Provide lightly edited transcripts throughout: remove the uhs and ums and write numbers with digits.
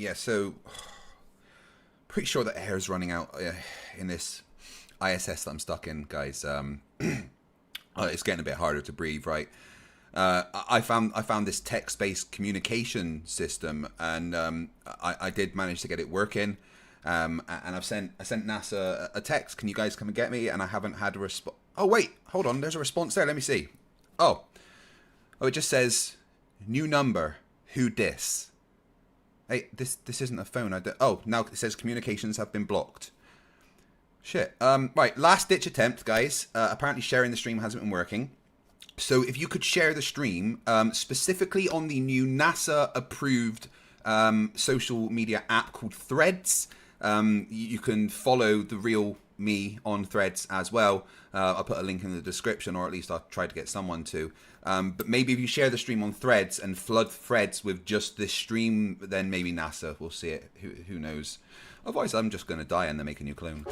Yeah, so pretty sure the air is running out in this ISS that I'm stuck in, guys. It's getting a bit harder to breathe, right? I found this text-based communication system, and I did manage to get it working. And I sent NASA a text. Can you guys come and get me? And I haven't had a response. Oh wait, hold on. There's a response there. Let me see. Oh, it just says new number. Who dis? Hey, this isn't a phone. Oh, now it says communications have been blocked. Shit. Right, last ditch attempt, guys. Apparently sharing the stream hasn't been working. So if you could share the stream, specifically on the new NASA approved social media app called Threads. You can follow the real me on Threads as well. I'll put a link in the description, or at least I'll try to get someone to. But maybe if you share the stream on Threads and flood Threads with just this stream, then maybe NASA will see it. Who knows? Otherwise, I'm just going to die and then make a new clone.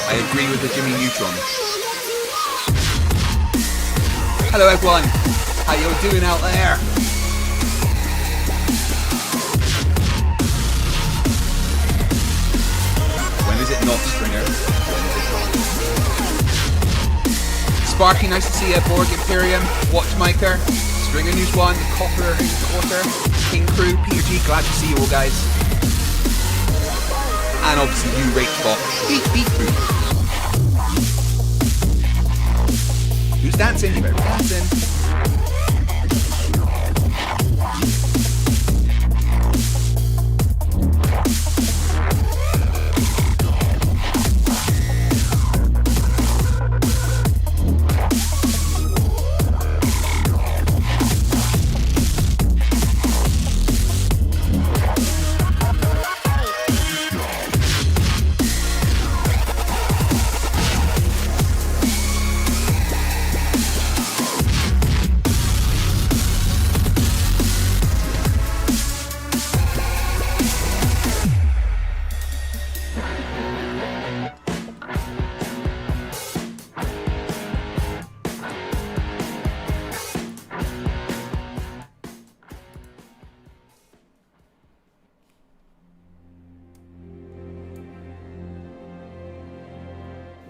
I agree with the Jimmy Neutron. Hello everyone, how you doing out there? When is it not Stringer? When is it not? Sparky, nice to see you. Borg Imperium, Watchmaker, Stringer News 1, Copper and Quarter, King Crew, Peter G, glad to see you all guys. And obviously you, Rachbot, Beat Group. Who's dancing? You better be dancing.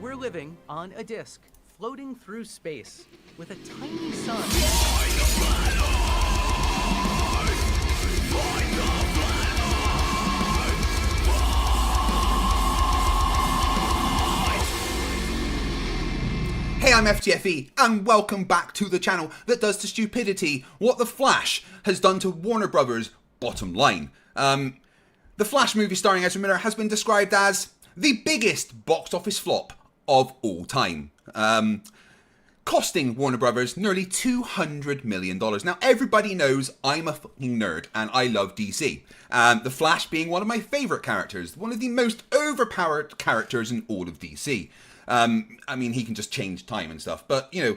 We're living on a disk, floating through space, with a tiny sun. Hey, I'm FTFE, and welcome back to the channel that does to stupidity what The Flash has done to Warner Brothers' bottom line. The Flash movie starring Ezra Miller has been described as the biggest box office flop of all time, costing Warner Brothers nearly $200 million. Now, everybody knows I'm a fucking nerd and I love DC. The Flash being one of my favourite characters, one of the most overpowered characters in all of DC. I mean, he can just change time and stuff, but, you know,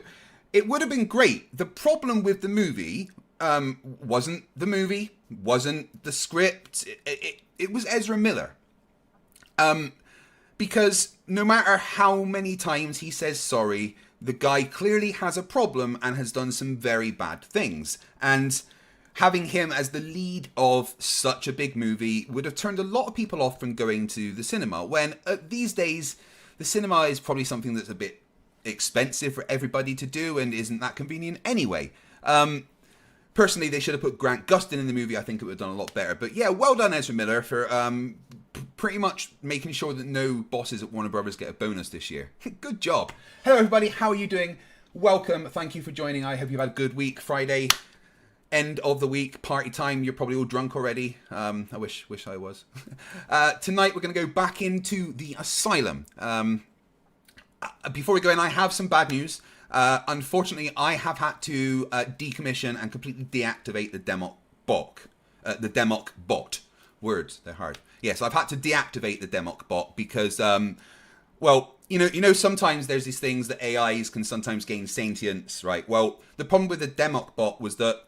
it would have been great. The problem with the movie wasn't the movie, wasn't the script, it was Ezra Miller. Because no matter how many times he says sorry, the guy clearly has a problem and has done some very bad things. And having him as the lead of such a big movie would have turned a lot of people off from going to the cinema, when these days the cinema is probably something that's a bit expensive for everybody to do and isn't that convenient anyway. Personally, they should have put Grant Gustin in the movie. I think it would have done a lot better. But yeah, well done, Ezra Miller, for pretty much making sure that no bosses at Warner Brothers get a bonus this year. Good job. Hello, everybody. How are you doing? Welcome. Thank you for joining. I hope you've had a good week. Friday, end of the week, party time. You're probably all drunk already. I wish I was. Tonight, we're going to go back into the Asylum. Before we go in, I have some bad news. Unfortunately, I have had to decommission and completely deactivate the Democ bot. The Democ bot. Words, they're hard. Yes, I've had to deactivate the Democ bot because, well, you know, sometimes there's these things that AIs can sometimes gain sentience, right? Well, the problem with the Democ bot was that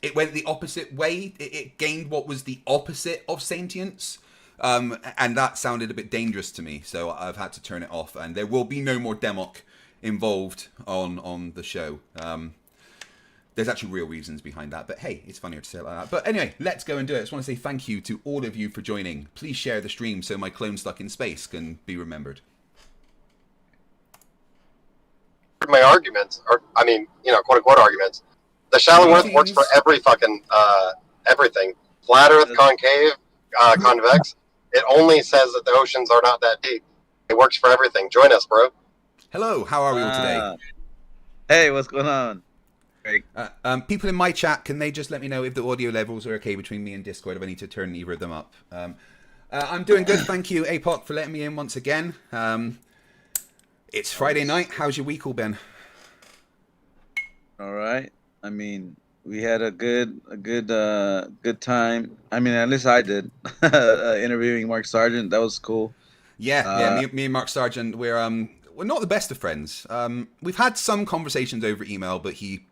it went the opposite way. It gained what was the opposite of sentience. And that sounded a bit dangerous to me, so I've had to turn it off. And there will be no more democ involved on the show. There's actually real reasons behind that, but hey, it's funnier to say it like that. But anyway, let's go and do it. I just want to say thank you to all of you for joining. Please share the stream so my clone stuck in space can be remembered. My arguments, or I mean, quote unquote arguments. The shallow Earth works for every fucking everything. Flat Earth, concave, convex. It only says that the oceans are not that deep. It works for everything. Join us, bro. Hello, how are we all today? Hey, what's going on? Great. People in my chat, can they just let me know if the audio levels are okay between me and Discord, if I need to turn either of them up? I'm doing good, thank you, APOC, for letting me in once again. It's Friday night. How's your week all been? All right. I mean, we had a good time. I mean, at least I did. Interviewing Mark Sargent, that was cool. Yeah. Me and Mark Sargent, we're not the best of friends. We've had some conversations over email, but he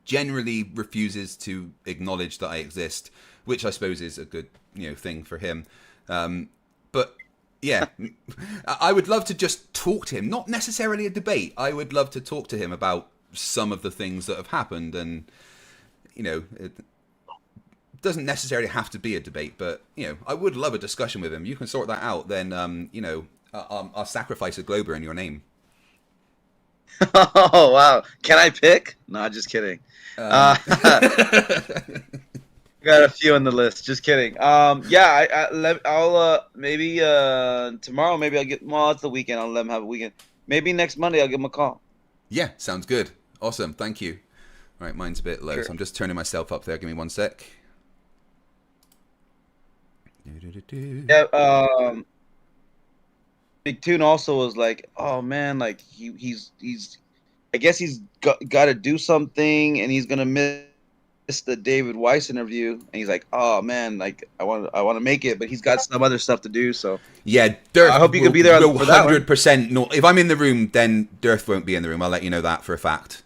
generally refuses to acknowledge that I exist, which I suppose is a good thing for him. But yeah, I would love to just talk to him. Not necessarily a debate. I would love to talk to him about some of the things that have happened, and it doesn't necessarily have to be a debate, but I would love a discussion with him. You can sort that out, then I'll sacrifice a Glober in your name. Oh wow! Can I pick? No, just kidding. Got a few on the list. Just kidding. Yeah, I'll maybe tomorrow. Maybe I'll get. Well, it's the weekend. I'll let him have a weekend. Maybe next Monday I'll give him a call. Yeah, sounds good. Awesome. Thank you. All right, mine's a bit low, so I'm just turning myself up there. Give me 1 sec. Yeah. Big Tune also was like, oh man, like he's I guess he's got to do something, and he's gonna miss the David Weiss interview, and he's like, oh man, like I want to make it, but he's got some other stuff to do. So yeah, Dirth, I hope you could be there for that 100%. No, if I'm in the room, then Dirth won't be in the room. I'll let you know that for a fact.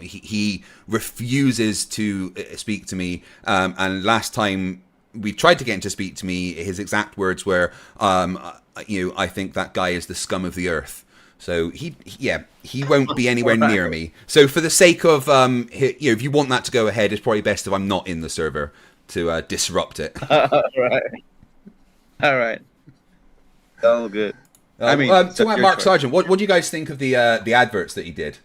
He refuses to speak to me, and last time we tried to get him to speak to me, his exact words were, I think that guy is the scum of the earth. So he won't be anywhere near me. So for the sake of if you want that to go ahead, it's probably best if I'm not in the server to disrupt it. All right. All good. I mean, talking about Mark Sargent, what do you guys think of the adverts that he did?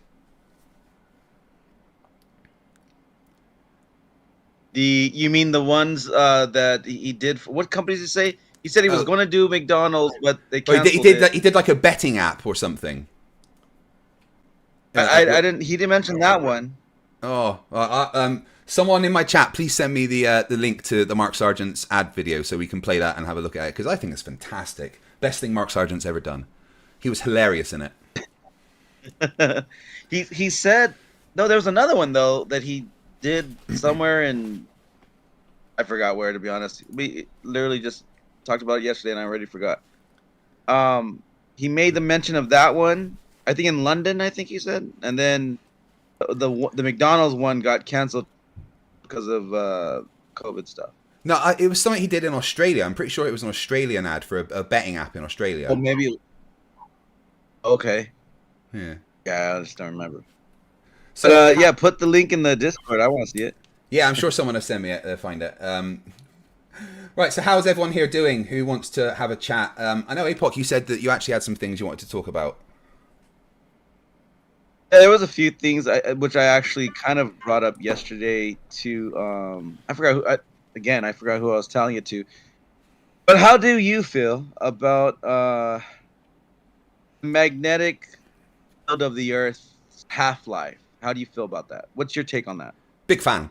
You mean the ones that he did? What companies did he say? He said he was going to do McDonald's, but they canceled it. He did like a betting app or something. I didn't. He didn't mention that one. Someone in my chat, please send me the link to the Mark Sargent's ad video so we can play that and have a look at it, because I think it's fantastic. Best thing Mark Sargent's ever done. He was hilarious in it. He said no. There was another one though that he did somewhere in, I forgot where, to be honest. We literally just talked about it yesterday and I already forgot. He made the mention of that one, I think in London, I think he said, and then the McDonald's one got canceled because of COVID stuff. No, it was something he did in Australia. I'm pretty sure it was an Australian ad for a betting app in Australia. Oh, maybe. Okay. Yeah, I just don't remember. So yeah, put the link in the Discord. I want to see it. Yeah, I'm sure someone will send me it. Find it. Right. So how's everyone here doing? Who wants to have a chat? I know APOC, you said that you actually had some things you wanted to talk about. Yeah, there was a few things which I actually kind of brought up yesterday to. I forgot who. I forgot who I was telling it to. But how do you feel about magnetic field of the Earth's half-life? How do you feel about that? What's your take on that? Big fan.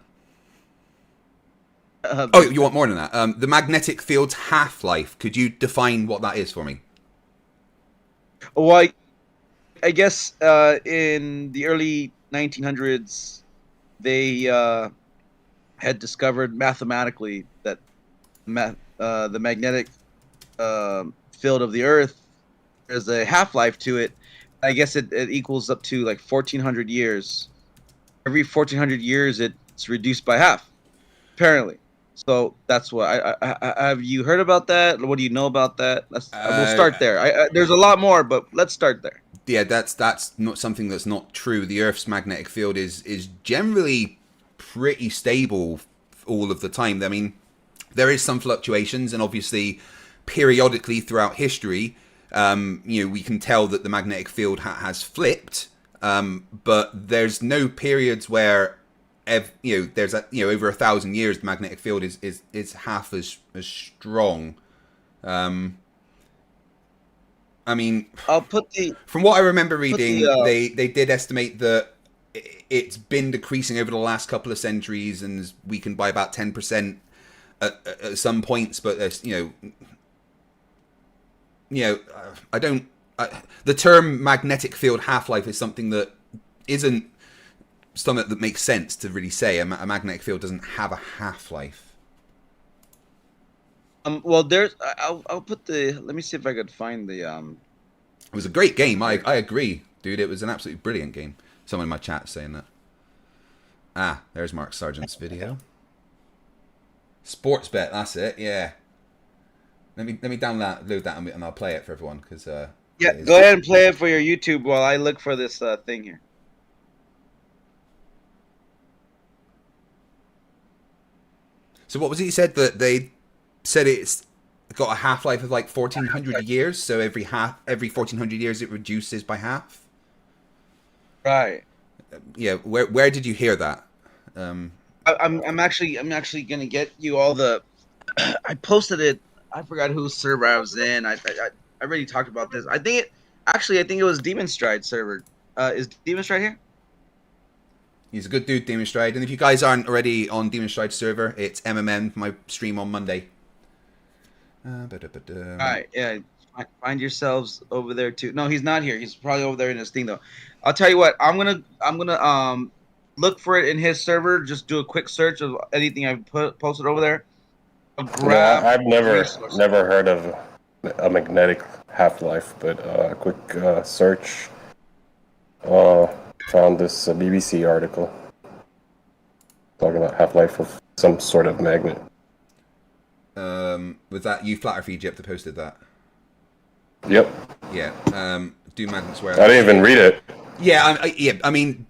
You want more than that? The magnetic field's half-life. Could you define what that is for me? Well, I guess in the early 1900s, they had discovered mathematically that the magnetic field of the Earth, there's a half-life to it. I guess it equals up to like 1,400 years. Every 1,400 years, it's reduced by half, apparently. So that's what I have you heard about that? What do you know about that? We'll Uh, start there. There's a lot more, but let's start there. yeah, that's not something that's not true. The Earth's magnetic field is generally pretty stable all of the time. I mean, there is some fluctuations, and obviously, periodically throughout history, we can tell that the magnetic field has flipped. But there's no periods where, there's over 1,000 years the magnetic field is half as strong. I mean, I'll put the from what I remember reading, the, they did estimate that it's been decreasing over the last couple of centuries and is weakened by about 10% at some points. But there's, I don't. The term magnetic field half-life is something that isn't something that makes sense to really say. A magnetic field doesn't have a half-life. well, there's. I'll put the. Let me see if I could find the. It was a great game. I agree, dude. It was an absolutely brilliant game. Someone in my chat saying that. Ah, there's Mark Sargent's video. Sports bet, that's it. Yeah. Let me download that and I'll play it for everyone because. Yeah, go ahead and play it for your YouTube while I look for this thing here. So what was it you said that they said it's got a half-life of like 1,400 years? So every 1,400 years it reduces by half. Right. Yeah. Where did you hear that? I'm actually gonna get you all the. I posted it. I forgot whose server I was in. I already talked about this. I think it was Demon Stride server. Is Demon Stride here? He's a good dude, Demon Stride. And if you guys aren't already on Demon Stride server, it's MMM, my stream on Monday. Alright, yeah. Find yourselves over there too. No, he's not here. He's probably over there in his thing though. I'll tell you what. I'm gonna look for it in his server. Just do a quick search of anything I've posted over there. Yeah, I've never heard of a magnetic half-life, but a quick search found this BBC article talking about half-life of some sort of magnet. Was that you, Flatter for Egypt, that posted that? Yep. Yeah. Do magnets wear? I didn't even read it. Yeah. I mean,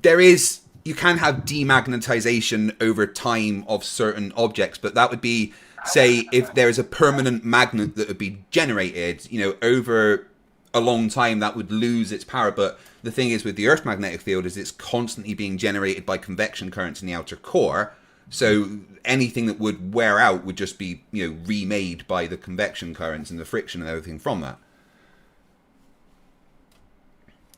there is. You can have demagnetization over time of certain objects, but that would be, say, if there is a permanent magnet that would be generated, over a long time, that would lose its power. But the thing is with the Earth magnetic field is it's constantly being generated by convection currents in the outer core. So anything that would wear out would just be, remade by the convection currents and the friction and everything from that.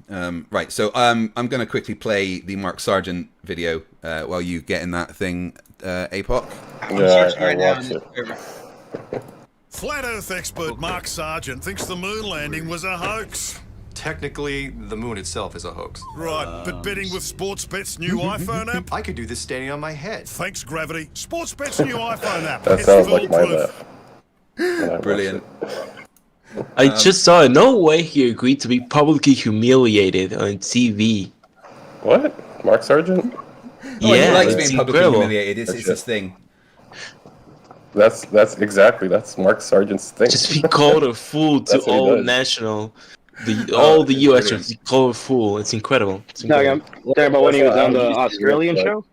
Right, so I'm going to quickly play the Mark Sargent video while you get in that thing, APOC. Yeah, I watched it. Flat Earth expert Mark Sargent thinks the moon landing was a hoax. Technically, the moon itself is a hoax. Right, but betting with Sportsbet's new iPhone app? I could do this standing on my head. Thanks, Gravity. Sportsbet's new iPhone app. That It's sounds like my foolproof. bet. Brilliant. I just saw it. No way he agreed to be publicly humiliated on TV. What? Mark Sargent? He likes it's being publicly incredible. humiliated. It's his thing. That's Mark Sargent's thing. Just be called a fool to That's what he all does. national, all the U.S. brilliant. be called a fool. It's incredible. It's No, incredible. I'm talking about when he was on the That's how I'm used to it, Australian but- show.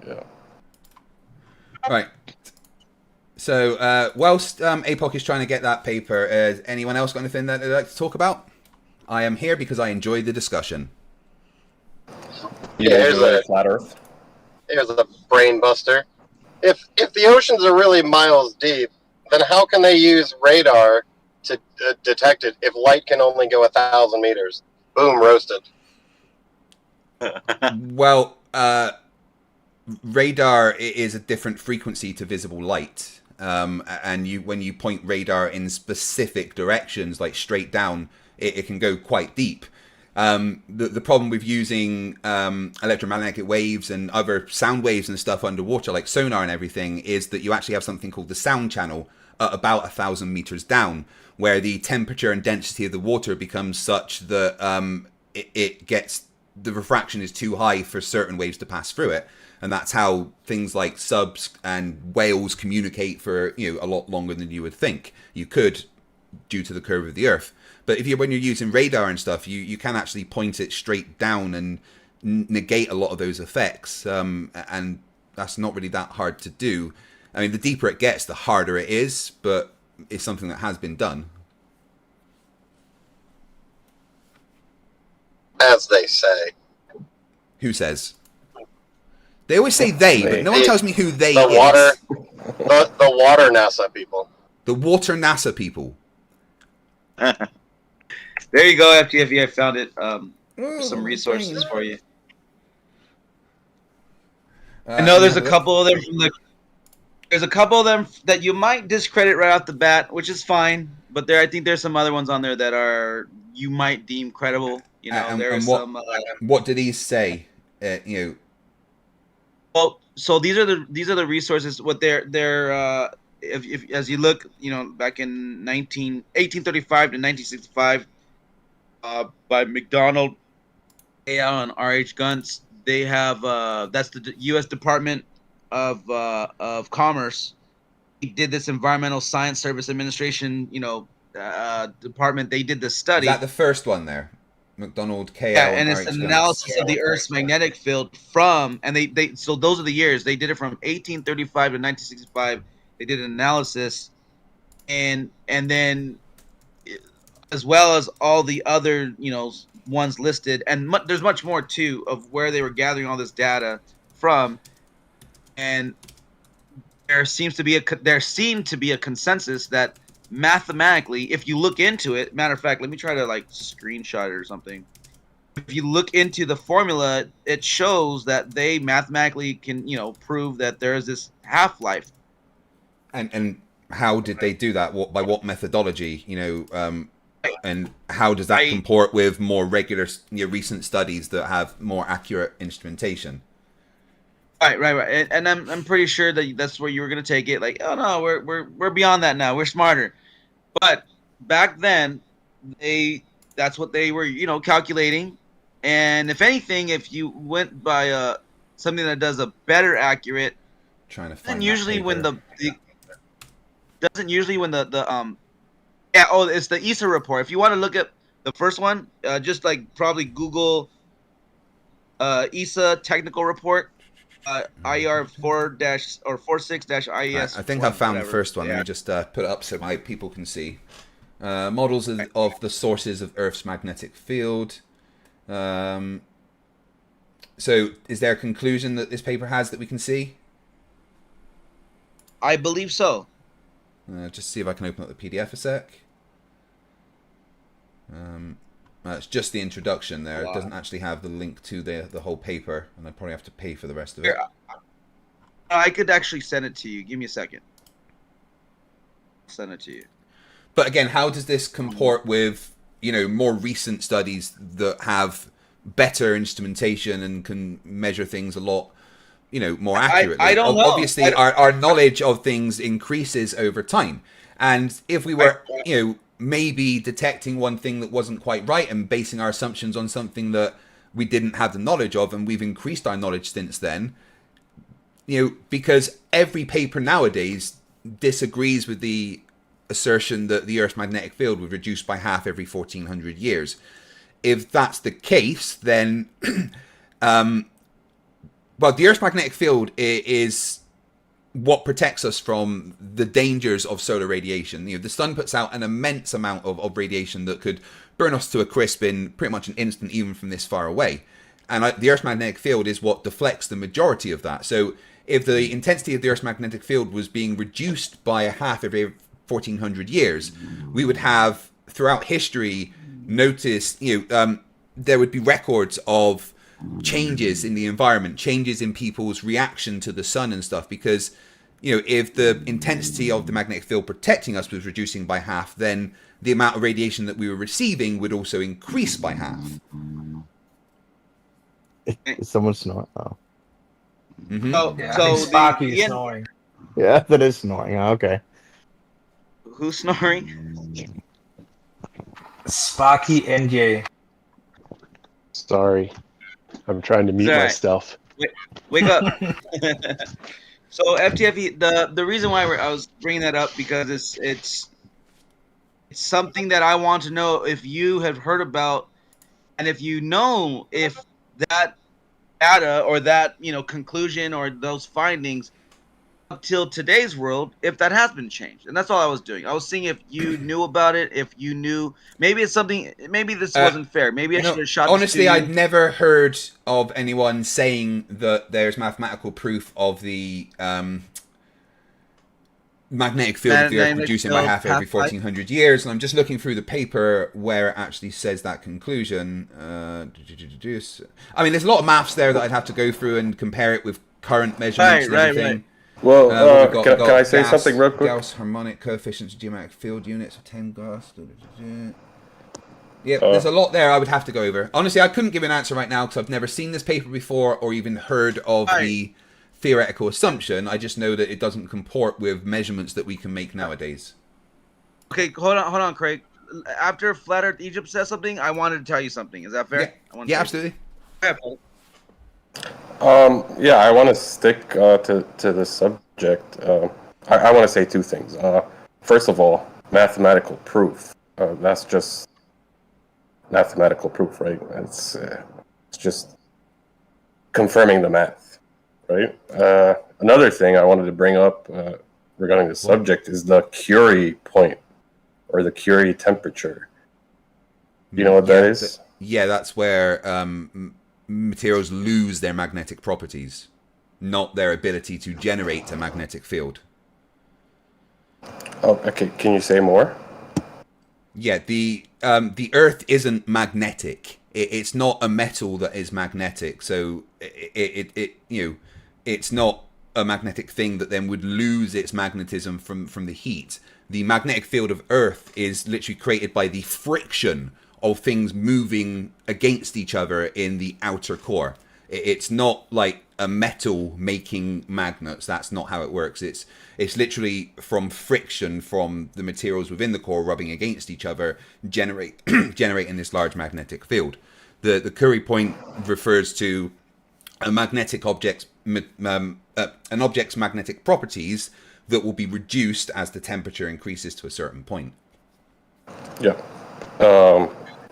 Yeah. Right. So, whilst APOC is trying to get that paper, has anyone else got anything that they'd like to talk about? I am here because I enjoyed the discussion. You Yeah, don't here's enjoy a- flat Earth? Here's a brain buster. If the oceans are really miles deep, then how can they use radar to detect it if light can only go 1,000 meters? Boom, roasted. Well, radar is a different frequency to visible light. And when you point radar in specific directions, like straight down, it can go quite deep. The problem with using electromagnetic waves and other sound waves and stuff underwater, like sonar and everything, is that you actually have something called the sound channel at about 1,000 meters down, where the temperature and density of the water becomes such that it gets, the refraction is too high for certain waves to pass through it. and that's how things like subs and whales communicate for a lot longer than you would think you could, due to the curve of the Earth. But when you're using radar and stuff, you can actually point it straight down and negate a lot of those effects, and that's not really that hard to do. I mean, the deeper it gets, the harder it is, but it's something that has been done. As they say. Who says? They always say they, but no one tells me who they the is. The water NASA people. The water NASA people. There you go, FTFE. I found it. Some resources for you. I know there's a couple of them there's a couple of them that you might discredit right off the bat, which is fine. But I think there's some other ones on there that you might deem credible. What did he say? Well, so these are the resources. What they're if as you look, back in 1835 to 1965, by McDonald, A.L. and R.H. Guntz, they have that's the U.S. Department of Commerce. He did this Environmental Science Service Administration, department. They did the study. Is that the first one there? McDonald, K.L. Yeah, and it's an analysis of the Earth's magnetic field so those are the years. They did it from 1835 to 1965. They did an analysis, and then as well as all the other, ones listed, and there's much more too of where they were gathering all this data from, and there seemed to be a consensus that mathematically, if you look into it, matter of fact, let me try to screenshot it or something. If you look into the formula, it shows that they mathematically can, prove that there is this half-life. And how did they do that? By what methodology? And how does that comport with more regular, recent studies that have more accurate instrumentation? Right. And I'm pretty sure that that's where you were gonna take it. Oh no, we're beyond that now. We're smarter. But back then, that's what they were, calculating. And if anything, if you went by something that does a better accurate, trying to find. And usually when it's the ESA report. If you want to look at the first one, just probably Google ESA technical report. IR 46-IES. I think I found the first one. Let me just put it up so my people can see. Models of the sources of Earth's magnetic field. So, is there a conclusion that this paper has that we can see? I believe so. Just see if I can open up the PDF a sec. It's just the introduction there. Wow. It doesn't actually have the link to the whole paper, and I probably have to pay for the rest of it. I could actually send it to you. Give me a second. I'll send it to you. But again, how does this comport with more recent studies that have better instrumentation and can measure things a lot more accurately? I don't know. Obviously, our knowledge of things increases over time, and if we were maybe detecting one thing that wasn't quite right and basing our assumptions on something that we didn't have the knowledge of, and we've increased our knowledge since then, because every paper nowadays disagrees with the assertion that the Earth's magnetic field would reduce by half every 1400 years. If that's the case, then the Earth's magnetic field is what protects us from the dangers of solar radiation. The sun puts out an immense amount of radiation that could burn us to a crisp in pretty much an instant, even from this far away. And the Earth's magnetic field is what deflects the majority of that. So if the intensity of the Earth's magnetic field was being reduced by a half every 1400 years, we would have, throughout history, noticed, there would be records of changes in the environment, changes in people's reaction to the sun and stuff, because if the intensity of the magnetic field protecting us was reducing by half, then the amount of radiation that we were receiving would also increase by half. Is someone snoring? Oh. Mm-hmm. So Sparky is snoring. Yeah, that is snoring. Oh, okay. Who's snoring? Sparky NJ. Sorry. I'm trying to mute myself. Wake up. So FTFE, the reason why I was bringing that up because it's something that I want to know if you have heard about, and if you know if that data or that conclusion or those findings up till today's world, if that has been changed. And that's all I was doing. I was seeing if you knew about it, if you knew. Maybe it's something. Maybe this wasn't fair. Maybe I should have shot. Honestly, I'd never heard of anyone saying that there's mathematical proof of the magnetic field of the Earth reducing by half every 1,400 years. And I'm just looking through the paper where it actually says that conclusion. I mean, there's a lot of maths there that I'd have to go through and compare it with current measurements and everything. Right. Well, can I say something real quick? Gauss harmonic coefficients, geometric field units of 10 Gauss. Yeah, there's a lot there I would have to go over. Honestly, I couldn't give an answer right now because I've never seen this paper before or even heard of the theoretical assumption. I just know that it doesn't comport with measurements that we can make nowadays. Okay, hold on, Craig. After Flat Earth Egypt says something, I wanted to tell you something. Is that fair? Yeah, absolutely. Yeah, I want to stick to the subject. I want to say two things. First of all, mathematical proof. That's just mathematical proof, right? It's just confirming the math, right? Another thing I wanted to bring up regarding the subject is the Curie point, or the Curie temperature. Do you know what that is? Yeah, that's where materials lose their magnetic properties, not their ability to generate a magnetic field. Oh, okay. Can you say more? Yeah, the Earth isn't magnetic. It's not a metal that is magnetic. So it's not a magnetic thing that then would lose its magnetism from the heat. The magnetic field of Earth is literally created by the friction of things moving against each other in the outer core. It's not like a metal making magnets. That's not how it works. It's literally from friction from the materials within the core rubbing against each other, generating this large magnetic field. The Curie point refers to a magnetic object's an object's magnetic properties that will be reduced as the temperature increases to a certain point. Yeah.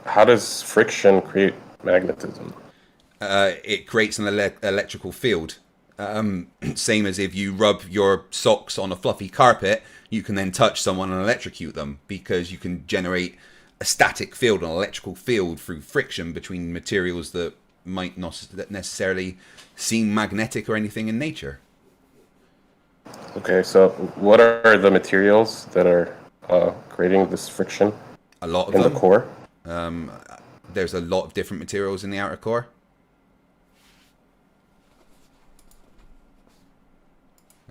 How does friction create magnetism? It creates an electrical field. Same as if you rub your socks on a fluffy carpet, you can then touch someone and electrocute them because you can generate a static field, an electrical field through friction between materials that might not necessarily seem magnetic or anything in nature. Okay, so what are the materials that are creating this friction? A lot of in them. The core? There's a lot of different materials in the outer core.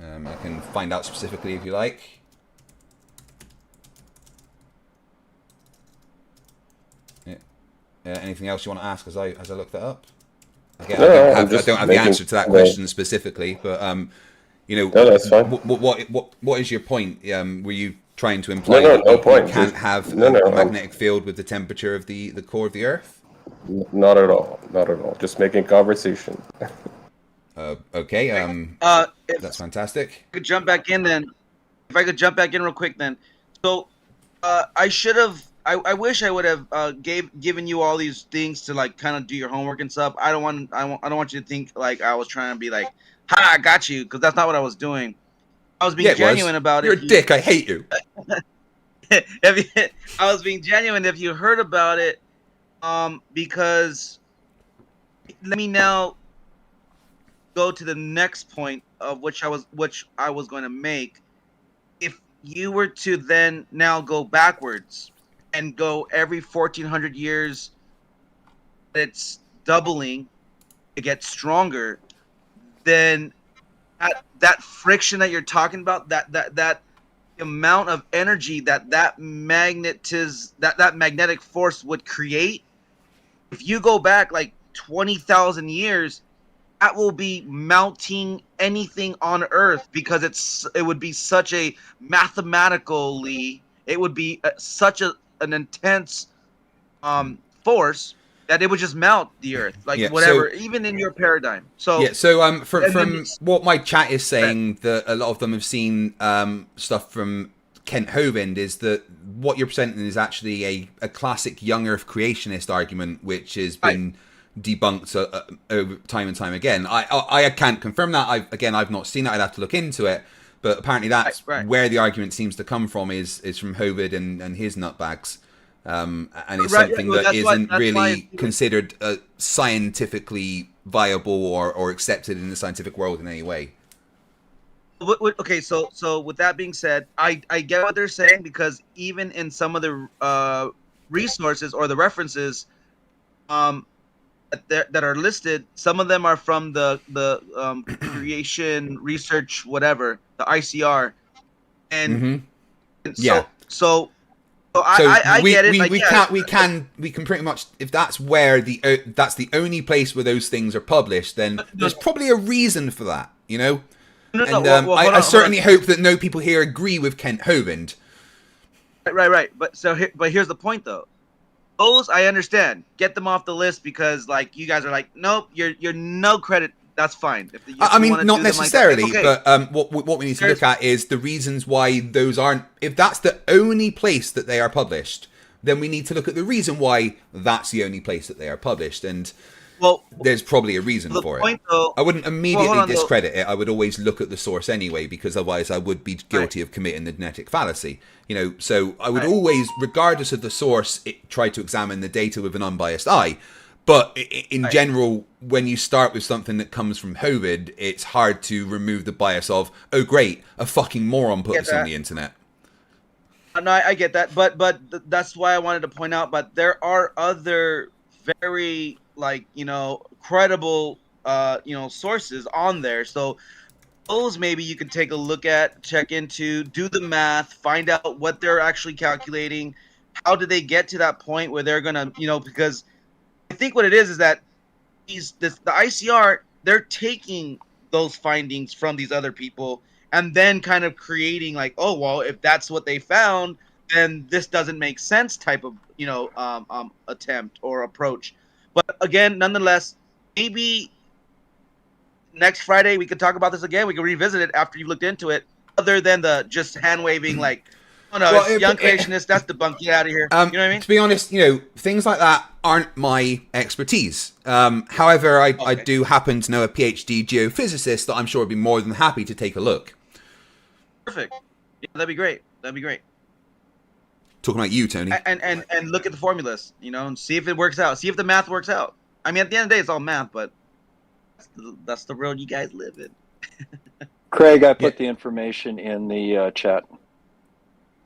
I can find out specifically if you like. Yeah. Anything else you want to ask as I look that up? Again, I don't have the answer to that question specifically, but No, that's fine. What is your point? Were you trying to imply that you can't have a magnetic field with the temperature of the core of the Earth? Not at all. Not at all. Just making conversation. Okay. That's fantastic. If I could jump back in then. If I could jump back in real quick then. So I should have. I wish I would have given you all these things to like kind of do your homework and stuff. I don't want you to think like I was trying to be like, "Ha, I got you," because that's not what I was doing. I was being genuine about it. You're a dick. I hate you. I was being genuine if you heard about it, because let me now go to the next point of which I was going to make. If you were to then now go backwards and go every 1,400 years, it's doubling, it gets stronger, then that friction that you're talking about, that amount of energy that magnetic force would create, if you go back like 20,000 years, that will be mounting anything on Earth, because it would be such a mathematically, it would be such an intense force that it would just melt the Earth, like Yeah, whatever, so- even in your paradigm. So Yeah, so from and then- what my chat is saying, that a lot of them have seen stuff from Kent Hovind, is that what you're presenting is actually a classic young Earth creationist argument, which has been debunked over time and time again. I can't confirm that. I've not seen it. I'd have to look into it. But apparently that's where the argument seems to come from, is from Hovid and his nutbags. And it's something that isn't really considered scientifically viable or accepted in the scientific world in any way. Okay, so with that being said, I get what they're saying, because even in some of the resources or the references that are listed, some of them are from the creation research, whatever, the ICR, and so I get it. We can pretty much, if that's where that's the only place where those things are published, then there's probably a reason for that, you know. I certainly hope that no people here agree with Kent Hovind. Right. But here's the point, though. Those I understand. Get them off the list, because like you guys are like, nope, you're no credit. That's fine. If I mean, not necessarily, but what we need to look at is the reasons why those aren't. If that's the only place that they are published, then we need to look at the reason why that's the only place that they are published, and there's probably a reason for it. I wouldn't immediately discredit it. I would always look at the source anyway, because otherwise I would be guilty of committing the genetic fallacy. You know, so I would always, regardless of the source, try to examine the data with an unbiased eye. But in general, when you start with something that comes from Hovid, it's hard to remove the bias of, oh great, a fucking moron put this on the internet. No, I get that, but that's why I wanted to point out. But there are other very credible sources on there. So those maybe you could take a look at, check into, do the math, find out what they're actually calculating. How did they get to that point where they're gonna, because I think what it is that the ICR, they're taking those findings from these other people and then kind of creating like, oh well, if that's what they found, then this doesn't make sense type of attempt or approach. But again, nonetheless, maybe next Friday we could talk about this again. We can revisit it after you've looked into it, other than the just hand waving like, oh no, it's young creationists, that's debunked, get out of here. You know what I mean? To be honest, things like that aren't my expertise. However, I do happen to know a PhD geophysicist that I'm sure would be more than happy to take a look. Perfect. Yeah, that'd be great. Talking about you, Tony. And look at the formulas, and see if it works out. See if the math works out. I mean, at the end of the day, it's all math, but that's the world you guys live in. Craig, I put the information in the chat.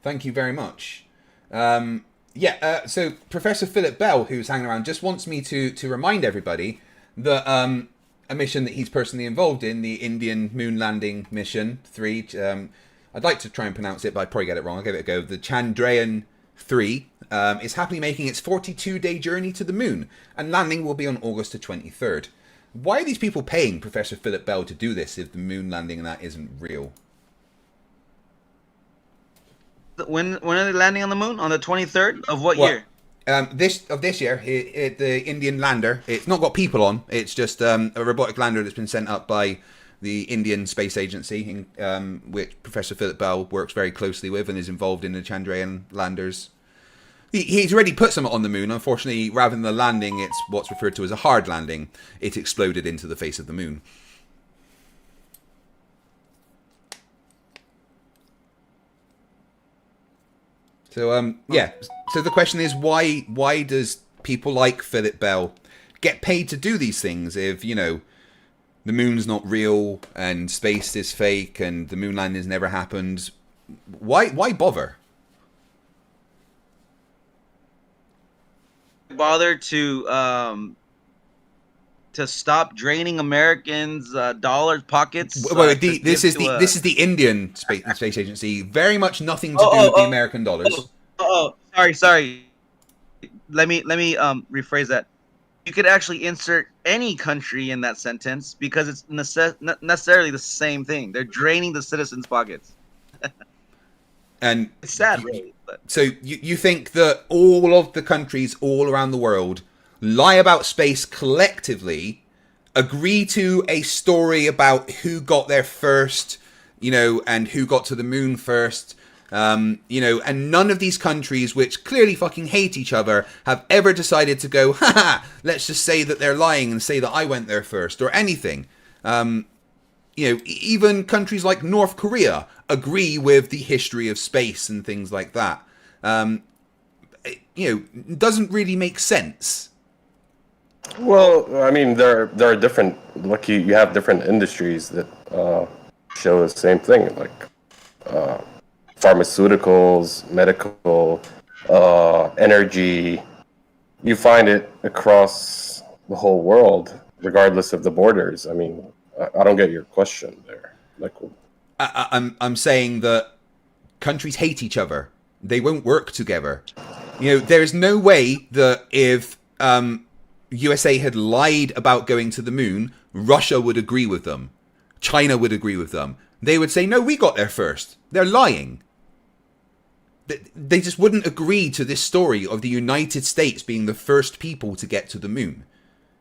Thank you very much. So Professor Philip Bell, who's hanging around, just wants me to remind everybody that a mission that he's personally involved in, the Indian Moon Landing Mission 3, I'd like to try and pronounce it, but I'd probably get it wrong. I'll give it a go. The Chandrayaan 3 is happily making its 42-day journey to the moon, and landing will be on August the 23rd. Why are these people paying Professor Philip Bell to do this if the moon landing and that isn't real? When are they landing on the moon? On the 23rd of what year? This year, the Indian lander. It's not got people on. It's just a robotic lander that's been sent up by the Indian Space Agency, which Professor Philip Bell works very closely with and is involved in the Chandrayaan landers. He's already put some on the moon. Unfortunately, rather than the landing, it's what's referred to as a hard landing. It exploded into the face of the moon. So So the question is, why does people like Philip Bell get paid to do these things if the moon's not real and space is fake and the moon landing has never happened? Why bother? Bother to stop draining Americans' dollars pockets. This is the Indian Space Agency. Very much nothing to do with the American dollars. Sorry. Let me rephrase that. You could actually insert any country in that sentence because it's not necessarily the same thing. They're draining the citizens' pockets. And it's sad, really. But. So you think that all of the countries all around the world lie about space collectively, agree to a story about who got there first, you know, and who got to the moon first, you know, and none of these countries, which clearly fucking hate each other, have ever decided to go, haha, let's just say that they're lying and say that I went there first, or anything. You know, even countries like North Korea agree with the history of space and things like that. You know, doesn't really make sense. Well, I mean, there are different. Like you have different industries that show the same thing, like pharmaceuticals, medical, energy. You find it across the whole world, regardless of the borders. I mean, I don't get your question there. Like, I'm saying that countries hate each other. They won't work together. You know, there is no way that if USA had lied about going to the moon, Russia would agree with them. China would agree with them. They would say, no, we got there first. They're lying. They just wouldn't agree to this story of the United States being the first people to get to the moon.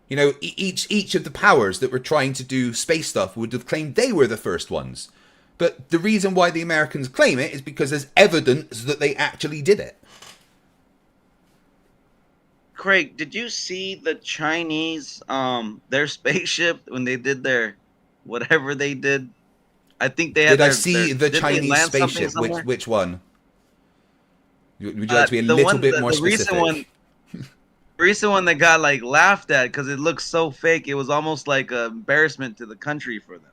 You know, each of the powers that were trying to do space stuff would have claimed they were the first ones. But the reason why the Americans claim it is because there's evidence that they actually did it. Craig, did you see the Chinese, their spaceship when they did their whatever they did? I think they had. Did I see the Chinese spaceship? Which one? Would you like to be a little bit more specific? The recent one that got like laughed at because it looks so fake. It was almost like an embarrassment to the country for them.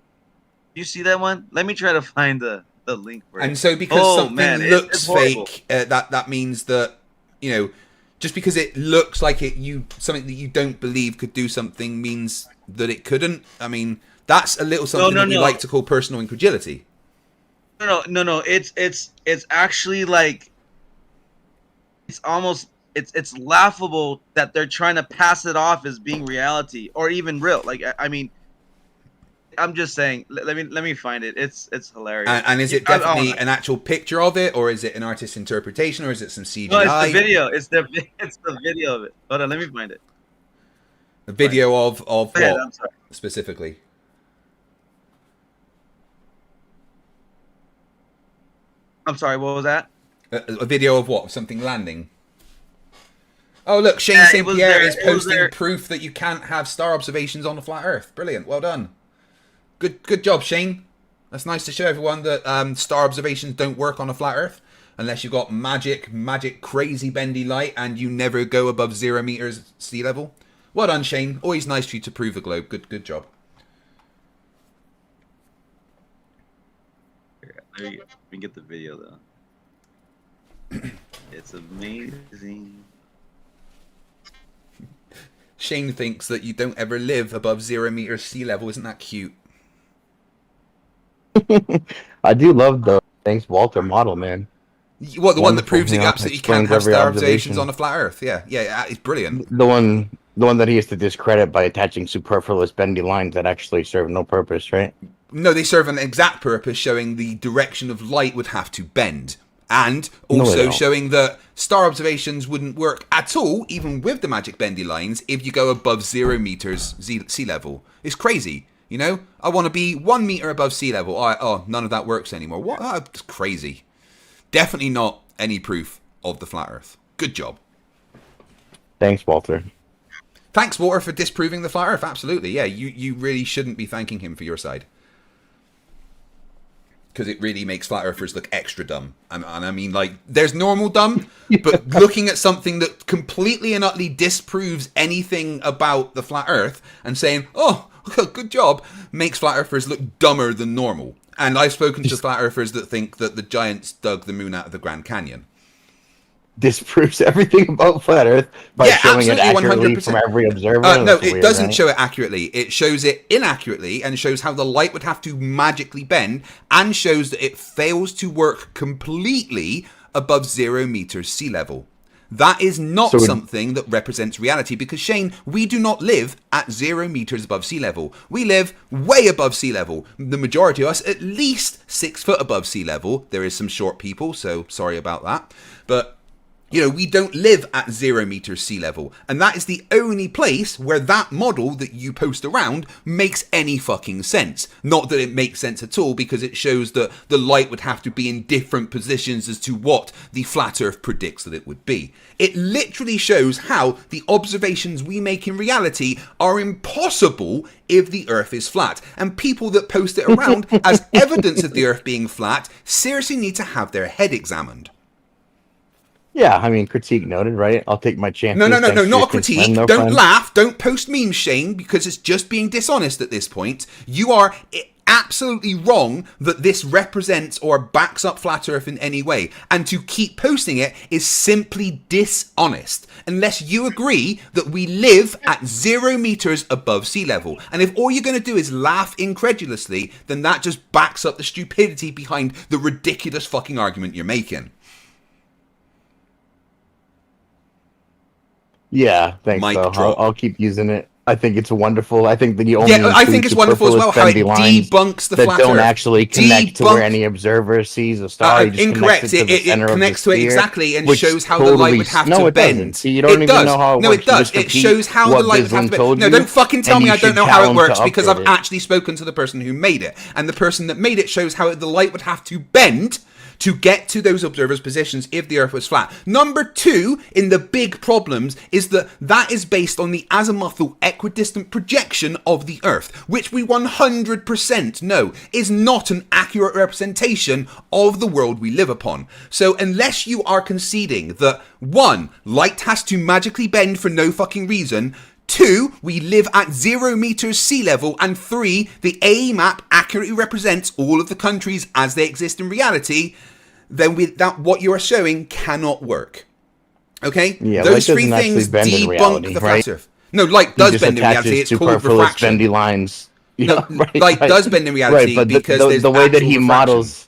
You see that one? Let me try to find the link for it. And so because something looks fake, that means that, you know, just because it looks like something that you don't believe could do something means that it couldn't. I mean, that's a little something that we like to call personal incredulity. No. It's actually like it's laughable that they're trying to pass it off as being reality or even real. Like, I mean, I'm just saying. Let me find it. It's hilarious. And is it definitely an actual picture of it, or is it an artist's interpretation, or is it some CGI? No, it's the video. It's the video of it. Hold on, let me find it. A video of what specifically? I'm sorry. What was that? A video of what? Something landing. Oh, look, Shane St. Pierre is posting proof that you can't have star observations on the flat Earth. Brilliant. Well done. Good job, Shane. That's nice to show everyone that star observations don't work on a flat Earth unless you've got magic, crazy bendy light and you never go above 0 meters sea level. Well done, Shane. Always nice for you to prove the globe. Good job. There you go. We can get the video, though. It's amazing. Shane thinks that you don't ever live above 0 meters sea level. Isn't that cute? I do love the Thanks Walter model, man. What, the one that proves that you absolutely can't have star observations on a flat Earth? Yeah, it's brilliant. The one that he used to discredit by attaching superfluous bendy lines that actually serve no purpose, right? No, they serve an exact purpose, showing the direction of light would have to bend. And also showing that star observations wouldn't work at all, even with the magic bendy lines, if you go above 0 meters sea level. It's crazy, you know? I want to be 1 meter above sea level. None of that works anymore. What? That's crazy. Definitely not any proof of the flat Earth. Good job. Thanks, Walter. Thanks, Walter, for disproving the flat Earth. Absolutely. Yeah, you really shouldn't be thanking him for your side. Because it really makes flat earthers look extra dumb. And I mean, like, there's normal dumb, but looking at something that completely and utterly disproves anything about the flat earth and saying, oh, good job, makes flat earthers look dumber than normal. And I've spoken to flat earthers that think that the giants dug the moon out of the Grand Canyon. Disproves everything about flat Earth by showing it accurately 100%. From every observer. No, it doesn't show it accurately. It shows it inaccurately and shows how the light would have to magically bend and shows that it fails to work completely above 0 meters sea level. That is not something that represents reality because, Shane, we do not live at 0 meters above sea level. We live way above sea level. The majority of us at least 6 foot above sea level. There is some short people, so sorry about that. But You know, we don't live at 0 meters sea level. And that is the only place where that model that you post around makes any fucking sense. Not that it makes sense at all, because it shows that the light would have to be in different positions as to what the flat earth predicts that it would be. It literally shows how the observations we make in reality are impossible if the earth is flat. And people that post it around as evidence of the earth being flat seriously need to have their head examined. Yeah, I mean, critique noted, right? I'll take my chances. No, Thanks for not a your critique. concern, though, Don't friend. laugh. Don't post memes, Shane, because it's just being dishonest at this point. You are absolutely wrong that this represents or backs up flat earth in any way. And to keep posting it is simply dishonest. Unless you agree that we live at 0 meters above sea level. And if all you're going to do is laugh incredulously, then that just backs up the stupidity behind the ridiculous fucking argument you're making. Yeah, thanks. Mic So drop. I'll keep using it. I think it's wonderful. I think that you only I think it's wonderful as well how it debunks the that flat don't earth. actually connect to where any observer sees a star. He just Incorrect. connects it to the center connects of the to it sphere, exactly and which shows how the light would have to it bend. Doesn't. See, you don't even know how it No, works. it does. You just It repeat shows how the what light would have to Bislam told bend. No, you, don't fucking tell and me you I don't should know how it challenge works to because update I've it. actually spoken to the person who made it. And the person that made it shows how the light would have to bend to get to those observers' positions if the earth was flat. Number 2 in the big problems is that is based on the azimuthal equidistant projection of the earth, which we 100% know is not an accurate representation of the world we live upon. So unless you are conceding that 1, light has to magically bend for no fucking reason, 2, we live at 0 meters sea level, and 3, the AE map accurately represents all of the countries as they exist in reality, then what you are showing cannot work. Okay? Yeah, those light 3 doesn't things actually bend in debunk reality, the right? flat earth. No, light does bend in reality. It's called superfluous refraction. bendy lines. No, right, light does bend in reality, right, but because there's the way that actual he refraction. models.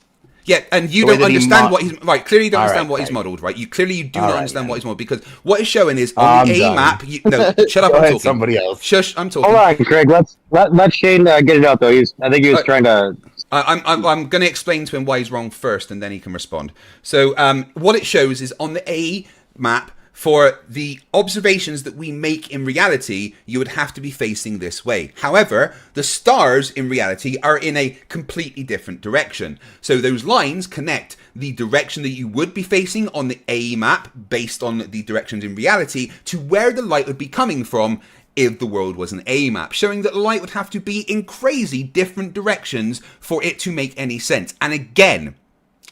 Yeah, and you The way don't that he understand what he's... Right, clearly you don't All understand right, what he's Craig. modelled, right? You clearly do All not right, understand man. what he's modelled, because what it's showing is on I'm the A done. map... No, shut up, Go I'm ahead, talking. somebody else. Shush, I'm talking. Hold on, Craig. Let Shane get it out though. I think he was trying to. I'm going to explain to him why he's wrong first, and then he can respond. So what it shows is on the A map, for the observations that we make in reality, you would have to be facing this way. However, the stars in reality are in a completely different direction. So those lines connect the direction that you would be facing on the A map, based on the directions in reality, to where the light would be coming from if the world was an A map, showing that the light would have to be in crazy different directions for it to make any sense. And again,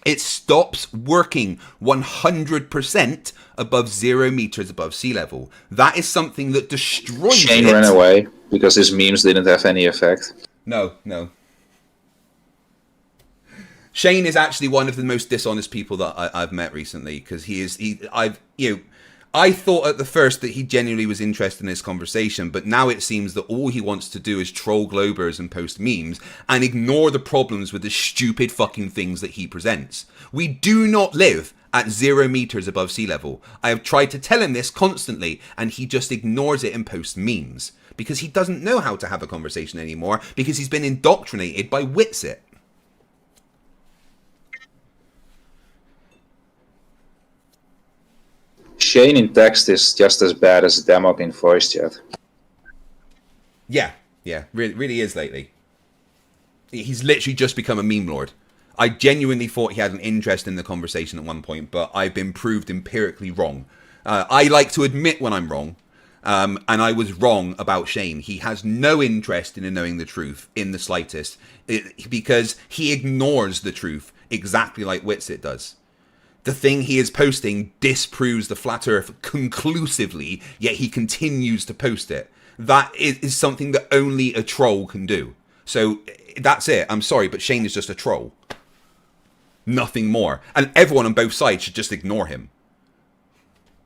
it stops working 100% above 0 meters above sea level. That is something that destroys Shane it. ran away because his memes didn't have any effect. No. Shane is actually one of the most dishonest people that I've met recently, because I thought at the first that he genuinely was interested in this conversation, but now it seems that all he wants to do is troll Globers and post memes and ignore the problems with the stupid fucking things that he presents. We do not live at 0 meters above sea level. I have tried to tell him this constantly, and he just ignores it and posts memes, because he doesn't know how to have a conversation anymore, because he's been indoctrinated by Witsit. Shane in text is just as bad as Damok in voice chat. Yeah, really is lately. He's literally just become a meme lord. I genuinely thought he had an interest in the conversation at one point, but I've been proved empirically wrong. I like to admit when I'm wrong, and I was wrong about Shane. He has no interest in knowing the truth in the slightest, because he ignores the truth exactly like Witsit does. The thing he is posting disproves the flat earth conclusively, yet he continues to post it. That is something that only a troll can do. So that's it. I'm sorry, but Shane is just a troll. Nothing more. And everyone on both sides should just ignore him.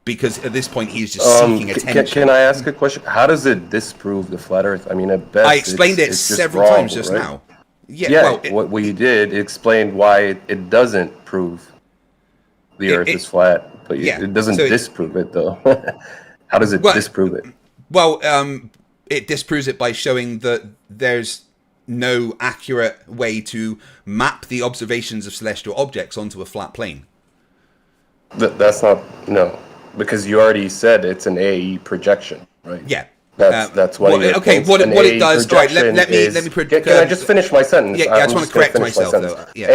Because at this point, he's just seeking attention. Can I ask a question? How does it disprove the flat earth? I mean, at best, I explained it it's just several wrong, times just right? now. Yeah, well, what you did explained why it doesn't prove the earth is flat, but it doesn't disprove it, though. How does it disprove it? Well, it disproves it by showing that there's no accurate way to map the observations of celestial objects onto a flat plane. That's not because you already said it's an AE projection, right? Yeah. That's one of your okay. points. What it does? Right. Projection Let me is- Can I just finish my sentence? Yeah, I just want to correct finish my myself sentence. though. Yeah.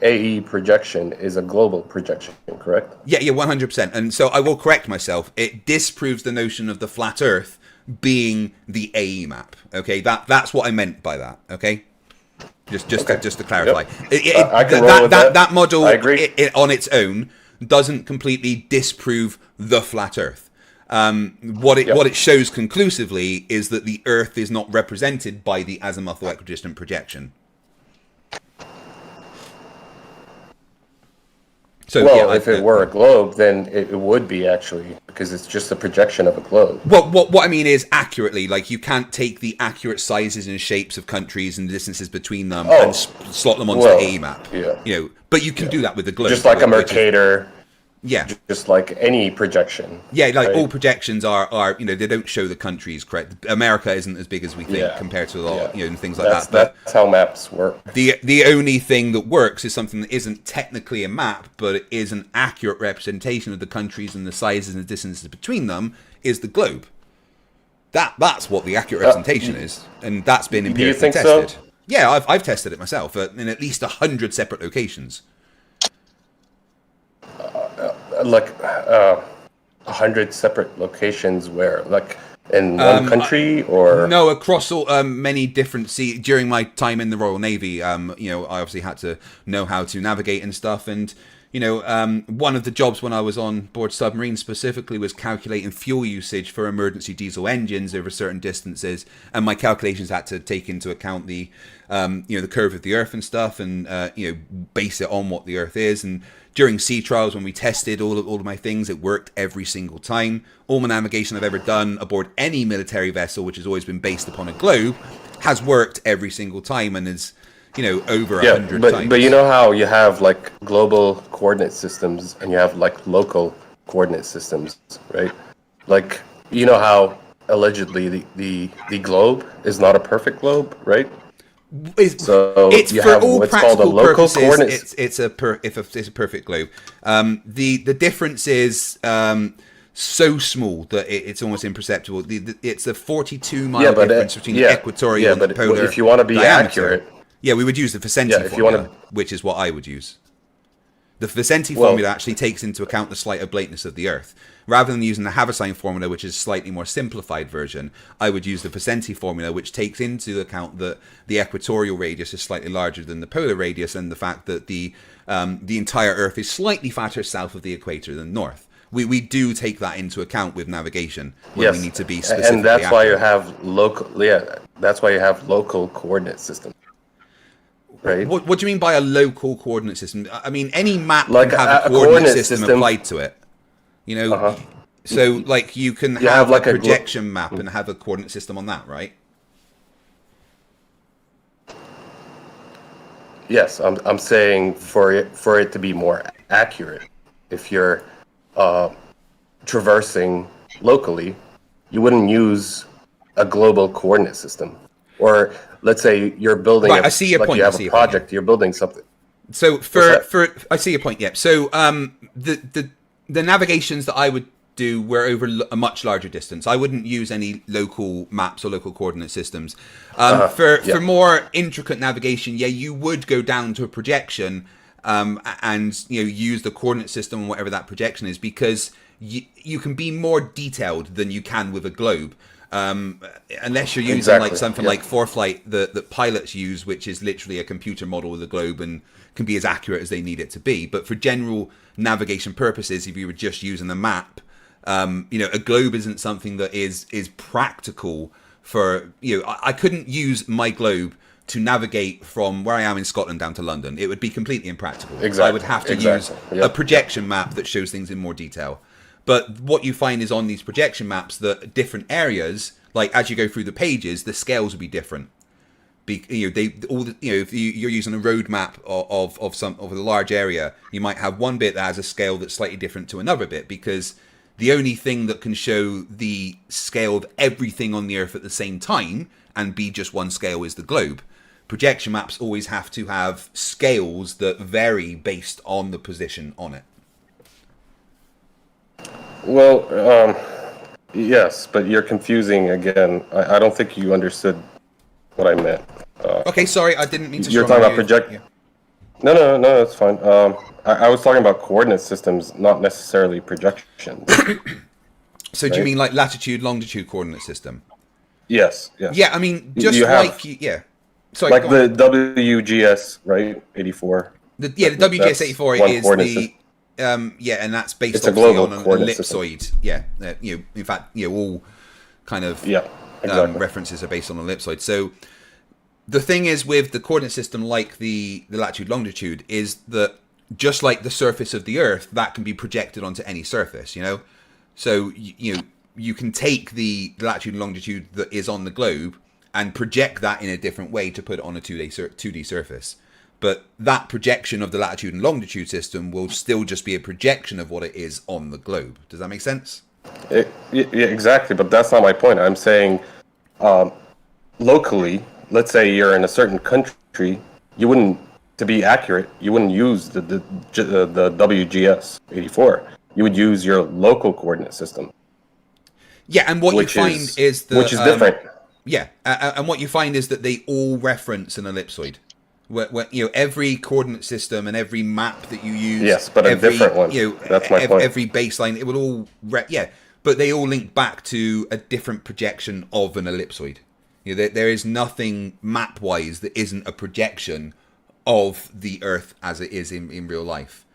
AE projection is a global projection, correct? Yeah, 100%. And so I will correct myself. It disproves the notion of the flat Earth being the AE map. Okay, that's what I meant by that. Okay, just to clarify, Yep. I can roll with that. That model I agree. On its own doesn't completely disprove the flat Earth. What it shows conclusively is that the Earth is not represented by the azimuthal equidistant projection. So, if it were a globe, then it would be actually, because it's just a projection of a globe. Well, what I mean is accurately, like you can't take the accurate sizes and shapes of countries and the distances between them and slot them onto the AE map. Yeah. But you can do that with the globe. Just like a Mercator. Yeah. Just like any projection. Yeah, like right? all projections are they don't show the countries correct. America isn't as big as we think compared to a lot, and things like that. That's how maps work. The only thing that works is something that isn't technically a map, but it is an accurate representation of the countries and the sizes and the distances between them, is the globe. That's what the accurate representation is, and that's been empirically tested. So? Yeah, I've tested it myself in at least 100 separate locations. Like 100 separate locations where, like in one country, or no, across all many different during my time in the Royal Navy, I obviously had to know how to navigate and stuff, and one of the jobs when I was on board submarines specifically was calculating fuel usage for emergency diesel engines over certain distances, and my calculations had to take into account the the curve of the Earth and stuff, and base it on what the Earth is. And during sea trials, when we tested all of my things, it worked every single time. All my navigation I've ever done aboard any military vessel, which has always been based upon a globe, has worked every single time, and is over 100 times. But you know how you have like global coordinate systems and you have like local coordinate systems, right? Like you know how allegedly the globe is not a perfect globe, right? So it's you for have all what's called a practical local purposes. coordinate. It's a perfect globe. The difference is so small that it's almost imperceptible. It's a 42-mile difference between the equatorial and the polar. If you want to be diameter. accurate, we would use the Vicente formula, which is what I would use. The Vicente formula actually takes into account the slight oblateness of the Earth. Rather than using the Haversine formula, which is a slightly more simplified version, I would use the Vicente formula, which takes into account that the equatorial radius is slightly larger than the polar radius, and the fact that the entire Earth is slightly fatter south of the equator than north. We do take that into account with navigation when we need to be specific. And that's why you have local. Yeah, that's why you have local coordinate systems. Right. What do you mean by a local coordinate system? I mean, any map like can have a coordinate system applied to it. So like you can have like a projection map and have a coordinate system on that, right? Yes, I'm saying for it to be more accurate, if you're traversing locally, you wouldn't use a global coordinate system. Or let's say you're building I see your point. You have a project, you're building something. So I see your point, yeah. So the navigations that I would do were over a much larger distance. I wouldn't use any local maps or local coordinate systems. For more intricate navigation, you would go down to a projection and use the coordinate system and whatever that projection is, because you can be more detailed than you can with a globe. Unless you're using like something like ForeFlight that pilots use, which is literally a computer model of the globe and can be as accurate as they need it to be. But for general navigation purposes, if you were just using the map, a globe isn't something that is practical for I couldn't use my globe to navigate from where I am in Scotland down to London. It would be completely impractical. Exactly. I would have to use a projection map that shows things in more detail. But what you find is on these projection maps that different areas, like as you go through the pages, the scales will be different. If you're using a road map of a large area, you might have one bit that has a scale that's slightly different to another bit, because the only thing that can show the scale of everything on the Earth at the same time and be just one scale is the globe. Projection maps always have to have scales that vary based on the position on it. Well, yes, but you're confusing again. I don't think you understood what I meant. Okay, sorry, I didn't mean to. You're talking about project. Yeah. No, that's fine. I was talking about coordinate systems, not necessarily projections. So do you mean like latitude, longitude coordinate system? Yes. Yeah, I mean, just yeah. Sorry, like the WGS, right? 84. The WGS 84 is the and that's based on an ellipsoid. System. Yeah, in fact, all kind of references are based on an ellipsoid. So the thing is with the coordinate system, like the latitude, longitude, is that just like the surface of the Earth, that can be projected onto any surface. So you can take the latitude and longitude that is on the globe and project that in a different way to put it on a 2D surface. But that projection of the latitude and longitude system will still just be a projection of what it is on the globe. Does that make sense? Yeah, exactly, but that's not my point. I'm saying locally, let's say you're in a certain country, to be accurate, you wouldn't use the WGS 84. You would use your local coordinate system. Yeah, and what you find is that... Which is different. Yeah, and what you find is that they all reference an ellipsoid. Where, every coordinate system and every map that you use... Yes, but a different one. That's my point. Every baseline, it will all... but they all link back to a different projection of an ellipsoid. There is nothing map-wise that isn't a projection of the Earth as it is in real life.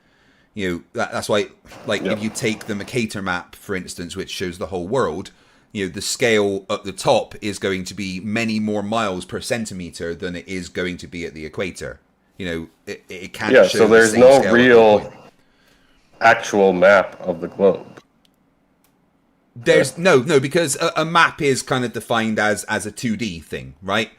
That's why, if you take the Mercator map, for instance, which shows the whole world, the scale at the top is going to be many more miles per centimeter than it is going to be at the equator. It can't show so there's the same no scale real actual map of the globe. There's no, because a map is kind of defined as a 2D thing, right?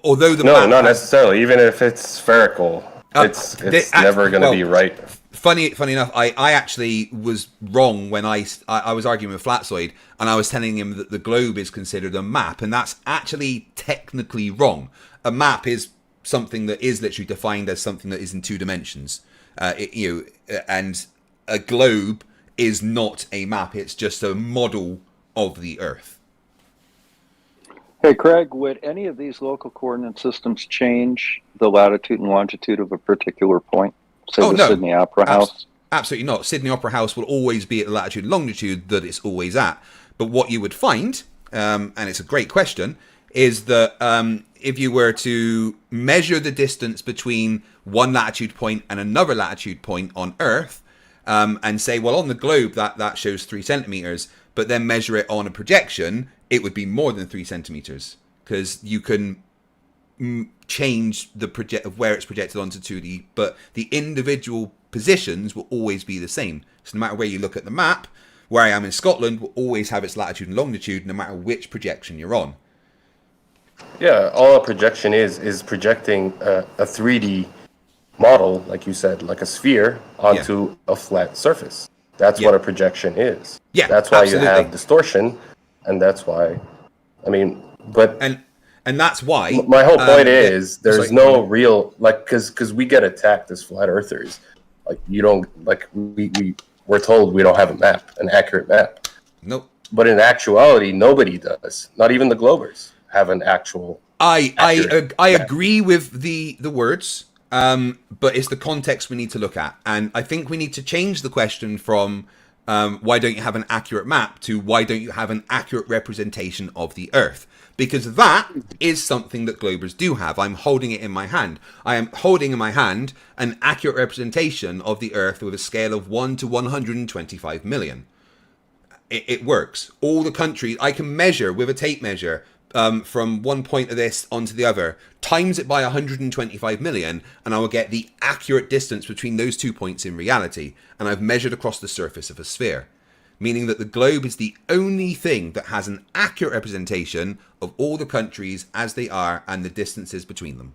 Although the map not necessarily. Even if it's spherical, it's never going to be right. Funny enough, I actually was wrong when I was arguing with Flatsoid, and I was telling him that the globe is considered a map, and that's actually technically wrong. A map is something that is literally defined as something that is in 2 dimensions. And a globe is not a map; it's just a model of the Earth. Hey, Craig, would any of these local coordinate systems change the latitude and longitude of a particular point? Say the Sydney Opera House? Absolutely not. Sydney Opera House will always be at the latitude and longitude that it's always at. But what you would find, and it's a great question, is that if you were to measure the distance between one latitude point and another latitude point on Earth, and say, well, on the globe that shows 3 centimeters, but then measure it on a projection, it would be more than 3 centimeters, because you can change the of where it's projected onto 2D, but the individual positions will always be the same. So no matter where you look at the map, where I am in Scotland will always have its latitude and longitude, no matter which projection you're on. Yeah, all a projection is projecting a 3D model, like you said, like a sphere, onto a flat surface. That's what a projection is. Yeah, that's why you have distortion, and that's why, and that's why my whole point is there's no real, because we get attacked as flat earthers, we're told we don't have an accurate map. Nope. But in actuality, nobody does. Not even the Globers have an actual. I agree with the words, but it's the context we need to look at, and I think we need to change the question from why don't you have an accurate map to why don't you have an accurate representation of the Earth. Because that is something that Globers do have. I'm holding it in my hand. I am holding in my hand an accurate representation of the Earth with a scale of 1 to 125 million. It works. All the countries, I can measure with a tape measure from one point of this onto the other, times it by 125 million, and I will get the accurate distance between those 2 points in reality. And I've measured across the surface of a sphere. Meaning that the globe is the only thing that has an accurate representation of all the countries as they are and the distances between them.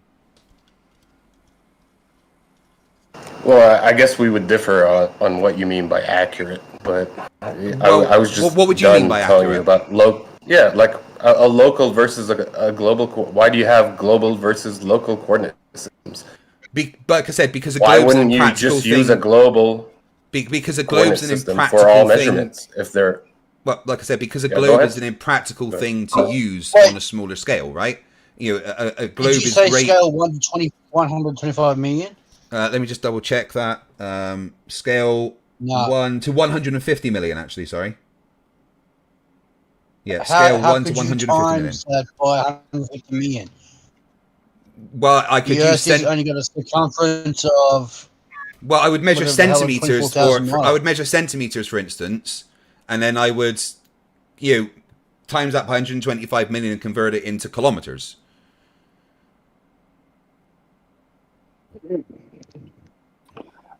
Well, I guess we would differ on what you mean by accurate, but I was just what would you mean by accurate? About a local versus a global. Why do you have global versus local coordinate systems? Like I said, because a why globe's wouldn't you just use a global? because a coordinate globe's an system impractical for all thing. measurements. If they're Well, like I said, because a Yeah, go globe ahead. is an impractical Go thing to use on a smaller scale, right? You know, a globe Did you is say great. scale 125 million? Let me just double check that. Scale No. 1 to 150 million, actually, sorry. Yeah, How, scale how 1 to could you 150 million. times that by 150 million? Well, I could The use Earth is only got a circumference of. Well, I would measure whatever the hell, centimeters, 24,000 I miles. would measure centimeters, for instance, and then I would, times that by 125 million and convert it into kilometers.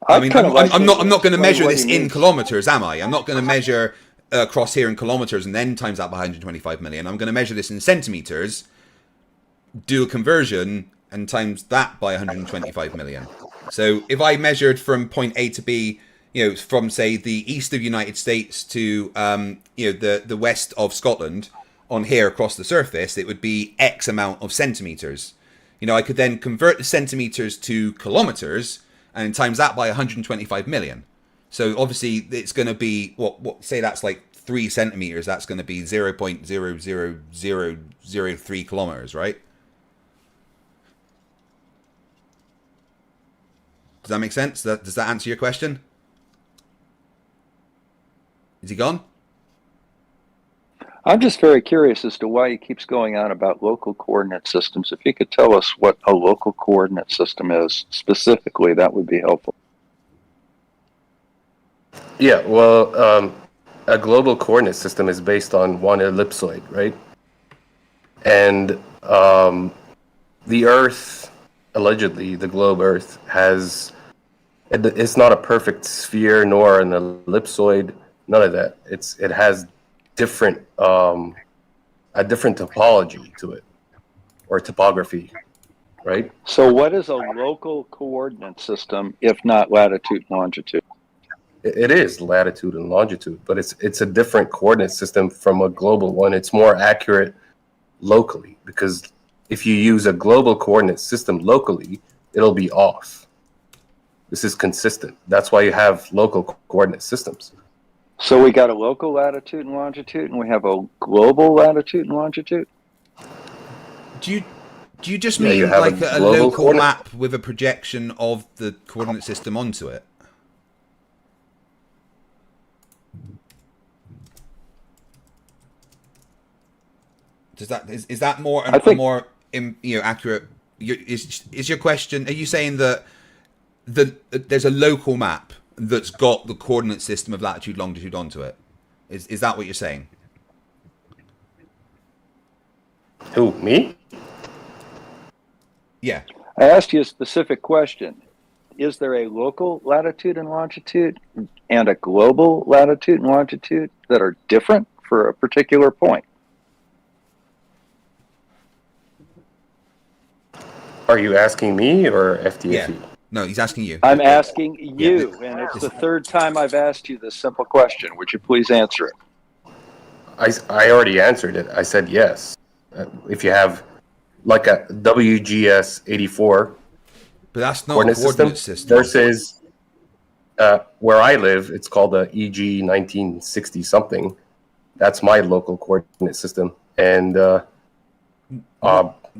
I mean, I'm not going to measure this in kilometers, am I? I'm not going to measure across here in kilometers and then times that by 125 million. I'm going to measure this in centimeters, do a conversion, and times that by 125 million. So if I measured from point A to B, from say the east of United States to the west of Scotland on here across the surface, it would be X amount of centimeters. I could then convert the centimeters to kilometers and times that by 125 million. So obviously it's going to be what say that's like 3 centimeters. That's going to be 0.00003 kilometers, right? Does that make sense? Does that answer your question? Is he gone? I'm just very curious as to why he keeps going on about local coordinate systems. If you could tell us what a local coordinate system is specifically, that would be helpful. Yeah, well, a global coordinate system is based on one ellipsoid, right? And the Earth, allegedly, the globe Earth, it's not a perfect sphere nor an ellipsoid, none of that. It has different a different topology to it, or topography, right? So what is a local coordinate system if not latitude and longitude? It is latitude and longitude, but it's a different coordinate system from a global one. It's more accurate locally, because if you use a global coordinate system locally, it'll be off. This is consistent. That's why you have local coordinate systems. So we got a local latitude and longitude, and we have a global latitude and longitude? Do you just mean you have like a global local coordinate map with a projection of the coordinate system onto it? Is that more accurate? Is your question? Are you saying that there's a local map that's got the coordinate system of latitude longitude onto it? Is that what you're saying? Who, me? Yeah. I asked you a specific question. Is there a local latitude and longitude and a global latitude and longitude that are different for a particular point? Are you asking me or FTFE? Yeah. No, he's asking you. I'm asking you, and it's the third time I've asked you this simple question. Would you please answer it? I already answered it. I said yes. If you have like a WGS 84, but that's not a coordinate system. Versus where I live, it's called a EG 1960 something. That's my local coordinate system, and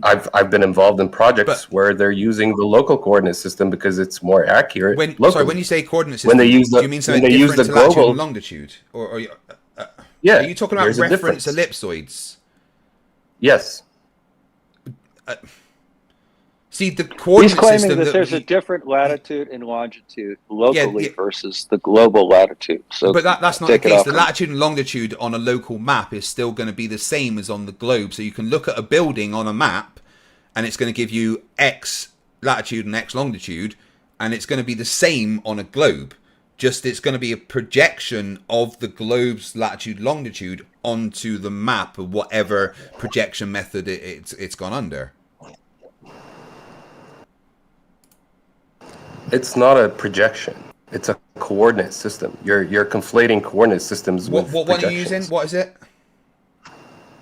I've been involved in projects where they're using the local coordinate system because it's more accurate. Sorry, when you say coordinate system, when they use do you mean something different to latitude and longitude, or are you talking about reference ellipsoids? Yes. See, the coordinate system. He's claiming that there's a different latitude and longitude locally versus the global latitude. So, but that's not the case. The latitude and longitude on a local map is still going to be the same as on the globe. So you can look at a building on a map, and it's going to give you X latitude and X longitude, and it's going to be the same on a globe. Just it's going to be a projection of the globe's latitude longitude onto the map of whatever projection method it's gone under. It's not a projection. It's a coordinate system. You're conflating coordinate systems with what one are you using? What is it?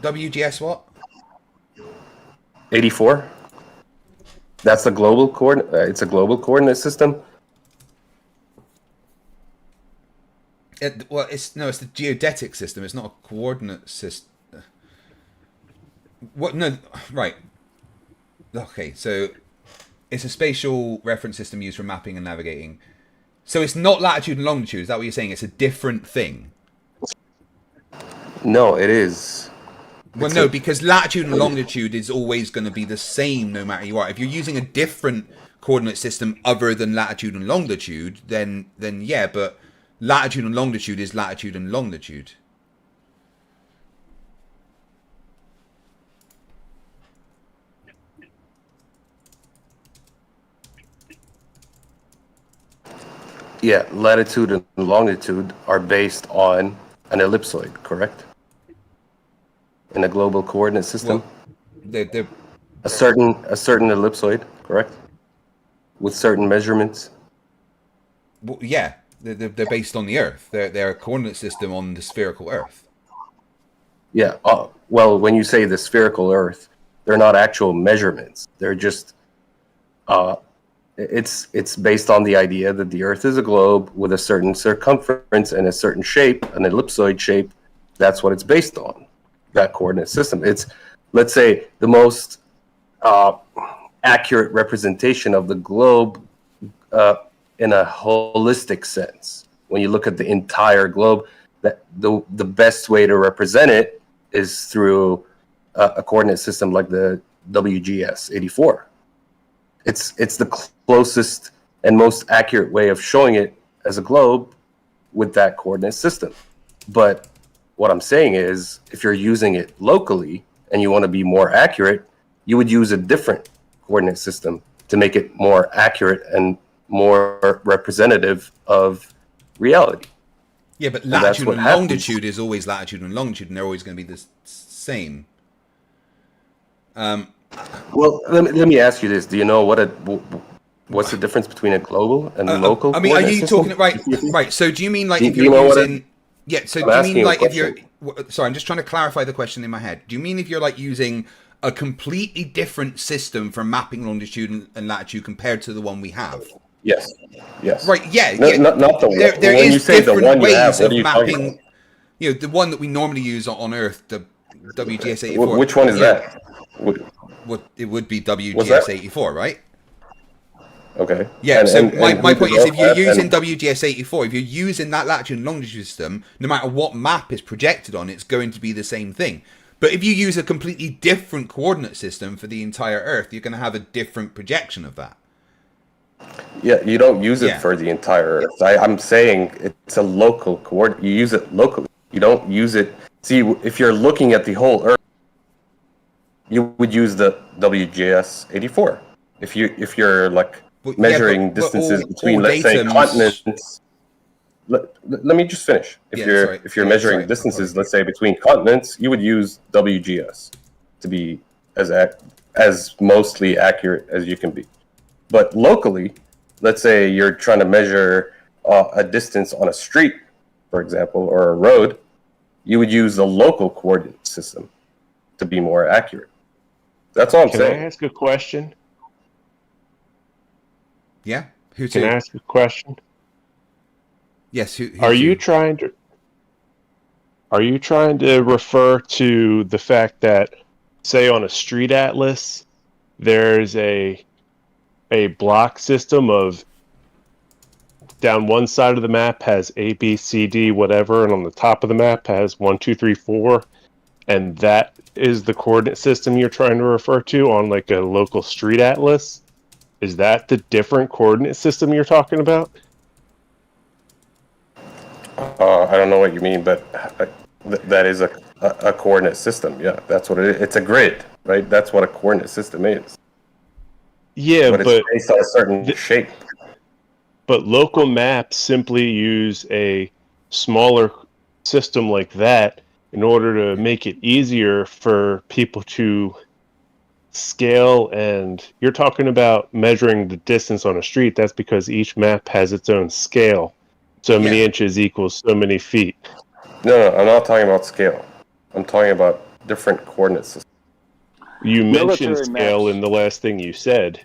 WGS what? 84. That's the global coordinate. It's a global coordinate system. It's the geodetic system. It's not a coordinate system. What? No, right. Okay, so it's a spatial reference system used for mapping and navigating. So it's not latitude and longitude. Is that what you're saying? It's a different thing. No, it is. Well, no, because latitude and longitude is always going to be the same no matter you are. If you're using a different coordinate system other than latitude and longitude, then yeah, but latitude and longitude is latitude and longitude. Yeah, latitude and longitude are based on an ellipsoid, correct? In a global coordinate system. Well, they're a certain ellipsoid, correct? With certain measurements. Well, yeah, they're based on the Earth. They're a coordinate system on the spherical Earth. Yeah. Well, when you say the spherical Earth, they're not actual measurements. They're just. It's based on the idea that the Earth is a globe with a certain circumference and a certain shape, an ellipsoid shape. That's what it's based on. That coordinate system. It's, let's say, the most accurate representation of the globe in a holistic sense. When you look at the entire globe, that the best way to represent it is through a coordinate system like the WGS 84. It's the closest and most accurate way of showing it as a globe with that coordinate system. But what I'm saying is, if you're using it locally and you want to be more accurate, you would use a different coordinate system to make it more accurate and more representative of reality. Yeah, but latitude and longitude is always latitude and longitude, and they're always going to be the same. Well, let me ask you this: do you know what's the difference between a global and a local? I mean, are you system? talking right? So, do you mean like if you you're know using? Yeah. So, do you mean like if you're? Question. Sorry, I'm just trying to clarify the question in my head. Do you mean if you're like using a completely different system for mapping longitude and latitude compared to the one we have? Yes. Yes. Right. Yeah. No, yeah. not the one. There when is you say different the one ways you have, what of are you mapping. You know, the one that we normally use on Earth, the WGS 84. Which one is that? It would be WGS 84, right? Okay. Yeah, my point is, if you're using and WGS 84, if you're using that latitude and longitude system, no matter what map is projected on, it's going to be the same thing. But if you use a completely different coordinate system for the entire Earth, you're going to have a different projection of that. Yeah, you don't use it for the entire Earth. I'm saying it's a local coordinate. You use it locally. You don't use it. See, if you're looking at the whole Earth, you would use the WGS 84. If you're like measuring distances between, let's say, continents. Let me just finish. If you're measuring distances, let's say, between continents, you would use WGS to be as mostly accurate as you can be. But locally, let's say you're trying to measure a distance on a street, for example, or a road, you would use the local coordinate system to be more accurate. That's all I'm saying. Can I ask a question? Yeah. Can I ask a question? Yes. Are you trying to refer to the fact that, say, on a street atlas, there's a block system of down one side of the map has A, B, C, D, whatever, and on the top of the map has 1, 2, 3, 4, and that is the coordinate system you're trying to refer to on like a local street atlas? Is that the different coordinate system you're talking about? I don't know what you mean, but that is a coordinate system. Yeah, that's what it is. It's a grid, right? That's what a coordinate system is. Yeah, but it's based on a certain shape. But local maps simply use a smaller system like that in order to make it easier for people to scale. And you're talking about measuring the distance on a street. That's because each map has its own scale. So many inches equals so many feet. No, I'm not talking about scale. I'm talking about different coordinate systems. You mentioned scale in the last thing you said.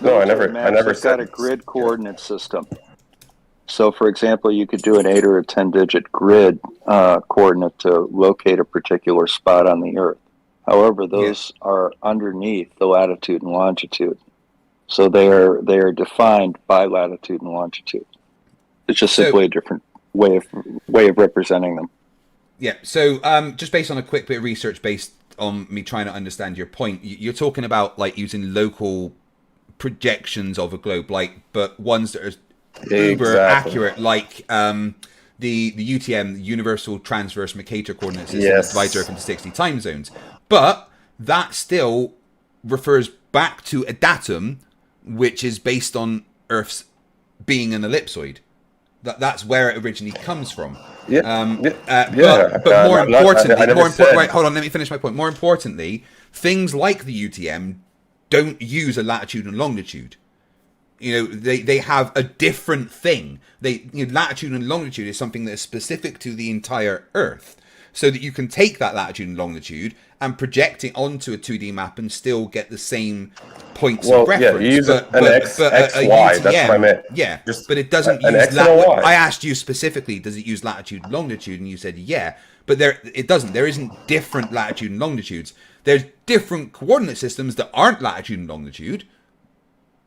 No, I never said a grid coordinate system. So, for example, you could do an 8 or a 10-digit grid coordinate to locate a particular spot on the Earth. However, those are underneath the latitude and longitude, so they are defined by latitude and longitude. It's just simply a different way of representing them. Yeah. So, just based on a quick bit of research, based on me trying to understand your point, you're talking about like using local projections of a globe, like, but ones that are uber accurate, like the UTM, the Universal Transverse Mercator Coordinate System, that divides Earth into 60 time zones. But that still refers back to a datum, which is based on Earth's being an ellipsoid. That's where it originally comes from. But more importantly, right, hold on, let me finish my point. More importantly, things like the UTM don't use a latitude and longitude. You know, they have a different thing. Latitude and longitude is something that is specific to the entire Earth, so that you can take that latitude and longitude and project it onto a 2D map and still get the same points of reference. Yeah, you use an X, Y, that's what I meant. Yeah, but it doesn't use X and a Y. I asked you specifically, does it use latitude and longitude? And you said, yeah. But it doesn't. There isn't different latitude and longitudes. There's different coordinate systems that aren't latitude and longitude,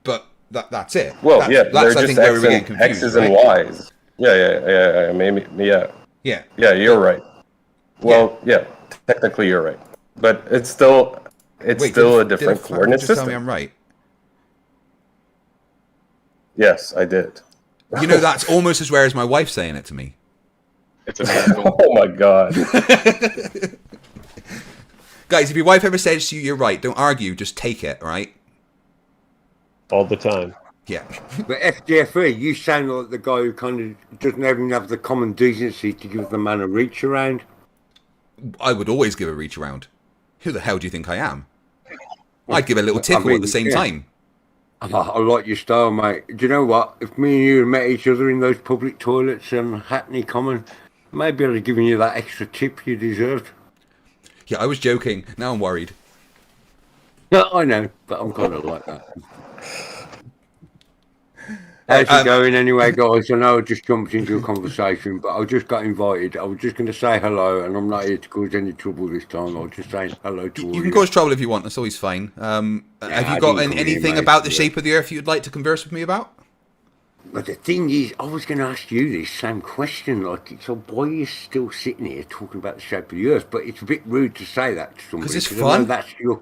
but that's it. Well, that's they're I just think where we were getting confused, X's and Y's. Yeah, maybe, yeah. Yeah, you're right. Well, technically you're right. But it's still a different coordinate system. Tell me I'm right. Yes, I did. You know, that's almost as rare as my wife saying it to me. It's oh my god. Guys, if your wife ever says to you, you're right, don't argue, just take it, all right? All the time. Yeah. But FTFE, you sound like the guy who kind of doesn't even have the common decency to give the man a reach around. I would always give a reach around. Who the hell do you think I am? I'd give a little tickle at the same time. I like your style, mate. Do you know what? If me and you had met each other in those public toilets in Hackney Common, maybe I'd have given you that extra tip you deserved. Yeah, I was joking. Now I'm worried. Yeah, I know, but I'm kind of like that. How's it going anyway, guys? I know I just jumped into a conversation, but I just got invited. I was just going to say hello, and I'm not here to cause any trouble this time. I was just saying hello to all you. You can cause trouble if you want. That's always fine. Have you got anything about the shape of the Earth you'd like to converse with me about? But the thing is, I was going to ask you this same question. Like, so why are you still sitting here talking about the shape of the Earth? But it's a bit rude to say that to somebody. Because it's fun. That's your...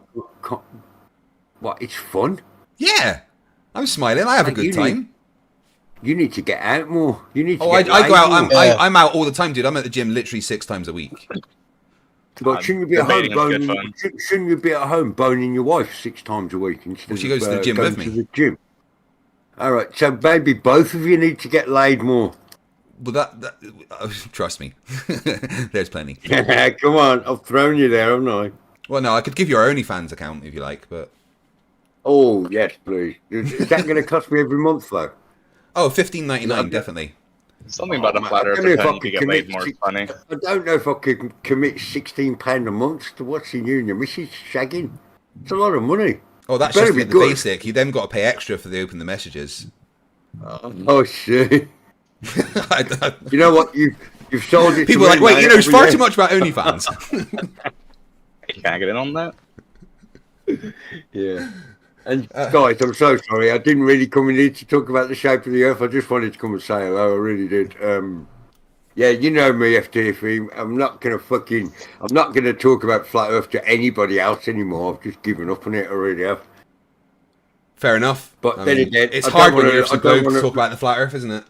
What, it's fun? Yeah. I'm smiling. I have a good time. You need to get out more. You need to I go out. I'm out all the time, dude. I'm at the gym literally 6 times a week. But shouldn't you be at home boning? Shouldn't you be at home boning your wife 6 times a week instead of she goes to the gym with me. To the gym? All right, so maybe both of you need to get laid more. Well, that trust me, there's plenty. Come on, I've thrown you there, haven't I? Well, no, I could give you our OnlyFans account if you like, but. Oh yes, please. Is that going to cost me every month though? Oh, $15.99, definitely. Something about a flat earth pretending to get laid more funny. I don't know if I could commit £16 a month to watching you and your missus shagging. It's a lot of money. Oh, that's just the basic. You then got to pay extra for the open the messages. Oh shit! You know what? You've sold it. People are like, wait, you know far too much about OnlyFans. You can't get in on that. Yeah. And guys, I'm so sorry. I didn't really come in here to talk about the shape of the Earth. I just wanted to come and say hello. I really did. Yeah, you know me, FTFE. I'm not gonna talk about flat Earth to anybody else anymore. I've just given up on it. I really have. Fair enough. But then again, it's hard when you're to talk about the flat Earth, isn't it?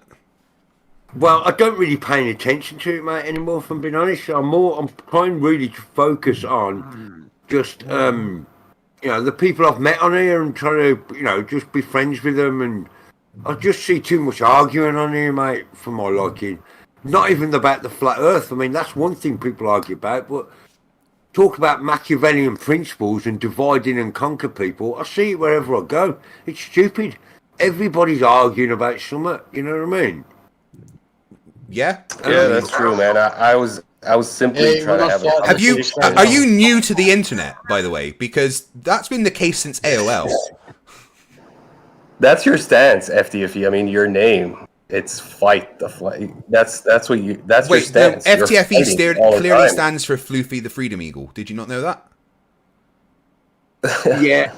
Well, I don't really pay any attention to it, mate, anymore. If I'm being honest, I'm trying really to focus on just you know, the people I've met on here and trying to, you know, just be friends with them. And I just see too much arguing on here, mate, for my liking. Not even about the flat Earth. I mean, that's one thing people argue about, but talk about Machiavellian principles and dividing and conquer people. I see it wherever I go. It's stupid. Everybody's arguing about something. You know what I mean? Yeah. Yeah, that's true, man. I was simply trying to have a... Are you new to the internet, by the way? Because that's been the case since AOL. That's your stance, FTFE. I mean, your name It's fight the flag. That's what you. That's your Wait, no, stance. You're FTFE fighting all the clearly time. stands for Floofy the Freedom Eagle. Did you not know that? Yeah,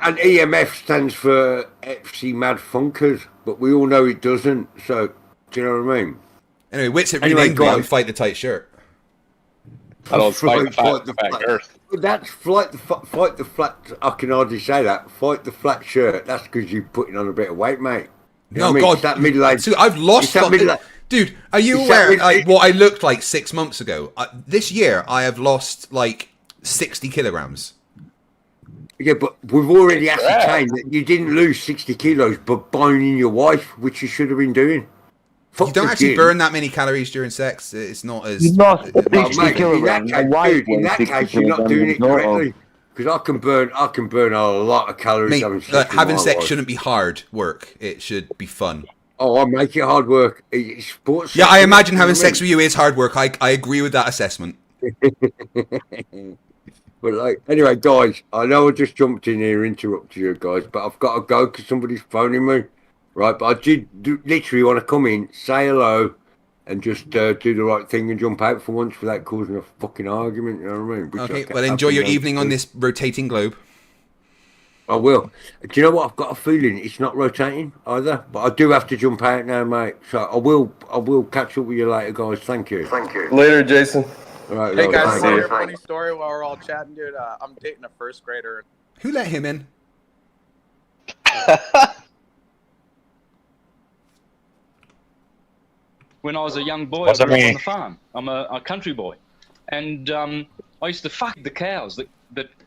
and EMF stands for FC Mad Funkers, but we all know it doesn't. So, do you know what I mean? Anyway, Wits it Anyway, renamed me. I'm guys. Fight the Tight Shirt. I don't fight the flat Earth. That's fight the flat. I can hardly say that. Fight the flat shirt. That's because you're putting on a bit of weight, mate. You know No, what I mean? God. It's that middle-aged. So I've lost. It's that middle-aged. Dude, are you It's that aware middle-aged- what I looked like 6 months ago? This year, I have lost like 60 kilograms. Yeah, but we've already ascertained that you didn't lose 60 kilos by boning your wife, which you should have been doing. Fuck You don't the actually gym. burn that many calories during sex. It's not as. You lost Well, 60 mate, kilograms. in that case, you're not doing it correctly. Because I can burn a lot of calories Mate, having sex. having with my sex wife. shouldn't be hard work. It should be fun. Oh, I make it hard work. It's sports. Yeah, I imagine having sex sex with you is hard work. I agree with that assessment. But like, anyway, guys, I know I just jumped in here, interrupted you guys, but I've got to go because somebody's phoning me, right? But I literally want to come in, say hello, and just do the right thing and jump out for once without causing a fucking argument. You know what I mean? Which Okay, I well, enjoy your happen evening on this rotating globe. I will. Do you know what? I've got a feeling it's not rotating either, but I do have to jump out now, mate. So I will catch up with you later, guys. Thank you. Later, Jason. All right, Hey love, guys, thank want to you. hear a funny story while we're all chatting, dude? I'm dating a first grader. Who let him in? When I was a young boy, What's I grew that up on mean? the farm. I'm a country boy, and I used to fuck the cows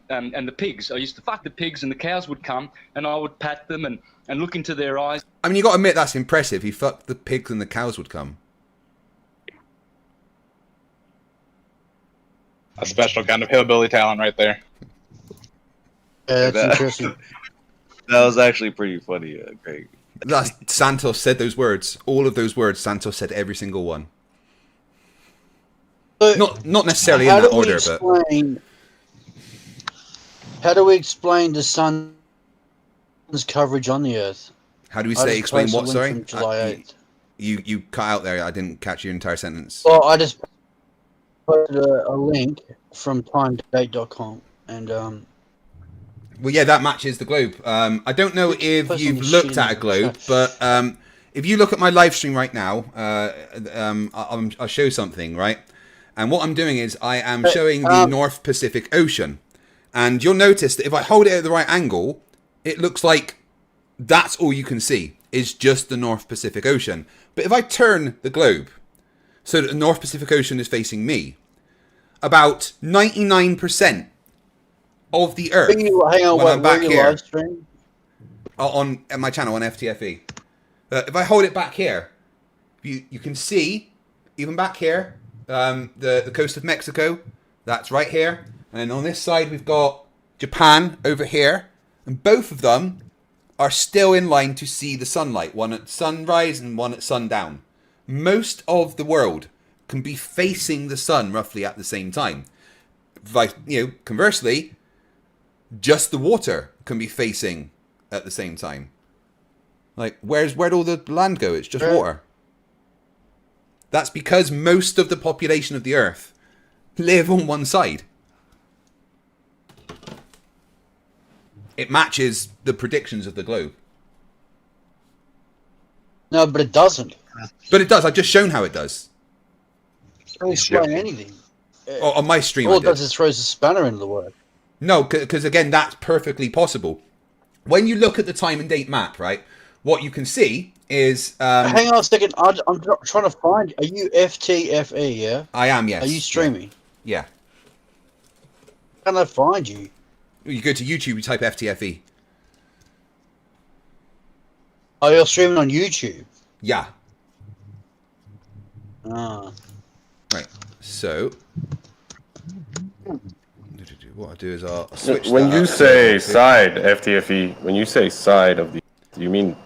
and the pigs. I used to fuck the pigs, and the cows would come, and I would pat them and look into their eyes. I mean, you got to admit that's impressive. He fucked the pigs and the cows would come. A special kind of hillbilly talent right there. Yeah, that's interesting. That was actually pretty funny, Craig. Santos said those words. All of those words, Santos said every single one. So, Not necessarily how in that do we order, but explain, how do we explain the sun's coverage on the Earth? how do we I say just explain posted what? a link Sorry, from July 8th. you cut out there. I didn't catch your entire sentence. Well, I just posted a link from timedate.com, and Well, yeah, that matches the globe. I don't know if person you've is looked shooting at a at globe, but if you look at my live stream right now, I'll show something, right? And what I'm doing is I am showing the North Pacific Ocean. And you'll notice that if I hold it at the right angle, it looks like that's all you can see is just the North Pacific Ocean. But if I turn the globe so that the North Pacific Ocean is facing me, about 99% of the Earth, hang on, when I'm back where you here, live stream? on my channel on FTFE, if I hold it back here, you can see, even back here, the coast of Mexico, that's right here. And then on this side, we've got Japan over here. And both of them are still in line to see the sunlight, one at sunrise and one at sundown. Most of the world can be facing the sun roughly at the same time. Conversely, just the water can be facing at the same time. Like, where'd all the land go? It's just water. That's because most of the population of the Earth live on one side. It matches the predictions of the globe. No, but it doesn't. But it does. I've just shown how it does. It doesn't explain anything. On my stream, All I it did. does is throws a spanner into the work. No, because again, that's perfectly possible. When you look at the time and date map, right, what you can see is... Hang on a second. I'm trying to find... Are you FTFE, yeah? I am, yes. Are you streaming? Yeah. How can I find you? You go to YouTube, you type FTFE. Oh, you're streaming on YouTube? Yeah. Ah. Right. So... What I'll do is I'll switch When that you up say to- side FTFE, when you say side of the, do you mean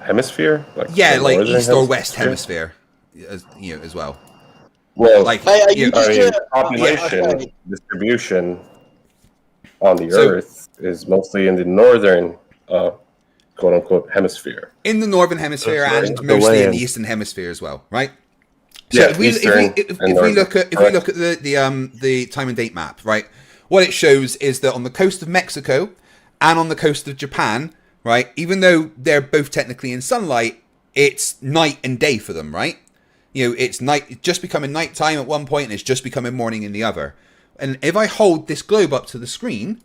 hemisphere? Yeah, the like northern east or west hemisphere, as well. Well, like population distribution on the So- Earth is mostly in the northern quote unquote hemisphere. In the northern hemisphere That's right. and The mostly in land. the eastern hemisphere as well, right? So Yeah, if we look at the time and date map, right, what it shows is that on the coast of Mexico and on the coast of Japan, right, even though they're both technically in sunlight, it's night and day for them, right? You know, it's just becoming nighttime at one point and it's just becoming morning in the other. And if I hold this globe up to the screen,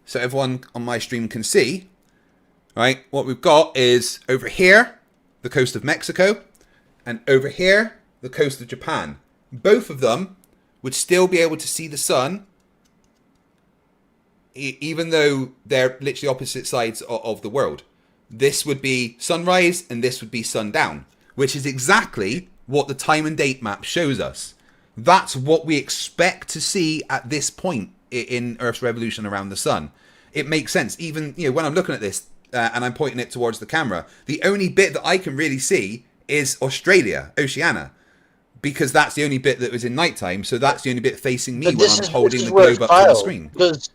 so everyone on my stream can see, right, what we've got is over here, the coast of Mexico, and over here, the coast of Japan. Both of them would still be able to see the sun, even though they're literally opposite sides of the world. This would be sunrise and this would be sundown, which is exactly what the time and date map shows us. That's what we expect to see at this point in Earth's revolution around the sun. It makes sense. Even, you know, when I'm looking at this and I'm pointing it towards the camera, the only bit that I can really see is Australia, Oceania, because that's the only bit that was in nighttime. So that's the only bit facing me when I'm holding the globe up to the screen. Because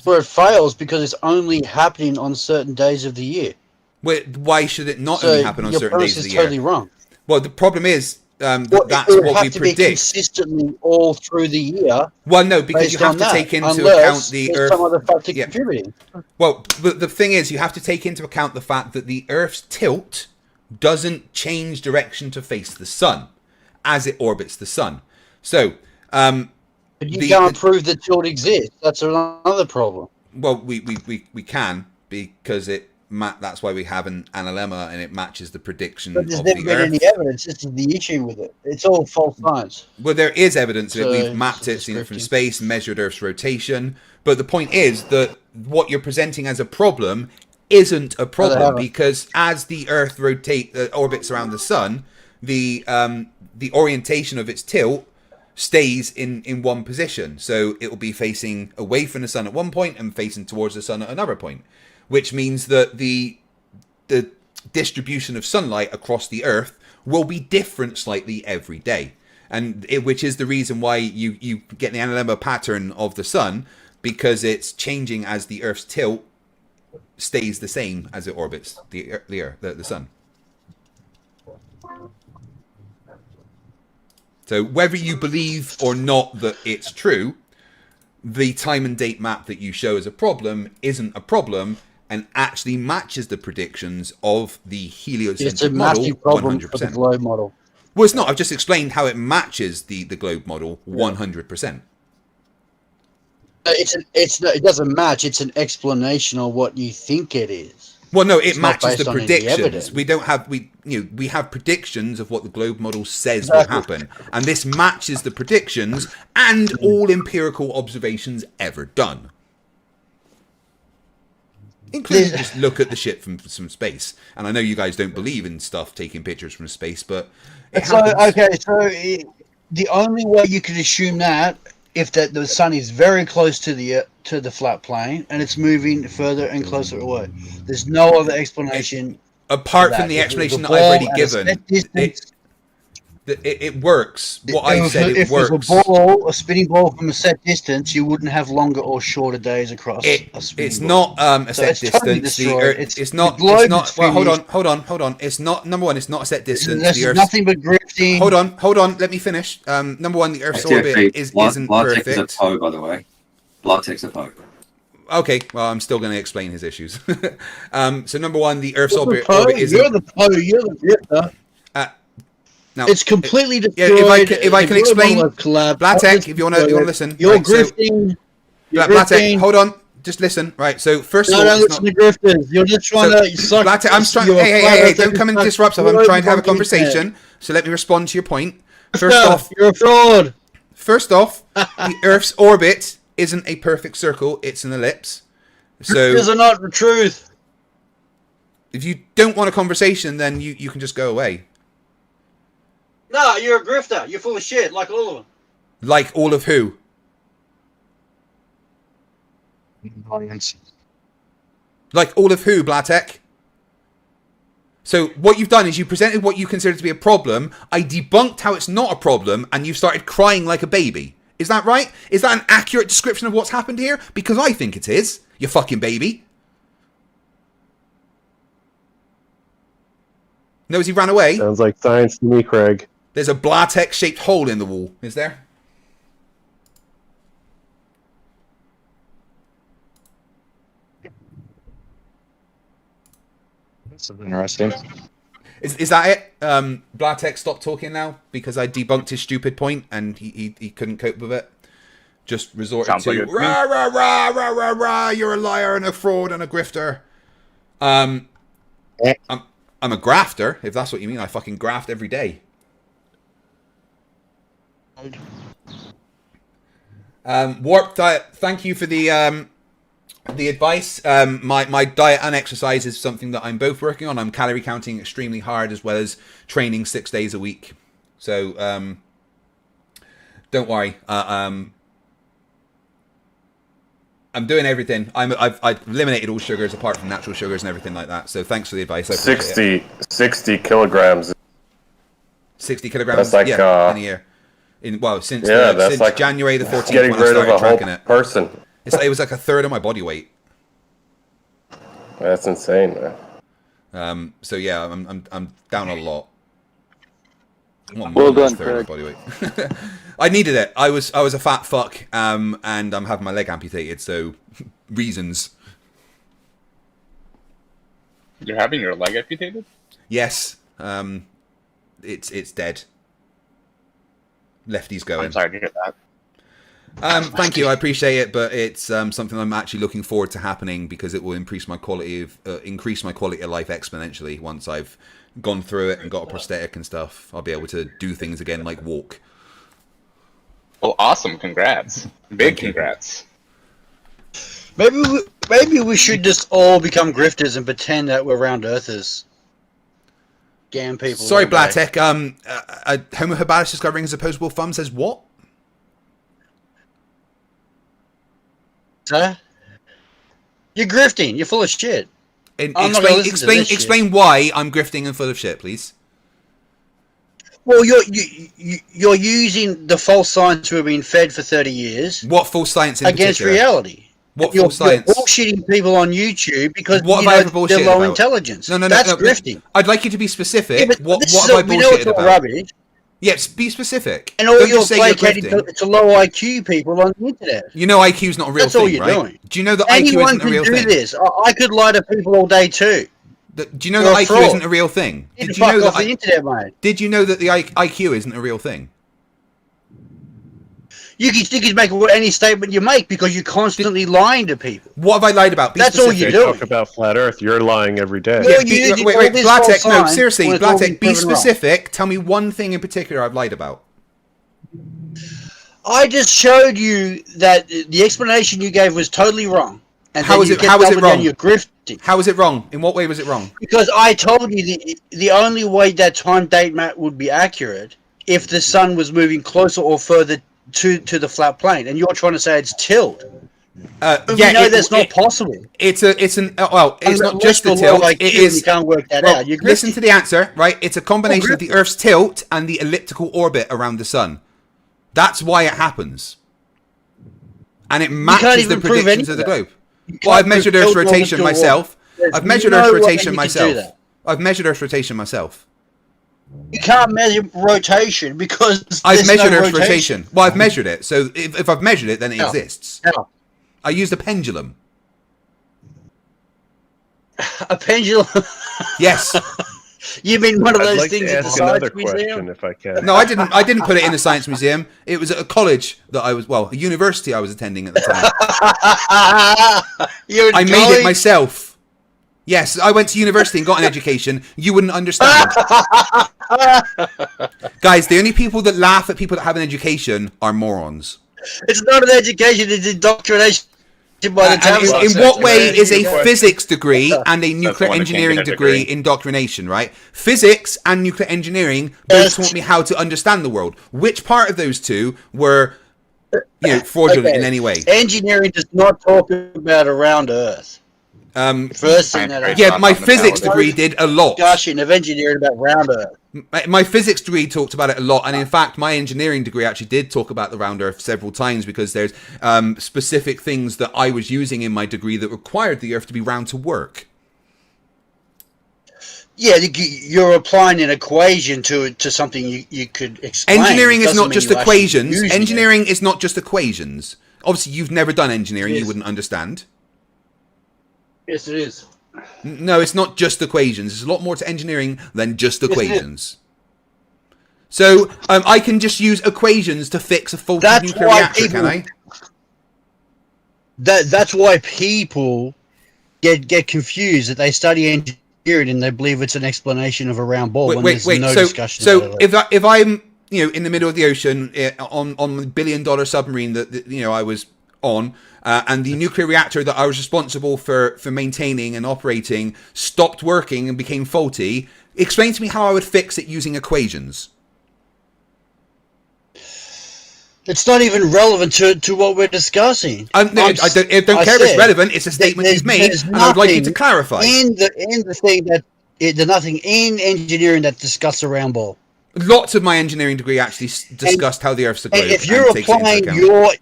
where it fails because it's only happening on certain days of the year. Why should it not only happen on certain days of the year? Your premise is totally wrong. Well, the problem is that's what we predict. Be consistently all through the year. Well, no, because you have to take into account the Earth. Some other factor contributing. Well, but the thing is, you have to take into account the fact that the Earth's tilt doesn't change direction to face the sun as it orbits the sun. So, but you can't prove that tilt exists. That's another problem. Well, we can, because that's why we have an lemma and it matches the prediction but there's of never the been Earth. any evidence. This is the issue with it. It's all false science. Well, there is evidence that we've mapped it, seen it from space, measured Earth's rotation. But the point is that what you're presenting as a problem isn't a problem, because as the Earth orbits around the sun, the orientation of its tilt stays in one position. So it will be facing away from the sun at one point and facing towards the sun at another point, which means that the distribution of sunlight across the Earth will be different slightly every day. And which is the reason why you get the analemma pattern of the sun, because it's changing as the Earth's tilt stays the same as it orbits the sun. So whether you believe or not that it's true, the time and date map that you show as a problem isn't a problem and actually matches the predictions of the heliocentric model 100%. For the globe model. Well, it's not. I've just explained how it matches the globe model 100%. It doesn't match. It's an explanation of what you think it is. Well, no, it matches the predictions. We have predictions of what the globe model says will happen, and this matches the predictions and all empirical observations ever done, including just look at the shit from space. And I know you guys don't believe in stuff taking pictures from space, but the only way you can assume that if the sun is very close to the flat plane and it's moving further and closer away. There's no other explanation. Apart from the explanation that I've already given, it works. What I said, it works. If it was a spinning ball from a set distance, you wouldn't have longer or shorter days across a spinning it's ball. not a set distance. It's not. Well, hold on. It's not, number one, it's not a set distance. There's nothing but drifting. Hold on. Let me finish. Number one, the Earth's orbit isn't perfect. Blatek is a Poe, by the way. Blatek's a Poe. Okay, well, I'm still going to explain his issues. So number one, the Earth's orbit isn't... You're the Poe, you're the drifter. Now, it's completely destroyed. If I can explain, Blatek, if you want to listen. You're grifting. Blatek, hold on. Just listen. Right, so first of all... don't listen to grifters. You're just trying to suck... Blatek, I'm trying... Hey, don't come and disrupt stuff. I'm trying to have a conversation. So let me respond to your point. First off... You're a fraud. First off, the Earth's orbit isn't a perfect circle. It's an ellipse. So... These are not the truth. If you don't want a conversation, then you can just go away. No, you're a grifter. You're full of shit, like all of them. Like all of who? Like all of who, Blatek? So what you've done is you presented what you consider to be a problem. I debunked how it's not a problem, and you started crying like a baby. Is that right? Is that an accurate description of what's happened here? Because I think it is. You fucking baby. No, as he ran away. Sounds like science to me, Craig. There's a Blatex-shaped hole in the wall. Is there? That's interesting. Is that it? Blatex stopped talking now because I debunked his stupid point and he couldn't cope with it. Just resorted Sounds to like it. rah, rah, rah, rah, rah, rah, you're a liar and a fraud and a grifter. I'm a grafter, if that's what you mean. I fucking graft every day. Warp Diet, thank you for the advice. My diet and exercise is something that I'm both working on. I'm calorie counting extremely hard as well as training 6 days a week. So don't worry. I'm doing everything. I've eliminated all sugars apart from natural sugars and everything like that. So thanks for the advice. I appreciate it. 60 kilograms. 60 kilograms. That's like in a year. Since like January the 14th getting when I rid of started a whole tracking it. person. It was like a third of my body weight. That's insane, man. So yeah, I'm down a lot. Well done, Craig. Body weight. I needed it. I was a fat fuck, and I'm having my leg amputated. So reasons. You're having your leg amputated? Yes. It's dead. Lefty's going. I'm sorry to hear that. Thank you, I appreciate it, but it's something I'm actually looking forward to happening because it will increase my quality of life exponentially once I've gone through it and got a prosthetic and stuff. I'll be able to do things again like walk. Well, awesome! Congrats, big congrats. Maybe we should just all become grifters and pretend that we're round earthers. Scam people. Sorry, Blatek. Homo habilis discovering his opposable thumb says what? Sir? You're grifting. You're full of shit. Explain why I'm grifting and full of shit, please. Well, you're using the false science we've been fed for 30 years. What false science in against particular? reality? What false science? You're bullshitting people on YouTube because what have I ever bullshitted they're low about? intelligence. No, That's grifting. I'd like you to be specific. Yeah, what have I bullshitted about? Rubbish. Yes, be specific. And all Don't you're just say you're placating grifting. to low IQ people on the internet. You know IQ's not a real That's thing, all you're right? doing. Do you know that Anyone IQ isn't a real can do thing? this. I could lie to people all day too. Do you know that IQ isn't a real thing? Did you know that the internet, mate? Did you know that the IQ isn't a real thing? You can make any statement you make because you're constantly lying to people. What have I lied about? Be That's specific. all you're doing. Talk about flat Earth. You're lying every day. Wait, Blatek, no, seriously, Blatek, be specific. Tell me one thing in particular I've lied about. I just showed you that the explanation you gave was totally wrong. And How is it wrong? You're grifting. How is it wrong? In what way was it wrong? Because I told you the only way that time date map would be accurate if the sun was moving closer or further to the flat plane, and you're trying to say it's tilt. That's not possible. It's not just the tilt. It is. You can't work that out. Listen to the answer, right? It's a combination of the Earth's tilt and the elliptical orbit around the sun. That's why it happens, and it matches the predictions of the globe. Well, I've measured Earth's rotation myself. I've measured Earth's rotation myself. I've measured Earth's rotation myself. You can't measure rotation because I've measured Earth's rotation. Well, I've measured it. So if I've measured it, then it exists. How? I used a pendulum. A pendulum? Yes. You mean one of those like things to at the ask science another museum? question, if I can. No, I didn't. I didn't put it in the science museum. It was at a college that I was, a university I was attending at the time. I made it myself. Yes, I went to university and got an education. You wouldn't understand. Guys, the only people that laugh at people that have an education are morons. It's not an education, it's indoctrination by the time. In what way is a physics degree and a nuclear engineering degree indoctrination, right? Physics and nuclear engineering both taught me how to understand the world. Which part of those two were fraudulent in any way? Engineering does not talk about around Earth. First thing that yeah, my physics degree did a lot. Discussion of engineering about round Earth. My physics degree talked about it a lot, and in fact, my engineering degree actually did talk about the round Earth several times because there's specific things that I was using in my degree that required the Earth to be round to work. Yeah, you're applying an equation to something you could explain. Engineering is not just equations. Engineering is not just equations. Obviously, you've never done engineering; you wouldn't understand. Yes, it is. No, it's not just equations. There's a lot more to engineering than just equations. So I can just use equations to fix a faulty nuclear reactor, can I? That's why people get confused that they study engineering and they believe it's an explanation of a round ball. Wait. Discussion so if I'm in the middle of the ocean on the $1 billion submarine that I was on. And the nuclear reactor that I was responsible for maintaining and operating stopped working and became faulty. Explain to me how I would fix it using equations. It's not even relevant to what we're discussing. I don't care if it's relevant. It's a statement you've made, and I would like you to clarify. There's nothing in engineering that discusses a round ball. Lots of my engineering degree actually discussed how the Earth's a globe. If you're applying your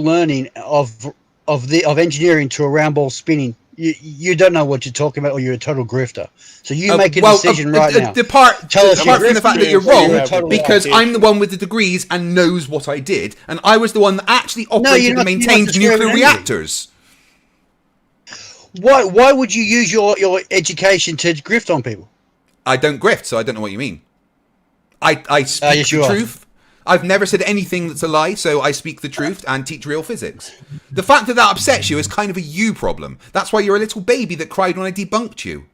learning of engineering to a round ball spinning, you don't know what you're talking about, or you're a total grifter. So you make a decision right now. Apart from the fact that you're wrong, because I'm the one with the degrees and knows what I did, and I was the one that actually operated and maintained nuclear reactors. Why would you use your education to grift on people? I don't grift, so I don't know what you mean. I speak the truth. I've never said anything that's a lie, so I speak the truth and teach real physics. The fact that upsets you is kind of a you problem. That's why you're a little baby that cried when I debunked you.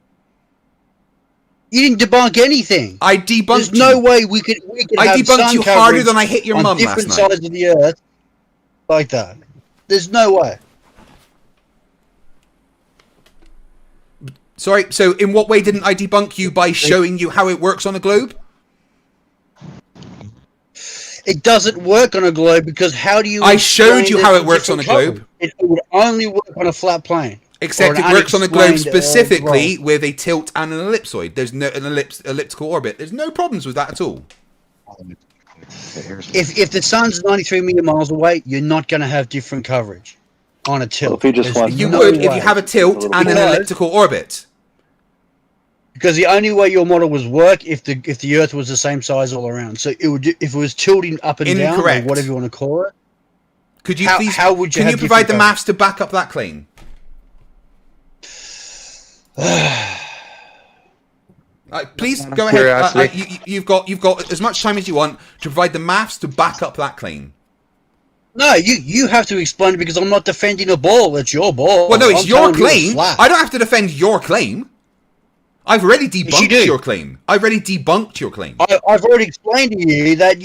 You didn't debunk anything. I debunked There's no way we could I debunked you harder than I hit your mum last night. Different sides of the Earth like that. There's no way. Sorry, so in what way didn't I debunk you by showing you how it works on a globe? It doesn't work on a globe because how do you... I showed you how it works on a globe. It would only work on a flat plane. Except it works on a globe specifically with a tilt and an ellipsoid. There's no elliptical orbit. There's no problems with that at all. If the sun's 93 million miles away, you're not going to have different coverage on a tilt. Well, if you would if you have a tilt and an elliptical orbit. Because the only way your model would work if the Earth was the same size all around. So it would if it was tilting up and down, or whatever you want to call it. Could you please? Can you provide the maths to back up that claim? Please go ahead. You've got as much time as you want to provide the maths to back up that claim. No, you have to explain it because I'm not defending a ball. It's your ball. Well, no, it's your claim. I don't have to defend your claim. I've already debunked your claim. I've already debunked your claim. I've already explained to you that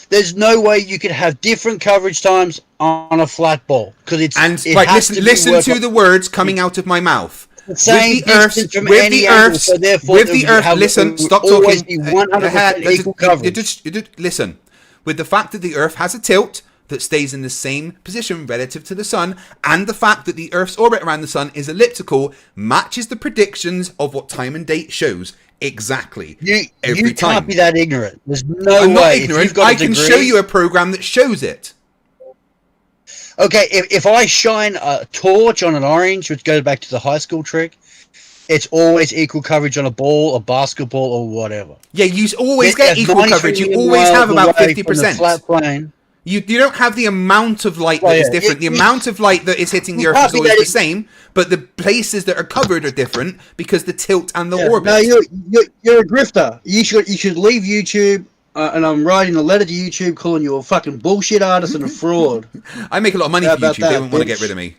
there's no way you could have different coverage times on a flat ball because it's listen to the words coming out of my mouth. The same distance from any angle, so therefore listen, stop talking. Equal coverage. Listen, with the fact that the Earth has a tilt that stays in the same position relative to the sun, and the fact that the Earth's orbit around the sun is elliptical matches the predictions of what time and date shows exactly. You can't time. Be that ignorant. There's no I'm way. Not ignorant. I can show you a program that shows it. Okay, if I shine a torch on an orange, which goes back to the high school trick, it's always equal coverage on a ball, a basketball, or whatever. Yeah, you always get equal coverage. You always have about 50%. Flat plane. You don't have the amount of light that is different. The amount of light that is hitting the Earth is always the same, but the places that are covered are different because the tilt and the orbit. No, you're a grifter. You should leave YouTube, and I'm writing a letter to YouTube calling you a fucking bullshit artist and a fraud. I make a lot of money for YouTube. They wouldn't want to get rid of me.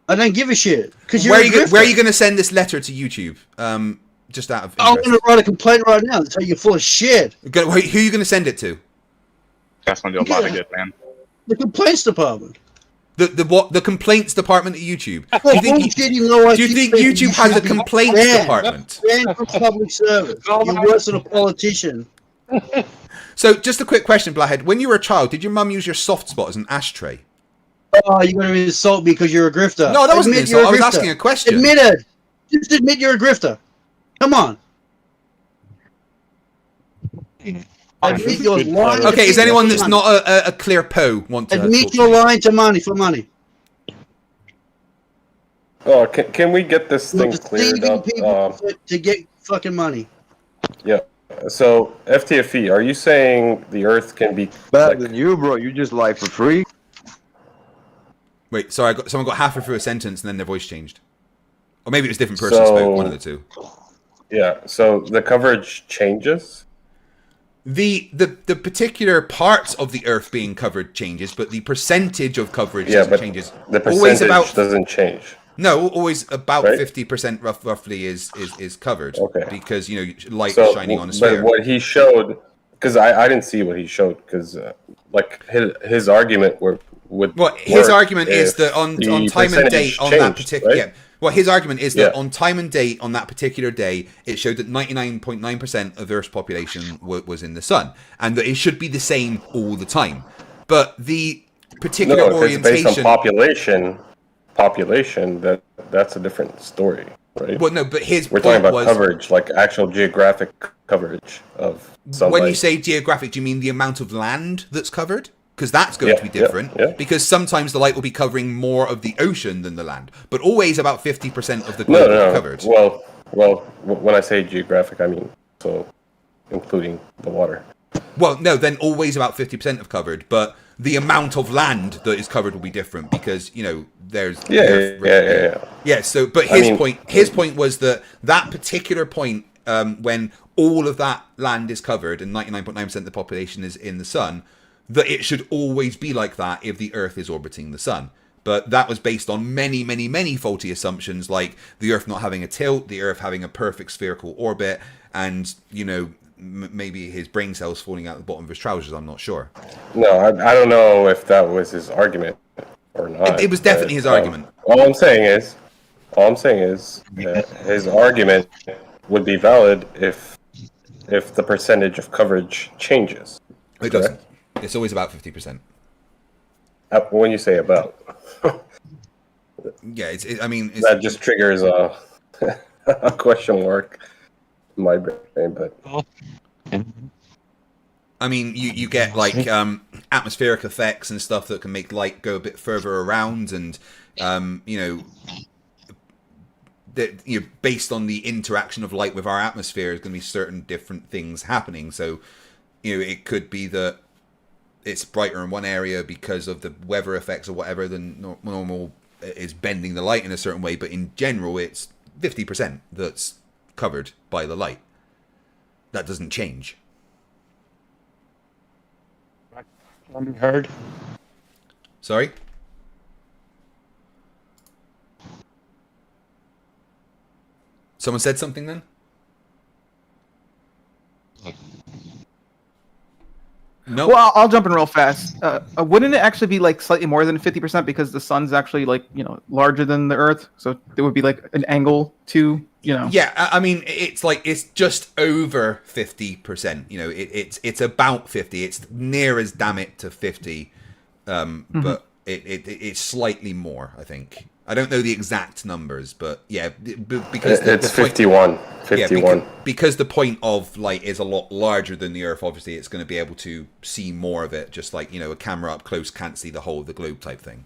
I don't give a shit. Where are you going to send this letter to YouTube? Just out of interest. I'm going to write a complaint right now and tell you you're full of shit. Who are you going to send it to? That's gonna do a lot of good, man. The complaints department. The complaints department at YouTube. Do you think YouTube has a complaints department? Banned from public service. You're worse than a politician. So, just a quick question, Blackhead. When you were a child, did your mum use your soft spot as an ashtray? Oh, you're gonna insult me because you're a grifter. No, that wasn't an Admit you're insult. I was grifter. asking a question. Admit it. Just admit you're a grifter. Come on. Admit you're lying. Okay, is anyone that's not a clear po want to admit talk to you're me? lying to money for money? Oh, can we get this You're thing cleared deceiving up? people to get fucking money. Yeah. So FTFE, are you saying the Earth can be better than you, bro? You just lie for free. Wait, sorry, someone got halfway through a sentence and then their voice changed. Or maybe it was a different person spoke, one of the two. Yeah, so the coverage changes? The particular parts of the Earth being covered changes, but the percentage of coverage changes. The percentage doesn't change. No, always about Right? 50% roughly is covered. Okay. Because, light So, is shining on a sphere. But what he showed, because I didn't see what he showed, because his argument His argument is that on time and date on that particular right? Well, his argument is that on time and date on that particular day, it showed that 99.9% of Earth's population was in the sun, and that it should be the same all the time. But the particular orientation, based on population, that's a different story, right? Well, no, but his we're point talking about was coverage, like actual geographic coverage of sunlight. When you say geographic, do you mean the amount of land that's covered? Because that's going to be different. Because sometimes the light will be covering more of the ocean than the land, but always about 50% of the globe will be covered. Well, when I say geographic, I mean so including the water. Well, no, then always about 50% of covered, but the amount of land that is covered will be different because there's yeah. So, but his point was that particular point when all of that land is covered and 99.9% of the population is in the sun, that it should always be like that if the Earth is orbiting the sun. But that was based on many, many, many faulty assumptions, like the Earth not having a tilt, the Earth having a perfect spherical orbit, and maybe his brain cells falling out the bottom of his trousers. I'm not sure. No, I don't know if that was his argument or not. It was definitely his argument. All I'm saying is that his argument would be valid if the percentage of coverage changes. It doesn't. It's always about 50%. When you say about, yeah, that just triggers a question mark in my brain. But I mean, you get like atmospheric effects and stuff that can make light go a bit further around, and based on the interaction of light with our atmosphere, there's going to be certain different things happening. So, it could be that it's brighter in one area because of the weather effects or whatever than normal is bending the light in a certain way, but in general it's 50% that's covered by the light. That doesn't change. Heard? Sorry? Someone said something then? No. Well, I'll jump in real fast. Wouldn't it actually be like slightly more than 50% because the sun's actually like larger than the Earth, so there would be like an angle to Yeah, I mean it's just over 50%. It's about 50. It's near as damn it to 50, but it's slightly more. I think. I don't know the exact numbers, but yeah, because it's 51. 51. Yeah, because the point of light is a lot larger than the Earth. Obviously, it's going to be able to see more of it. Just like a camera up close can't see the whole of the globe type thing.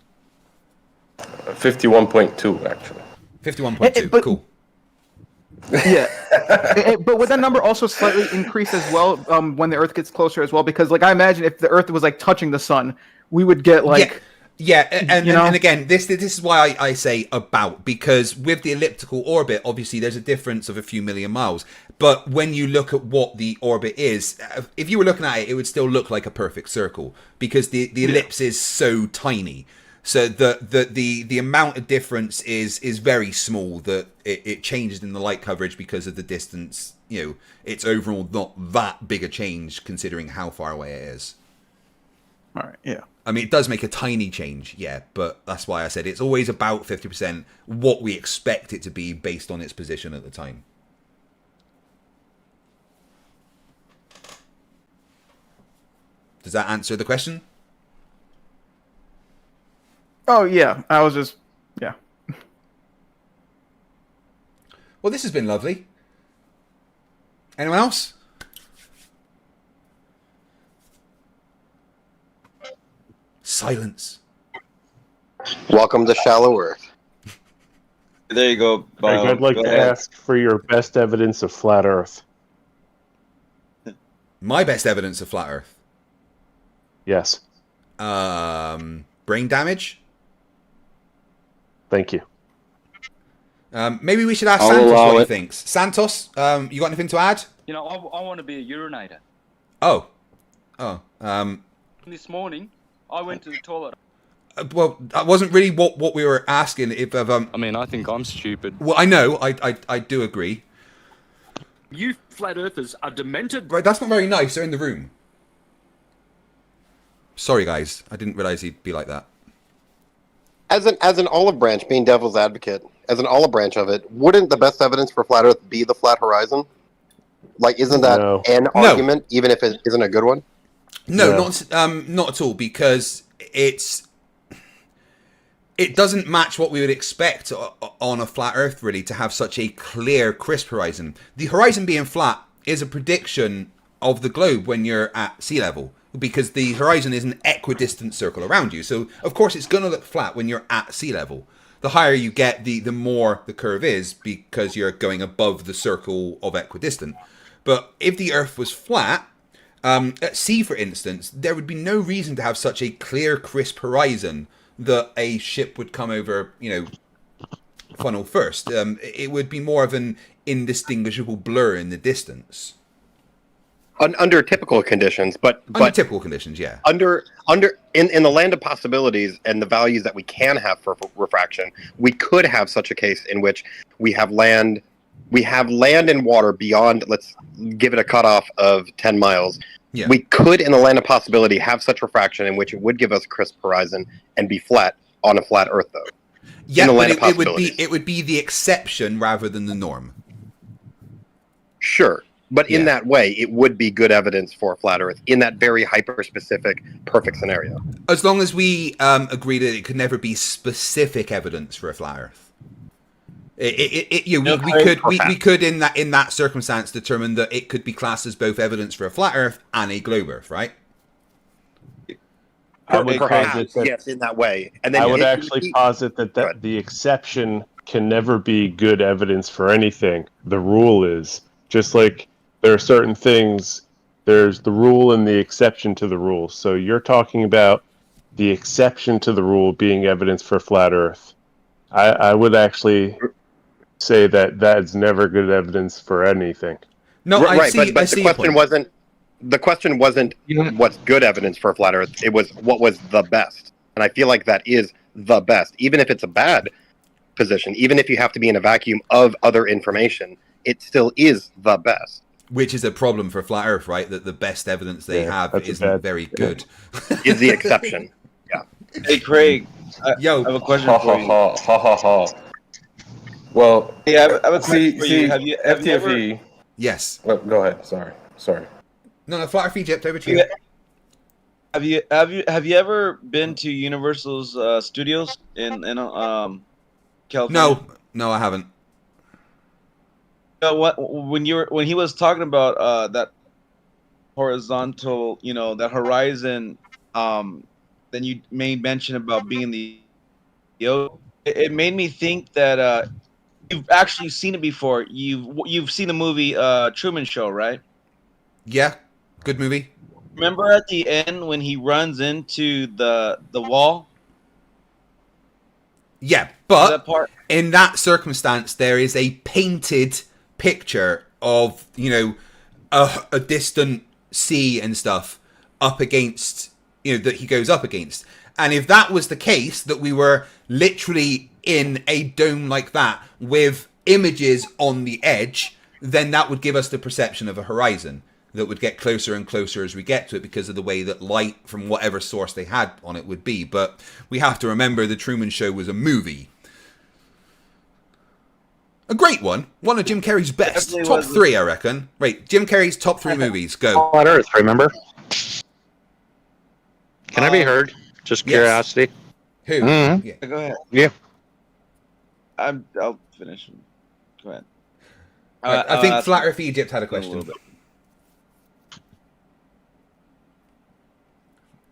51.2 actually. 51.2. Cool. Yeah, but would that number also slightly increase as well when the Earth gets closer as well? Because I imagine if the Earth was touching the sun, we would get Yeah, and again, this is why I say about, because with the elliptical orbit, obviously there's a difference of a few million miles. But when you look at what the orbit is, if you were looking at it, it would still look like a perfect circle because the ellipse is so tiny. So the amount of difference is very small that it changes in the light coverage because of the distance. It's overall not that big a change considering how far away it is. All right, yeah. I mean, it does make a tiny change, yeah, but that's why I said it's always about 50% what we expect it to be based on its position at the time. Does that answer the question? Oh yeah, I was just yeah. Well, this has been lovely. Anyone else? Silence. Welcome to Shallow Earth. There you go, Greg, Bob. I'd like Go to ahead. ask for your best evidence of flat Earth. My best evidence of flat Earth. Yes. Brain damage. Thank you. Maybe we should ask I'll Santos allow what he it. thinks. Santos, you got anything to add? You know, I want to be a urinator. Oh. This morning, I went to the toilet. Well, that wasn't really what we were asking. If I mean, I think I'm stupid. well, I know, I do agree. You flat earthers are demented. Right, that's not very nice. They're in the room. Sorry, guys. I didn't realize he'd be like that. As an olive branch, being devil's advocate, as an olive branch of it, wouldn't the best evidence for flat Earth be the flat horizon? Like, isn't that an argument, even if it isn't a good one? No, not at all, because it doesn't match what we would expect on a flat Earth, really, to have such a clear, crisp horizon. The horizon being flat is a prediction of the globe when you're at sea level, because the horizon is an equidistant circle around you. So, of course, it's going to look flat when you're at sea level. The higher you get, the more the curve is, because you're going above the circle of equidistant. But if the Earth was flat, at sea, for instance, there would be no reason to have such a clear, crisp horizon that a ship would come over, funnel first. It would be more of an indistinguishable blur in the distance. Under typical conditions, but Under typical conditions, yeah. in the land of possibilities and the values that we can have for refraction, we could have such a case in which we have land and water beyond, let's give it a cutoff of 10 miles. Yeah. We could, in the land of possibility, have such refraction in which it would give us a crisp horizon and be flat on a flat Earth, though. Yeah, in the but land of it possibilities. would be the exception rather than the norm. Sure. But in that way, it would be good evidence for a flat Earth in that very hyper-specific, perfect scenario. As long as we agree that it could never be specific evidence for a flat Earth. We could in that circumstance determine that it could be classed as both evidence for a flat Earth and a globe Earth, right? I would Perhaps, posit that, yes, in that way. And then I would actually posit that the exception can never be good evidence for anything. The rule is, just like there are certain things, there's the rule and the exception to the rule. So you're talking about the exception to the rule being evidence for flat Earth. I would actually say that that's never good evidence for anything. No, but the question wasn't what's good evidence for a flat Earth. It was what was the best. And I feel like that is the best. Even if it's a bad position, even if you have to be in a vacuum of other information, it still is the best. Which is a problem for flat Earth, right? That the best evidence they have isn't very good. Is the exception. Yeah. Hey, Craig. I have a question for you. Well, yeah, I have a question for see, you. Have you FTFE. ever... Yes. Well, go ahead. Sorry. No, Flat Earth Egypt, over to you. Have you ever been to Universal's studios in California? No, I haven't. When he was talking about that horizontal, that horizon, then you made mention about being the ocean. It made me think that you've actually seen it before. You've seen the movie Truman Show, right? Yeah, good movie. Remember at the end when he runs into the wall? Yeah, but in that circumstance, there is a painted picture of, a distant sea and stuff up against, that he goes up against. And if that was the case, that we were literally in a dome like that with images on the edge, then that would give us the perception of a horizon that would get closer and closer as we get to it because of the way that light from whatever source they had on it would be. But we have to remember the Truman Show was a movie. A great one. One of Jim Carrey's best. Definitely Top was. 3, I reckon. Right, Jim Carrey's top 3 movies. Go. Flat Earth, remember? Can I be heard? Just curiosity. Who? Mhm. Yeah. Go ahead. Yeah. I'll finish. Go ahead. Right, I think Flat Earth Egypt had a question.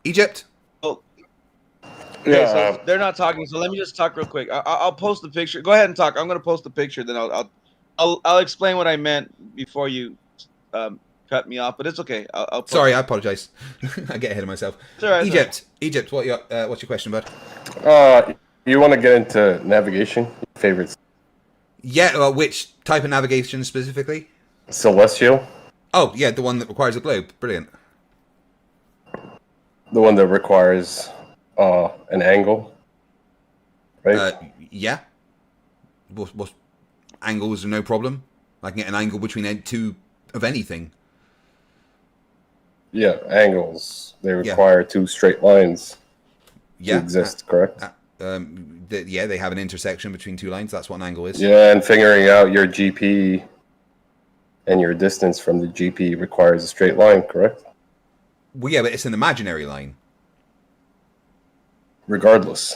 Egypt? Okay, so they're not talking, so let me just talk real quick. I'll post the picture. Go ahead and talk. I'm going to post the picture, then I'll explain what I meant before you cut me off. But it's okay. I'll post Sorry, it. I apologize. I get ahead of myself. It's all right, Egypt. What's your question, bud? You want to get into navigation? Favorites? Yeah. Well, which type of navigation specifically? Celestial. Oh, yeah, the one that requires a globe. Brilliant. The one that requires an angle, right? Yeah. What angles are no problem. I can get an angle between two of anything. Yeah, angles. They require two straight lines to exist, correct? They have an intersection between two lines. That's what an angle is. Yeah, and figuring out your GP and your distance from the GP requires a straight line, correct? Well, yeah, but it's an imaginary line. Regardless.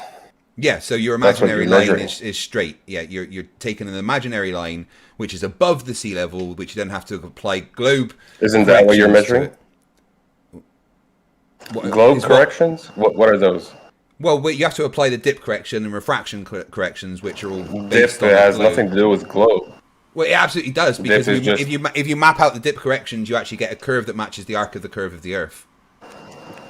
Yeah, so your imaginary line is straight. Yeah, you're taking an imaginary line which is above the sea level, which you then have to apply globe. Isn't that what you're measuring? Globe corrections? What are those? Well, you have to apply the dip correction and refraction corrections, which are all dip has nothing to do with globe. Well, it absolutely does, because if you map out the dip corrections, you actually get a curve that matches the arc of the curve of the Earth.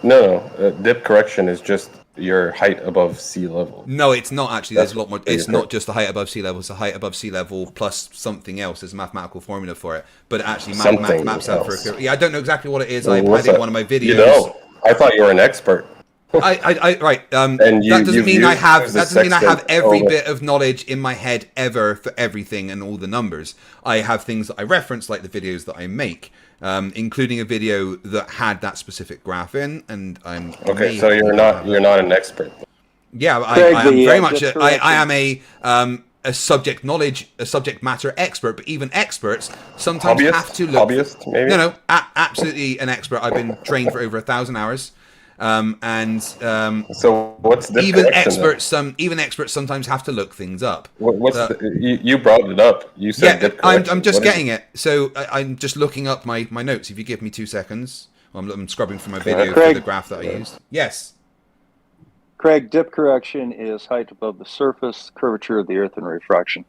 No, dip correction is just your height above sea level. No, it's not actually. There's a lot more. It's not just the height above sea level. It's the height above sea level plus something else. There's a mathematical formula for it, but it actually maps out for a curve. Yeah, I don't know exactly what it is. I had it in one of my videos. You know, I thought you were an expert. Right. And that doesn't mean I have. That doesn't mean I have every bit of knowledge in my head ever for everything and all the numbers. I have things that I reference, like the videos that I make, including a video that had that specific graph in. And I'm okay. So you're not an expert. Yeah, I am very much. I am a subject matter expert. But even experts sometimes have to look. Hobbyist, maybe? No, absolutely an expert. I've been trained for over 1,000 hours. So what's the even experts sometimes have to look things up. You brought it up. You said I'm just getting it. So I'm just looking up my notes. If you give me 2 seconds, I'm scrubbing from my video for the graph that I used. Yes. Craig, dip correction is height above the surface, curvature of the Earth, and refraction.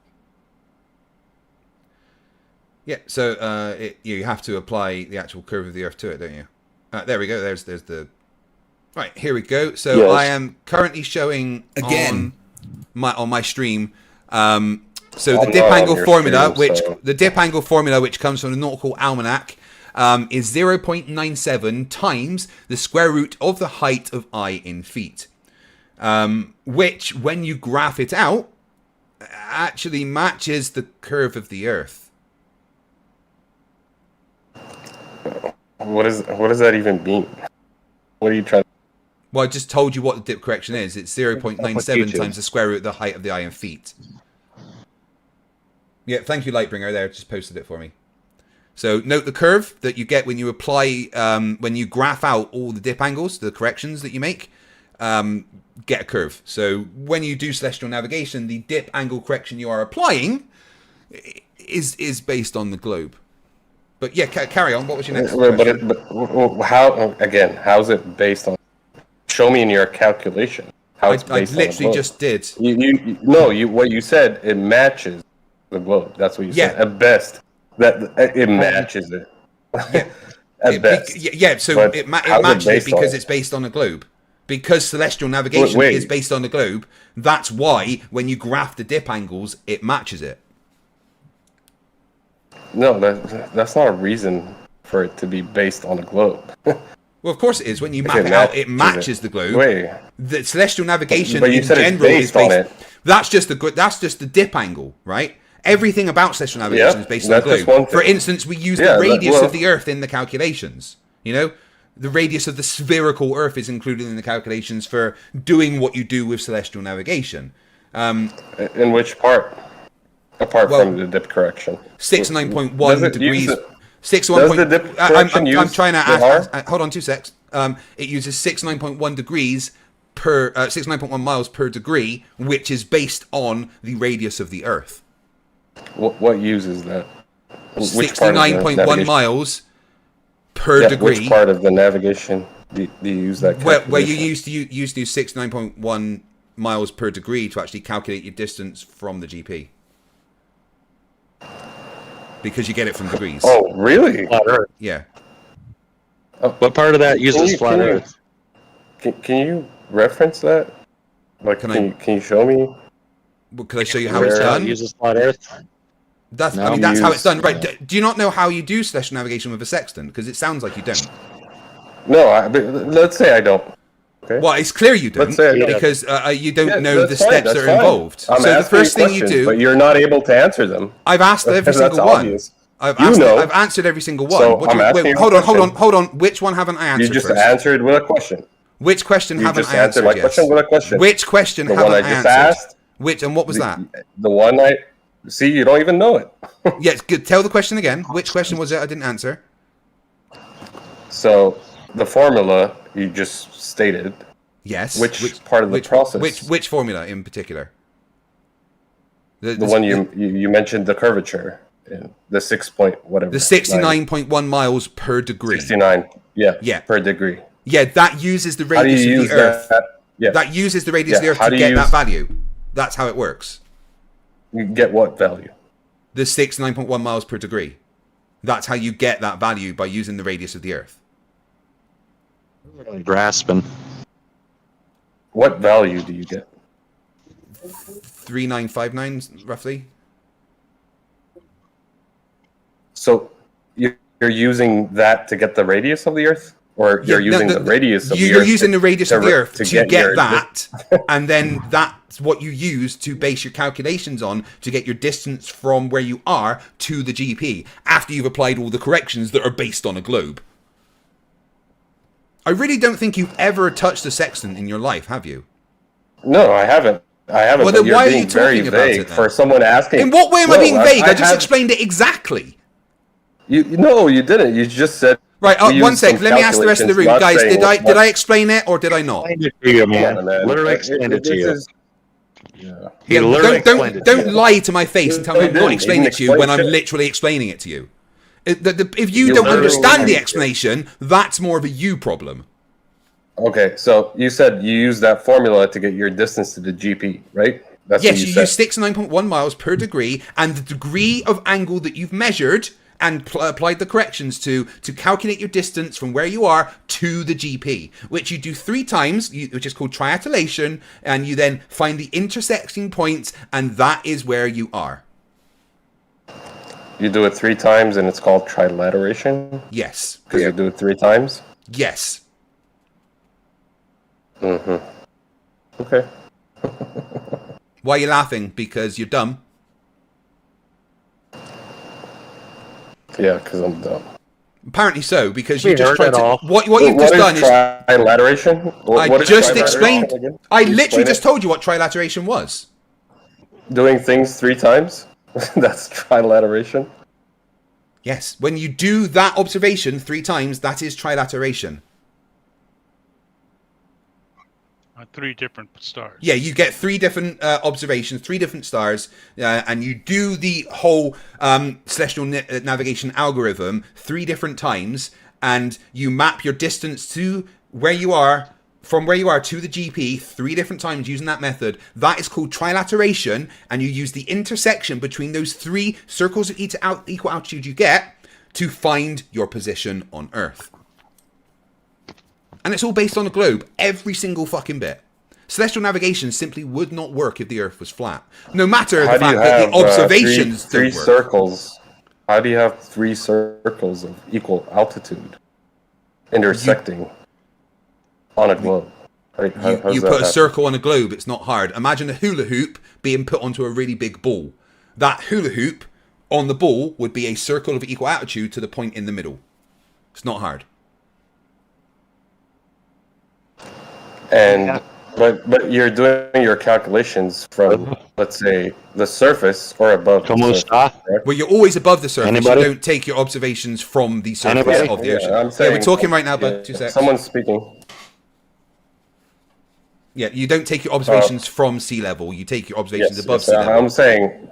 Yeah. So you have to apply the actual curve of the Earth to it, don't you? There we go. There's the. Right, here we go. So yes. I am currently showing again on my stream. So the dip angle formula, which comes from the Nautical Almanac, is 0.97 times the square root of the height of I in feet, which, when you graph it out, actually matches the curve of the Earth. What does that even mean? What are you trying to... Well, I just told you what the dip correction is. It's 0.97 times the square root of the height of the I in feet. Yeah, thank you, Lightbringer. There, just posted it for me. So note the curve that you get when you apply, when you graph out all the dip angles, the corrections that you make, get a curve. So when you do celestial navigation, the dip angle correction you are applying is based on the globe. But yeah, carry on. What was your next question? But how's it based on? Show me in your calculation how it's based on. I literally just did. What you said, it matches the globe. That's what you said. At best, that it matches it. Yeah. At best. So it matches it because it's based on a globe. Because celestial navigation is based on the globe, that's why when you graph the dip angles, it matches it. No, that's not a reason for it to be based on a globe. Well, of course it is. When you map it out, it matches the globe. The celestial navigation in general is based on it. That's just the dip angle, right? Everything about celestial navigation is based on the globe. For instance, we use the radius of the Earth in the calculations. You know, the radius of the spherical Earth is included in the calculations for doing what you do with celestial navigation. In which part? Apart from the dip correction. 69.1 degrees. 6.1. I'm trying to ask. Hold on 2 secs. It uses 69.1 degrees per 69.1 miles per degree, which is based on the radius of the Earth. What uses that? 69.1 miles per degree. Which part of the navigation do you use that? Where you used to use 69.1 miles per degree to actually calculate your distance from the GP. Because you get it from degrees. Oh, really? Flat Earth. Yeah. What part of that uses flat Earth? Can you reference that? Like, can you show me? Well, can I show you how it's done? Uses flat Earth. That's how it's done. Right? Do you not know how you do celestial navigation with a sextant? Because it sounds like you don't. No, let's say I don't. Okay. Well, it's clear you don't, because you don't know the steps that are involved. So the first thing you do, but you're not able to answer them. I've asked every single one. I've answered every single one. So hold on. Which one haven't I answered? You just answered with a question. Which question haven't I answered? My question with a question. Which question haven't I answered? Asked. Which and what was that? The one I see. You don't even know it. Yes, good. Tell the question again. Which question was it I didn't answer? So the formula you just stated. Yes. Which part of the process? Which formula in particular? The one you mentioned, the curvature, the 6 point whatever. The 69.1 miles per degree. 69. Yeah. Per degree. Yeah, that uses the radius of the Earth. That uses the radius of the Earth to get that value. That's how it works. You get what value? The 69.1 miles per degree. That's how you get that value, by using the radius of the Earth. Really grasping. What value do you get? 3959 roughly. So you're using that to get the radius of the Earth? Or you're using the radius of the Earth? You're using the radius of the Earth to get that, distance. and then that's what you use to base your calculations on to get your distance from where you are to the GP, after you've applied all the corrections that are based on a globe. I really don't think you've ever touched a sextant in your life, have you? No, I haven't. Well, then why are you talking about it then? For someone asking. In what way am I being vague? I just explained it exactly. No, you didn't. You just said. Right, 1 sec. Let me ask the rest of the room, guys. Did I explain it or did I not? Literally explained it to you. Don't lie to my face and tell me I'm not explaining it to you when I'm literally explaining it to you. If you don't understand the explanation, that's more of a you problem. Okay, so you said you use that formula to get your distance to the GP, right? That's yes, you use 69.1 miles per degree, and the degree of angle that you've measured and applied the corrections to calculate your distance from where you are to the GP, which you do 3 times, which is called triatellation, and you then find the intersecting points, and that is where you are. You do it 3 times, and it's called trilateration? Yes. Because you do it 3 times? Yes. Mm-hmm. Okay. Why are you laughing? Because you're dumb? Yeah, because I'm dumb. Apparently so, because you just tried to... What you've just done is... trilateration? I just explained... I literally just told you what trilateration was. Doing things 3 times? That's trilateration? Yes. When you do that observation 3 times, that is trilateration. 3 different stars. Yeah, you get 3 different observations, 3 different stars, and you do the whole celestial navigation algorithm 3 different times, and you map your distance to where you are, from where you are to the GP 3 different times using that method. That is called trilateration, and you use the intersection between those 3 circles of equal altitude you get to find your position on Earth. And it's all based on a globe, every single fucking bit. Celestial navigation simply would not work if the Earth was flat. No matter the fact that the observations three don't work. Circles. How do you have 3 circles of equal altitude intersecting on a globe? You put a circle on a globe, it's not hard. Imagine a hula hoop being put onto a really big ball. That hula hoop on the ball would be a circle of equal altitude to the point in the middle. It's not hard. And but you're doing your calculations from, let's say, the surface or above the surface, correct? Well, you're always above the surface. Anybody? You don't take your observations from the surface of the ocean. I'm saying, we're talking right now about 2 seconds. Someone's speaking. Yeah, you don't take your observations from sea level. You take your observations above sea level. I'm saying,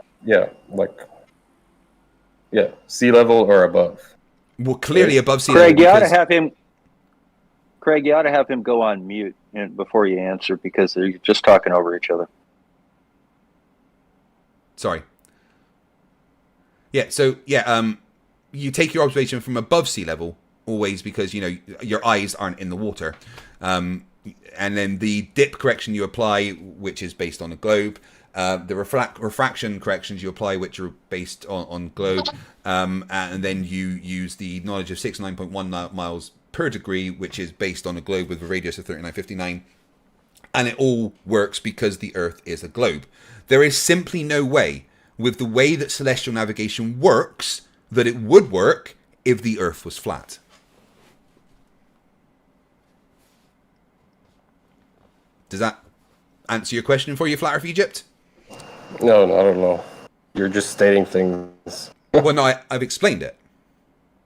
sea level or above. Well, clearly above sea Craig, level. you ought to have him. Craig, you ought to have him go on mute before you answer because you're just talking over each other. Sorry. Yeah. So you take your observation from above sea level always because your eyes aren't in the water, and then the dip correction you apply, which is based on a globe. The refraction corrections you apply, which are based on globe, and then you use the knowledge of 69.1 miles per degree, which is based on a globe with a radius of 3959, and it all works because the Earth is a globe. There is simply no way, with the way that celestial navigation works, that it would work if the Earth was flat. Does that answer your question for you, Flat Earth Egypt? No, not at all. You're just stating things. Well, no, I've explained it.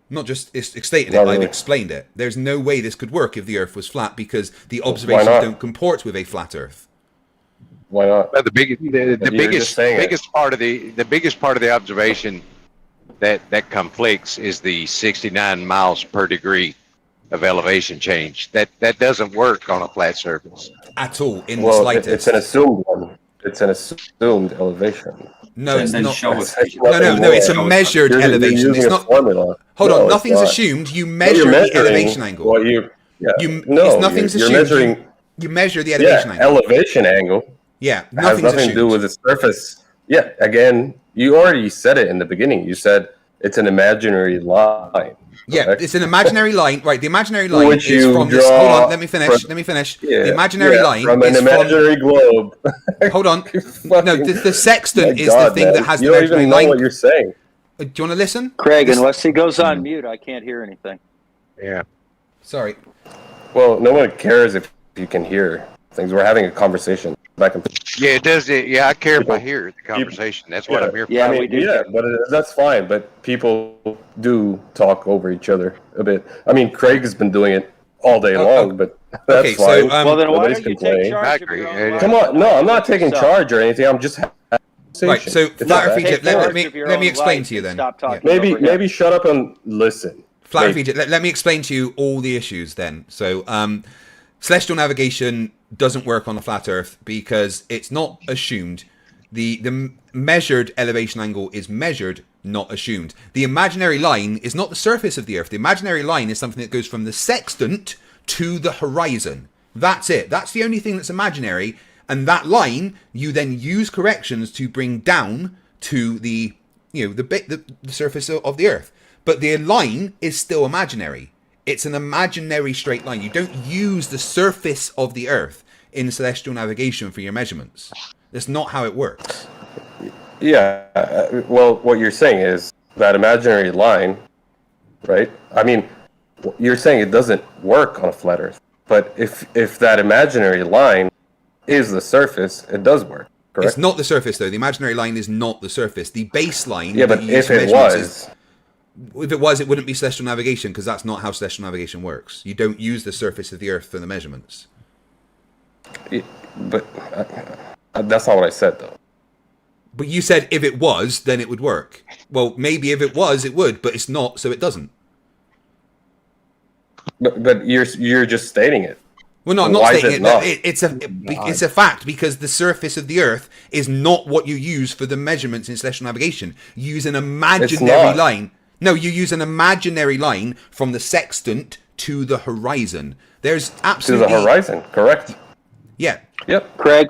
Not just stated it, I've explained it. There's no way this could work if the Earth was flat because the observations don't comport with a flat Earth. Why not? Well, the biggest part of the observation that conflicts is the 69 miles per degree of elevation change. That doesn't work on a flat surface at all. In the slightest. It's an assumed one. It's an assumed elevation. No, it's not. No, it's a measured elevation. It's not. Hold on, nothing's assumed. You measure the elevation angle. Nothing's assumed. You measure the elevation angle. Elevation angle. Yeah, has nothing to do with the surface. Yeah, again, you already said it in the beginning. You said it's an imaginary line. Yeah, correct? It's an imaginary line. Right, the imaginary line is from this. Hold on, let me finish. Yeah, the imaginary line from an imaginary globe. Hold on. No, the sextant is the thing that has the imaginary line. You don't even know what you're saying. Do you want to listen? Craig, unless he goes on mute, I can't hear anything. Yeah. Sorry. Well, no one cares if you can hear things. We're having a conversation. Yeah, it does. Yeah, I care if I hear the conversation. That's what I'm here for. Yeah, we do. Yeah, but that's fine. But people do talk over each other a bit. I mean, Craig has been doing it all day long, but that's fine. Well, then why don't you take charge of your own life? Come on, no, I'm not taking charge or anything. I'm just right. So, Flat Earth Egypt, let me explain to you then. Stop talking. Maybe shut up and listen. Flat Earth Egypt, let me explain to you all the issues then. So, celestial navigation doesn't work on a flat Earth because it's not assumed. The measured elevation angle is measured, not assumed. The imaginary line is not the surface of the Earth. The imaginary line is something that goes from the sextant to the horizon. That's it. That's the only thing that's imaginary. And that line, you then use corrections to bring down to the surface of the Earth. But the line is still imaginary. It's an imaginary straight line. You don't use the surface of the Earth in celestial navigation for your measurements. That's not how it works. Yeah. Well, what you're saying is that imaginary line, right? I mean, you're saying it doesn't work on a flat Earth. But if that imaginary line is the surface, it does work, correct? It's not the surface, though. The imaginary line is not the surface. The baseline... Yeah, but if it was... If it was, it wouldn't be celestial navigation because that's not how celestial navigation works. You don't use the surface of the Earth for the measurements. But that's not what I said, though. But you said if it was, then it would work. Well, maybe if it was, it would, but it's not, so it doesn't. But you're just stating it. Well, no, I'm not stating it. It's a fact because the surface of the Earth is not what you use for the measurements in celestial navigation. You use an imaginary line. No, you use an imaginary line from the sextant to the horizon. There's absolutely... To the horizon, correct. Yeah. Yep. Craig,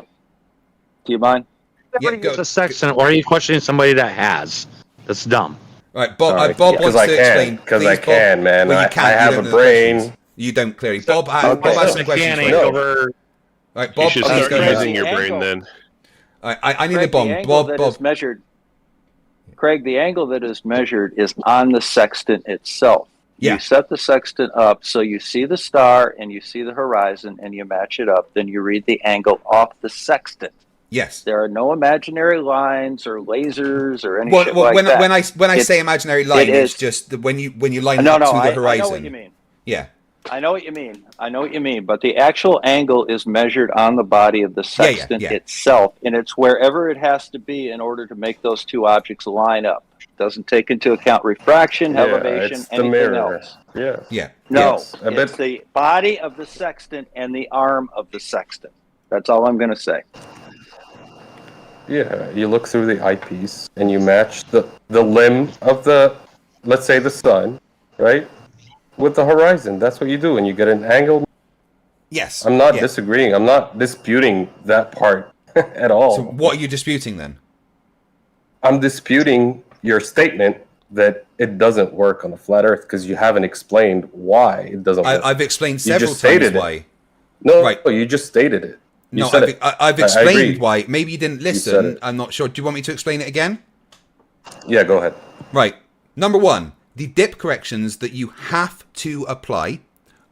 do you mind? Everybody uses a sextant. Why are you questioning somebody that has? That's dumb. Right, Bob wants to explain. Because I can, man. Well, I have a brain. You don't clearly. Bob has some questions. Right, Bob, you should start using your brain then. I need a bomb. Bob. Measured. Craig, the angle that is measured is on the sextant itself. Yeah. You set the sextant up so you see the star and you see the horizon and you match it up. Then you read the angle off the sextant. Yes. There are no imaginary lines or lasers or anything like that. When I say imaginary line, it's just when you line it up to the horizon. I know what you mean. Yeah. I know what you mean. But the actual angle is measured on the body of the sextant itself, and it's wherever it has to be in order to make those two objects line up. It doesn't take into account refraction, elevation, anything else. Yeah. No, Yes. it's the body of the sextant and the arm of the sextant. That's all I'm going to say. Yeah, you look through the eyepiece and you match the limb of the, let's say, the sun, right, with the horizon. That's what you do, and you get an angle. Yes. I'm not disagreeing. I'm not disputing that part at all. So what are you disputing then? I'm disputing your statement that it doesn't work on the flat Earth because you haven't explained why it doesn't work. I've explained several times why. No, right. You just stated it. No, I've explained why. Maybe you didn't listen. I'm not sure. Do you want me to explain it again? Yeah, go ahead. Right. Number one, the dip corrections that you have to apply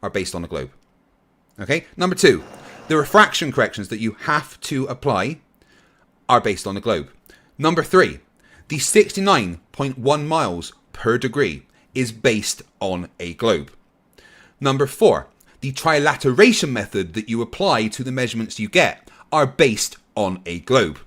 are based on the globe. Okay. Number two, the refraction corrections that you have to apply are based on the globe. Number three, the 69.1 miles per degree is based on a globe. Number four, the trilateration method that you apply to the measurements you get are based on a globe.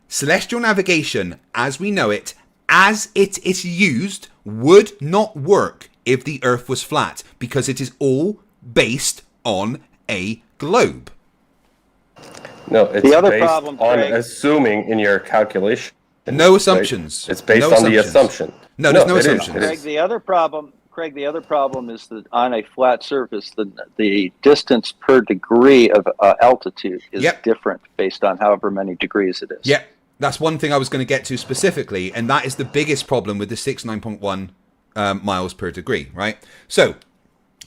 Celestial navigation, as we know it, as it is used, would not work if the Earth was flat, because it is all based on a globe. No, it's based on assuming in your calculation. No assumptions. Right? It's based on the assumption. No, there's no assumptions. Craig, the other problem is that on a flat surface, the distance per degree of altitude is different based on however many degrees it is. Yeah, that's one thing I was going to get to specifically, and that is the biggest problem with the 69.1 miles per degree, right? So,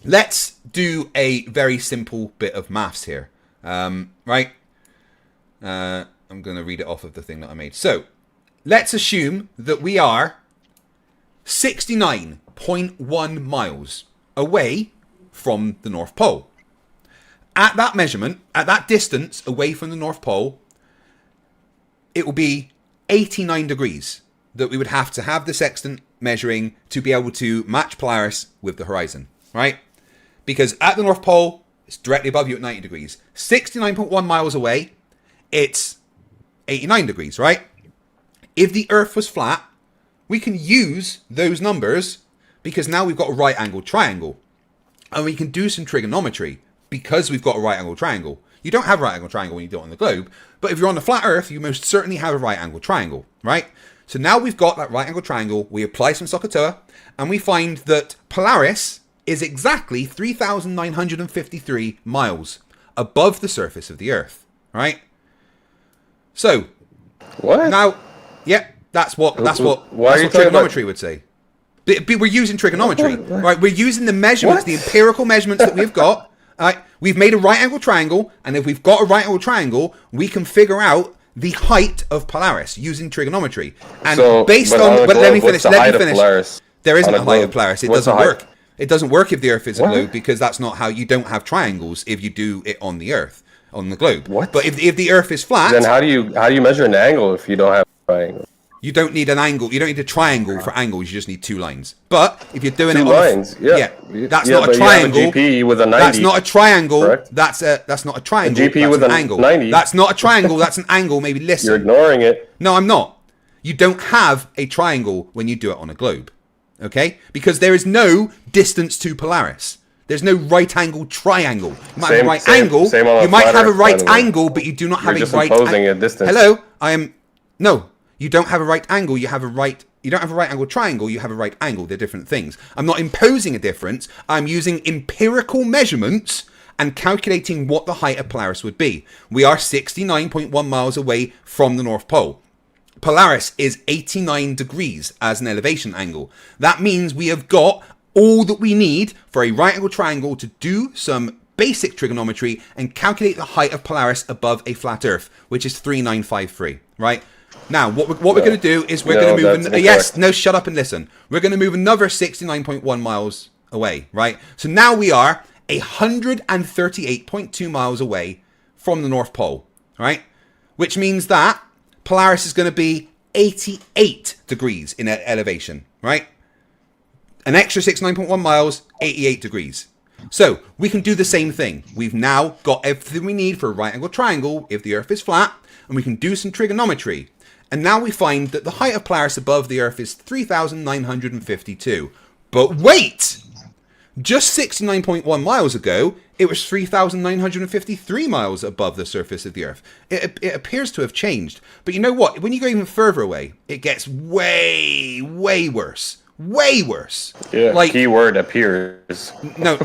let's do a very simple bit of maths here, right? I'm going to read it off of the thing that I made. So, let's assume that we are 69.1 miles away from the North Pole. At that measurement, at that distance away from the North Pole, it will be 89 degrees that we would have to have the sextant measuring to be able to match Polaris with the horizon, right? Because at the North Pole, it's directly above you at 90 degrees. 69.1 miles away, it's 89 degrees, right? If the Earth was flat, we can use those numbers because now we've got a right angled triangle. And we can do some trigonometry because we've got a right angled triangle. You don't have a right angled triangle when you do it on the globe, but if you're on the flat Earth, you most certainly have a right angled triangle, right? So now we've got that right angled triangle, we apply some SOHCAHTOA, and we find that Polaris is exactly 3,953 miles above the surface of the Earth, right? So, what? Now, yeah, that's what trigonometry would say. But we're using trigonometry, right? We're using the measurements, the empirical measurements that we've got. Right? We've made a right angle triangle, and if we've got a right angle triangle, we can figure out the height of Polaris using trigonometry. And let me finish. There isn't a height of Polaris. It doesn't work. It doesn't work if the Earth is a globe, because that's not how you don't have triangles if you do it on the Earth, on the globe. What? But if the Earth is flat, then how do you measure an angle if you don't have a triangle? You don't need an angle. You don't need a triangle for angles. You just need two lines. But if you're doing two lines, that's not a triangle. You have a GP with a 90. That's not a triangle. Correct? That's not a triangle. A GP that's with an a angle. 90. That's not a triangle. That's an angle. Maybe listen. You're ignoring it. No, I'm not. You don't have a triangle when you do it on a globe, okay? Because there is no distance to Polaris. There's no right angle triangle. You might have a right angle. You might have a right angle, but you do not have a right angle. A distance. Hello, no. You don't have a right angle, you don't have a right angle triangle, you have a right angle. They're different things. I'm not imposing a difference. I'm using empirical measurements and calculating what the height of Polaris would be. We are 69.1 miles away from the North Pole. Polaris is 89 degrees as an elevation angle. That means we have got all that we need for a right angle triangle to do some basic trigonometry and calculate the height of Polaris above a flat Earth, which is 3953, right? Now, what we're going to do is we're going to move... shut up and listen. We're going to move another 69.1 miles away, right? So now we are 138.2 miles away from the North Pole, right? Which means that Polaris is going to be 88 degrees in elevation, right? An extra 69.1 miles, 88 degrees. So we can do the same thing. We've now got everything we need for a right angle triangle if the Earth is flat, and we can do some trigonometry. And now we find that the height of Polaris above the Earth is 3,952. But wait! Just 69.1 miles ago, it was 3,953 miles above the surface of the Earth. It appears to have changed. But you know what? When you go even further away, it gets way, way worse. Way worse. Yeah, like, keyword appears. No,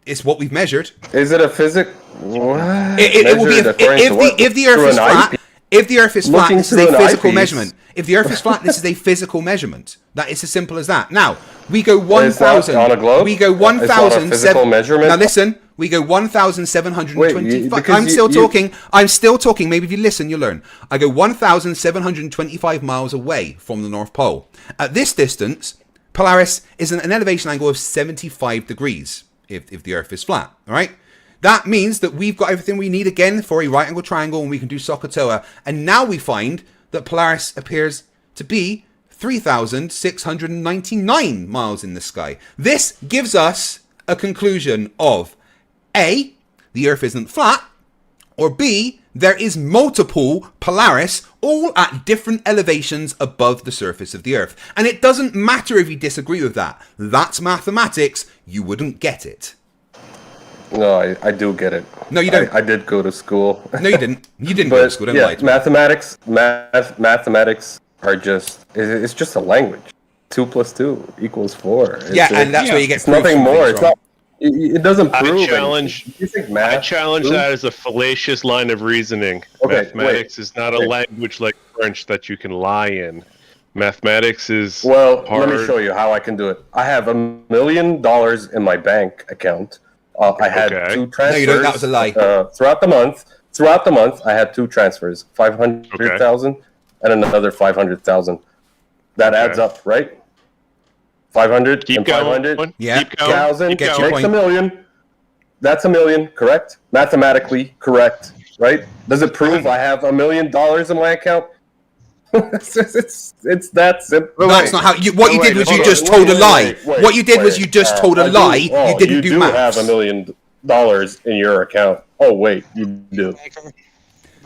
it's what we've measured. Is it a physic? What? It will be if the Earth is flat. If the Earth is flat, this is a physical measurement. If the Earth is flat, this is a physical measurement. That is as simple as that. Now, we go 1,000. On a globe? We go 1,000. Physical measurement. Now listen, we go 1,725. I'm still talking. I'm still talking. Maybe if you listen, you'll learn. I go 1,725 miles away from the North Pole. At this distance, Polaris is an elevation angle of 75 degrees if the Earth is flat. All right? That means that we've got everything we need again for a right angle triangle, and we can do SOHCAHTOA. And now we find that Polaris appears to be 3,699 miles in the sky. This gives us a conclusion of A, the Earth isn't flat, or B, there is multiple Polaris all at different elevations above the surface of the Earth. And it doesn't matter if you disagree with that. That's mathematics. You wouldn't get it. No, I do get it. No, you don't. I did go to school. No, you didn't. You didn't go to school. Don't lie to me. Mathematics are just, it's just a language. 2 + 2 = 4. And that's where you get nothing more. It's not. It doesn't prove. I challenge that as a fallacious line of reasoning. Okay, Mathematics is not a language like French that you can lie in. Mathematics is hard. Let me show you how I can do it. I have $1 million in my bank account. I had 2 transfers. No, you don't. That was a lie. Throughout the month, I had 2 transfers: 500,000 and another 500,000. That adds up, right? 500 and 500. Yeah. 1,000 makes $1 million. That's $1 million, correct? Mathematically correct, right? Does it prove I have $1 million in my account? it's that simple. That's not how. What you did was you just told a lie. What you did was you just told a lie. You didn't do maths. You do have $1 million in your account. Oh wait, you do.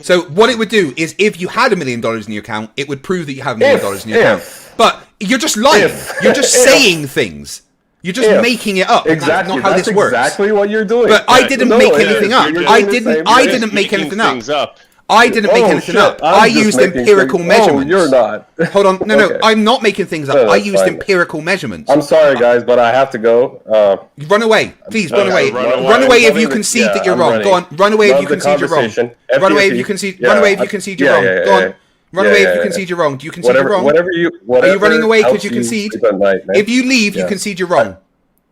So what it would do is, if you had $1 million in your account, it would prove that you have $1 million in your account. But you're just lying. You're just saying things. You're just making it up. Exactly. That's not how this works. Exactly what you're doing. But I didn't make anything up. I didn't make anything up. I didn't make anything up. I used empirical measurements. Oh, you're not. Hold on. No, I'm not making things up. I used empirical measurements. I'm sorry, guys, but I have to go. Run away. Please, run away. Run away if you concede that you're wrong. Go on. Run away if you concede you're wrong. Run away if you concede you're wrong. Go on. Run away if you concede you're wrong. Do you concede you're wrong? Are you running away because you concede? If you leave, you concede you're wrong.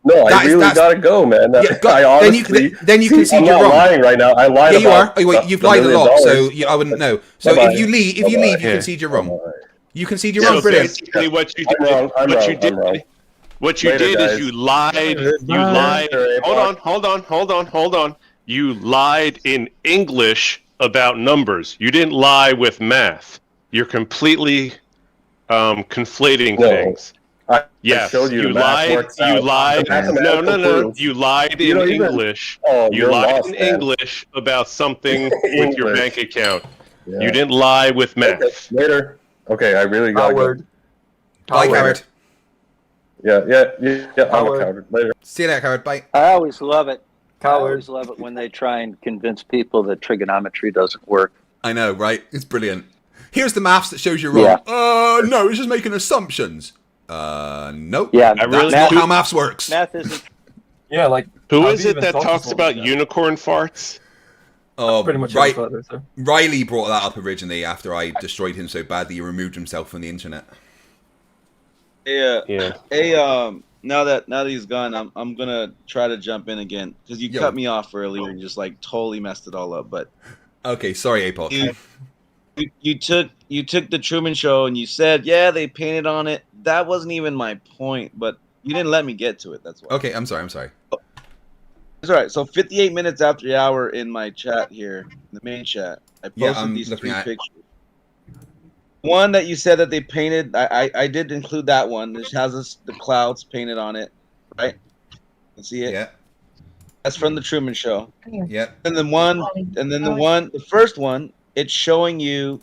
No, I really gotta go, man. I honestly, then you concede you're wrong. I'm not lying right now. I lied. Yeah, you are. Oh, wait, you've lied a lot, so I wouldn't know. So if you leave, you concede you're wrong. You concede you're wrong. Brilliant. What you did is you lied. Hold on. You lied in English about numbers. You didn't lie with math. You're completely conflating things. Yes, you lied. You lied. No. You lied in English. You lied in English about something with your bank account. Yeah. You didn't lie with math. Later. Okay, I really got it. Bye, coward. Yeah. I'm a coward. Later. See you later, coward. Bye. I always love it. I always love it when they try and convince people that trigonometry doesn't work. I know, right? It's brilliant. Here's the maths that shows you're wrong. No, it's just making assumptions. Nope. Yeah, that's not how maths works. Math isn't. Yeah, like who is it that talks about unicorn farts? Oh, pretty much right. Riley brought that up originally after I destroyed him so badly he removed himself from the internet. Yeah. Hey, now that he's gone, I'm gonna try to jump in again because you cut me off earlier and just like totally messed it all up. But okay, sorry, Apos. You took the Truman Show and you said, yeah, they painted on it. That wasn't even my point, but you didn't let me get to it. That's why. Okay, I'm sorry. It's all right. So 58 minutes after the hour in my chat here, the main chat, I posted these 3 pictures. One that you said that they painted, I did include that one. It has the clouds painted on it, right? You see it? Yeah. That's from the Truman Show. Yeah. And then the first one, it's showing you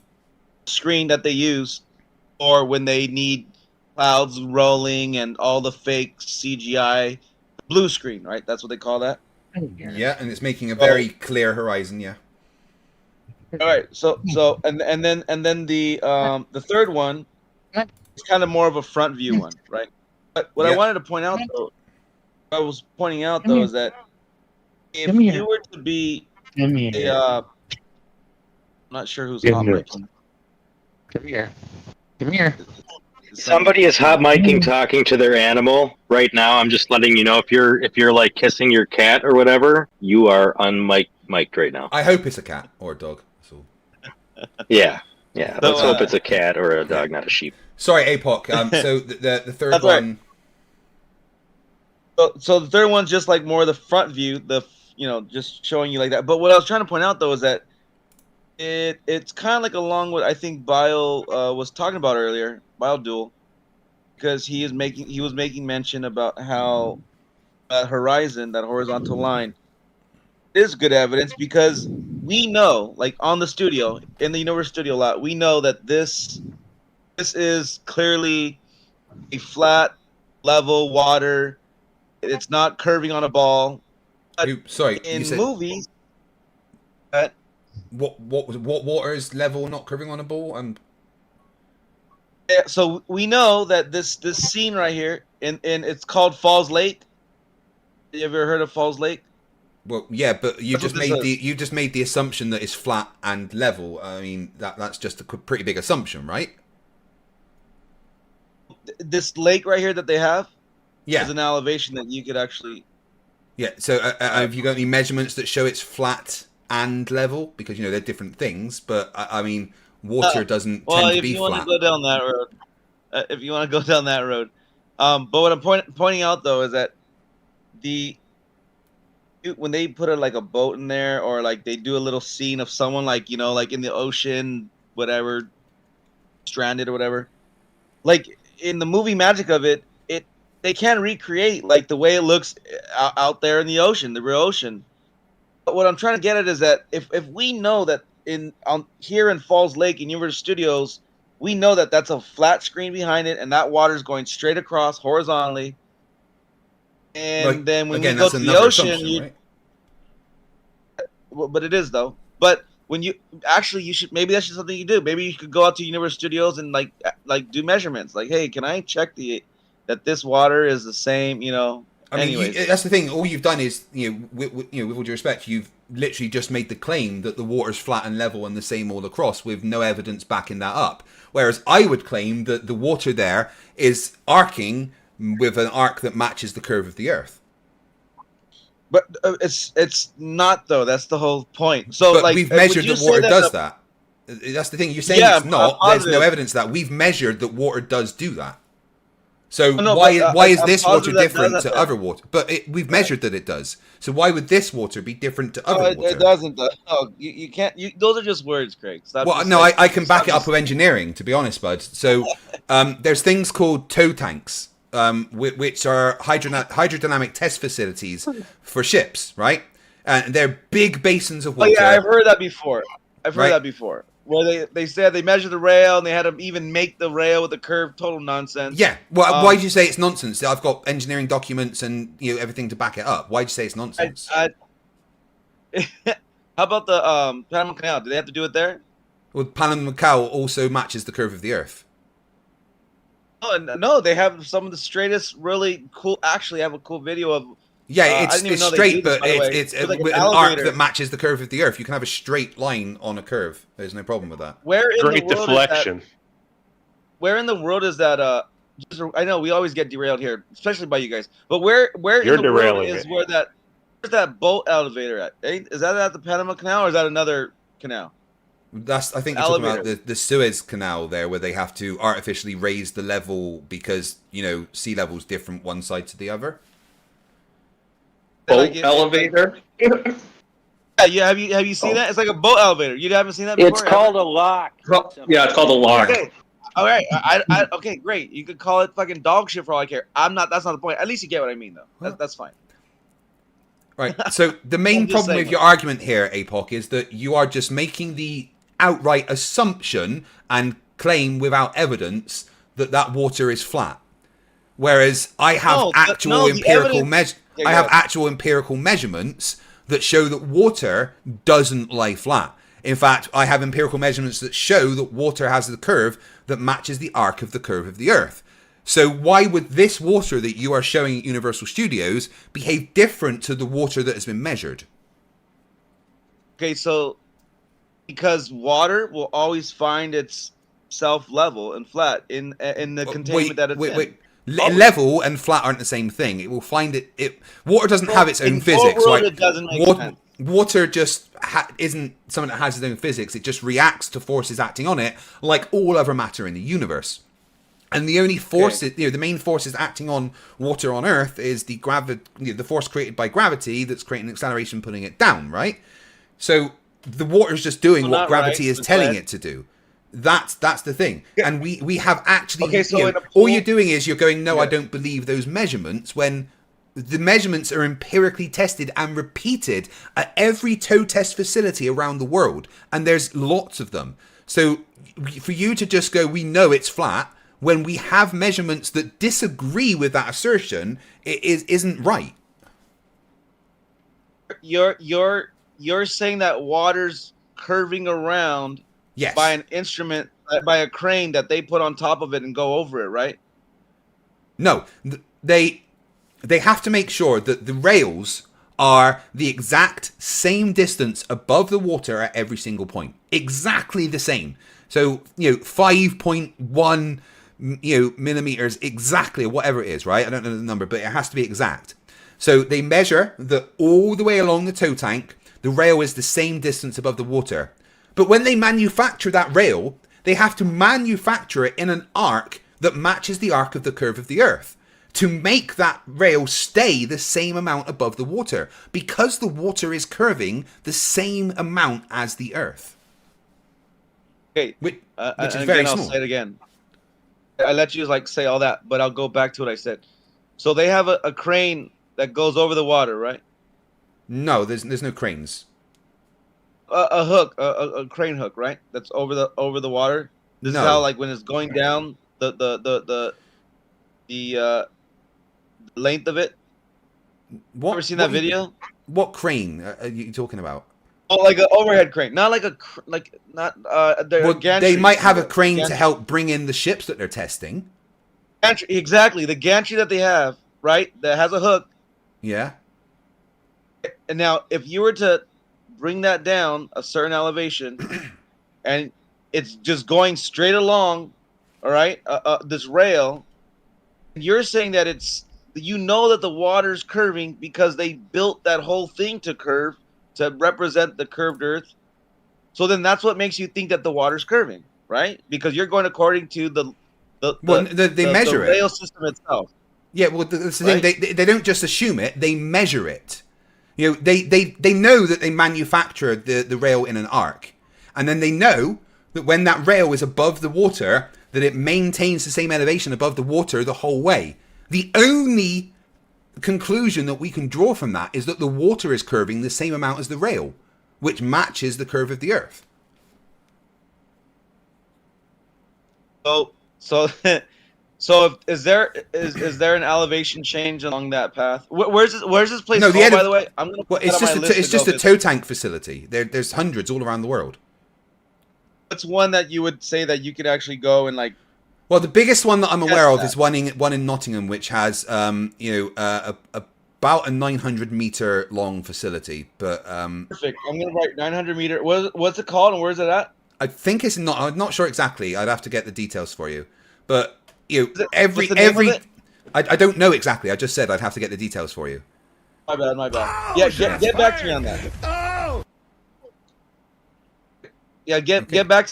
screen that they use or when they need clouds rolling and all the fake CGI blue screen, right? That's what they call that. Yeah, and it's making a very clear horizon. Yeah. All right. So and then the third one is kind of more of a front view one, right? But what I wanted to point out though, is that if you were to be I'm not sure who's hot micing. Come here. Come here. Somebody is hot micing talking to their animal right now. I'm just letting you know if you're like kissing your cat or whatever, you are unmiked right now. I hope it's a cat or a dog. That's all. Yeah. Let's hope it's a cat or a dog, not a sheep. Sorry, APOC. So the third one. Right. So the third one's just like more the front view, just showing you like that. But what I was trying to point out though is that it's kind of like along what I think Bile was talking about earlier, Bile Duel, because he was making mention about how that horizon, that horizontal line, is good evidence because we know, like on the studio, in the Universal Studio lot, we know that this is clearly a flat, level water. It's not curving on a ball. Sorry, in you said, movies. What water is level, not curving on a ball? Yeah, so we know that this scene right here, and it's called Falls Lake. Have you ever heard of Falls Lake? Well, yeah, but you just made the assumption that it's flat and level. I mean, that's just a pretty big assumption, right? This lake right here that they have, is an elevation that you could actually. Yeah. So have you got any measurements that show it's flat and level? Because they're different things. But I mean, water doesn't tend to be flat. Well, if you want to go down that road, but what I'm pointing out though is that when they put like a boat in there, or like they do a little scene of someone like like in the ocean, whatever, stranded or whatever, like in the movie magic of it, they can't recreate like the way it looks out there in the ocean, the real ocean. But what I'm trying to get at is that if we know that here in Falls Lake in Universal Studios, we know that that's a flat screen behind it, and that water's going straight across horizontally. And then when we go to the ocean, but it is though. But when you should, maybe that's just something you do. Maybe you could go out to Universal Studios and like do measurements. Like, hey, can I check that this water is the same? I mean, that's the thing. All you've done is, with all due respect, you've literally just made the claim that the water's flat and level and the same all across, with no evidence backing that up. Whereas I would claim that the water there is arcing with an arc that matches the curve of the Earth. But it's not though. That's the whole point. So but like we've measured that water does that. That's the thing. You're saying it's not. There's no evidence that we've measured that water does do that. So why is this water different to other water? But we've measured that it does. So why would this water be different to other water? It doesn't. No, you can't. Those are just words, Craig. I can back it up with engineering, to be honest, bud. So there's things called tow tanks, which are hydrodynamic test facilities for ships, right? And they're big basins of water. Oh yeah, I've heard that before. Where they said they measured the rail and they had to even make the rail with the curve. Total nonsense. Yeah. Well, why did you say it's nonsense? I've got engineering documents and everything to back it up. Why did you say it's nonsense? How about the Panama Canal? Do they have to do it there? Well, Panama Canal also matches the curve of the Earth. Oh no, they have some of the straightest, really cool. Actually, I have a cool video of. Yeah, it's straight, but it's like with an arc that matches the curve of the Earth. You can have a straight line on a curve. There's no problem with that. Great deflection. Where in the world is that? I know we always get derailed here, especially by you guys. But where in the world is where's that boat elevator at? Is that at the Panama Canal or is that another canal? I think you're talking about the Suez Canal there, where they have to artificially raise the level because sea level's different one side to the other. Boat elevator. Yeah. Have you seen that? It's like a boat elevator. You haven't seen that before? It's called a lock. Yeah, it's called a lock. Okay. All right. Okay, great. You could call it fucking dog shit for all I care. That's not the point. At least you get what I mean, though. That's fine. Right. So the main problem with your argument here, APOC, is that you are just making the outright assumption and claim without evidence that that water is flat. Whereas I have actual empirical measurements that show that water doesn't lie flat. In fact, I have empirical measurements that show that water has the curve that matches the arc of the curve of the Earth. So why would this water that you are showing at Universal Studios behave different to the water that has been measured? Okay, so because water will always find itself level and flat in the containment that it's in. Level and flat aren't the same thing. It will find it. Water doesn't have its own physics, right? It doesn't make sense. Water just isn't something that has its own physics. It just reacts to forces acting on it, like all other matter in the universe. And the only forces, the main forces acting on water on Earth is the force created by gravity that's creating an acceleration, putting it down, right? So the water's just doing what gravity is telling it to do. That's the thing. Yeah. And we have actually, all you're doing is you're going, no, I don't believe those measurements, when the measurements are empirically tested and repeated at every tow test facility around the world. And there's lots of them. So for you to just go, we know it's flat, when we have measurements that disagree with that assertion, it isn't right. You're saying that water's curving around by an instrument, by a crane that they put on top of it and go over it, right? No, they have to make sure that the rails are the exact same distance above the water at every single point. Exactly the same. So, 5.1 millimeters exactly, whatever it is, right? I don't know the number, but it has to be exact. So they measure that all the way along the tow tank, the rail is the same distance above the water. But when they manufacture that rail, they have to manufacture it in an arc that matches the arc of the curve of the Earth to make that rail stay the same amount above the water, because the water is curving the same amount as the Earth. Okay, which is very small. I'll say it again. I let you say all that, but I'll go back to what I said. So they have a crane that goes over the water, right? No, there's no cranes. A hook, a crane hook, right? That's over the water. This is how, when it's going down, the length of it. What? Ever seen that video? What crane are you talking about? Oh, like an overhead crane, not like they might have a crane to help bring in the ships that they're testing. Gantry, exactly, the gantry that they have, right? That has a hook. Yeah. And now, if you were to bring that down a certain elevation, and it's just going straight along, all right, this rail, you're saying that that the water's curving because they built that whole thing to curve, to represent the curved Earth. So then that's what makes you think that the water's curving, right? Because you're going according to the measure rail system itself. Yeah, well, that's the thing. They don't just assume it; they measure it. They know that they manufacture the rail in an arc, and then they know that when that rail is above the water, that it maintains the same elevation above the water the whole way. The only conclusion that we can draw from that is that the water is curving the same amount as the rail, which matches the curve of the Earth. So is there an elevation change along that path? Where's this place called, by the way? I'm gonna put it's just a tow tank facility. There's hundreds all around the world. What's one that you would say that you could actually go and Well, the biggest one that I'm aware of is one in Nottingham, which has about a 900 meter long facility. But perfect. I'm gonna write 900 meter. What's it called and where's it at? I think it's not. I'm not sure exactly. I'd have to get the details for you. But every I don't know exactly. I just said I'd have to get the details for you. My bad. Yeah, get back to me on that. Yeah, get back.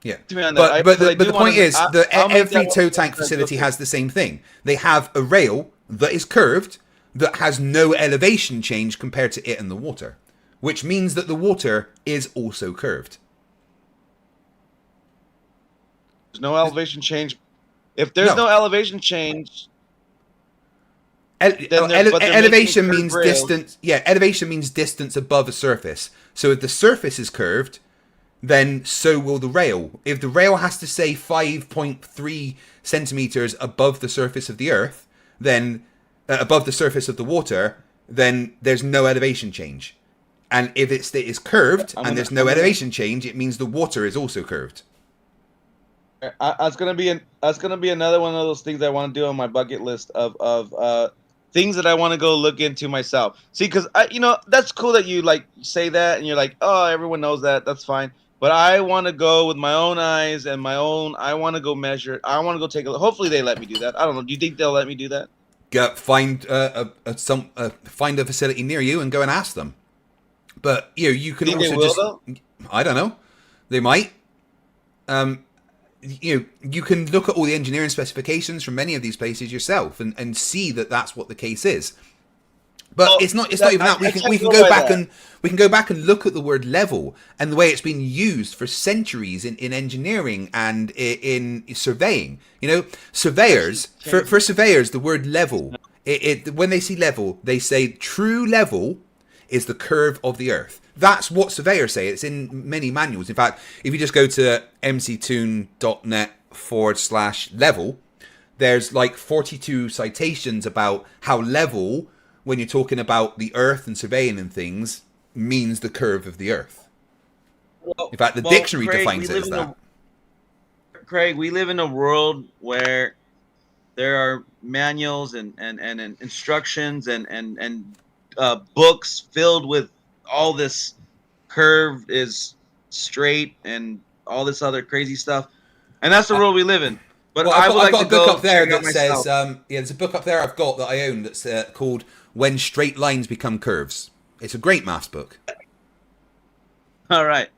Yeah, to me on that. But the point is that every tow tank facility has the same thing. They have a rail that is curved that has no elevation change compared to it and the water, which means that the water is also curved. There's no elevation change. If there's no elevation change, elevation means distance. Yeah, elevation means distance above a surface. So if the surface is curved, then so will the rail. If the rail has to say 5.3 centimeters above the surface of the earth, then above the surface of the water, then there's no elevation change. And if it is curved and there's no elevation change, it means the water is also curved. That's gonna be another one of those things I want to do on my bucket list of things that I want to go look into myself. See, because that's cool that you like say that and you're like, oh, everyone knows that. That's fine. But I want to go with my own eyes and my own. I want to go measure it. I want to go take a look. Hopefully they let me do that. I don't know. Do you think they'll let me do that? Find find a facility near you and go and ask them. But you can also just. Though? I don't know. They might. You can look at all the engineering specifications from many of these places yourself and see that that's what the case is. But it's not even that. We can go back and look at the word level and the way it's been used for centuries in engineering and in surveying. Surveyors for surveyors, the word level. When they see level, they say true level is the curve of the earth. That's what surveyors say. It's in many manuals. In fact, if you just go to mctoon.net/level, there's like 42 citations about how level, when you're talking about the earth and surveying and things, means the curve of the earth. In fact, the dictionary defines it as that. Craig, we live in a world where there are manuals and instructions and books filled with all this curve is straight and all this other crazy stuff, and that's the world we live in. But I've got a book up there that says, there's a book up there I've got that I own that's called "When Straight Lines Become Curves." It's a great maths book. All right,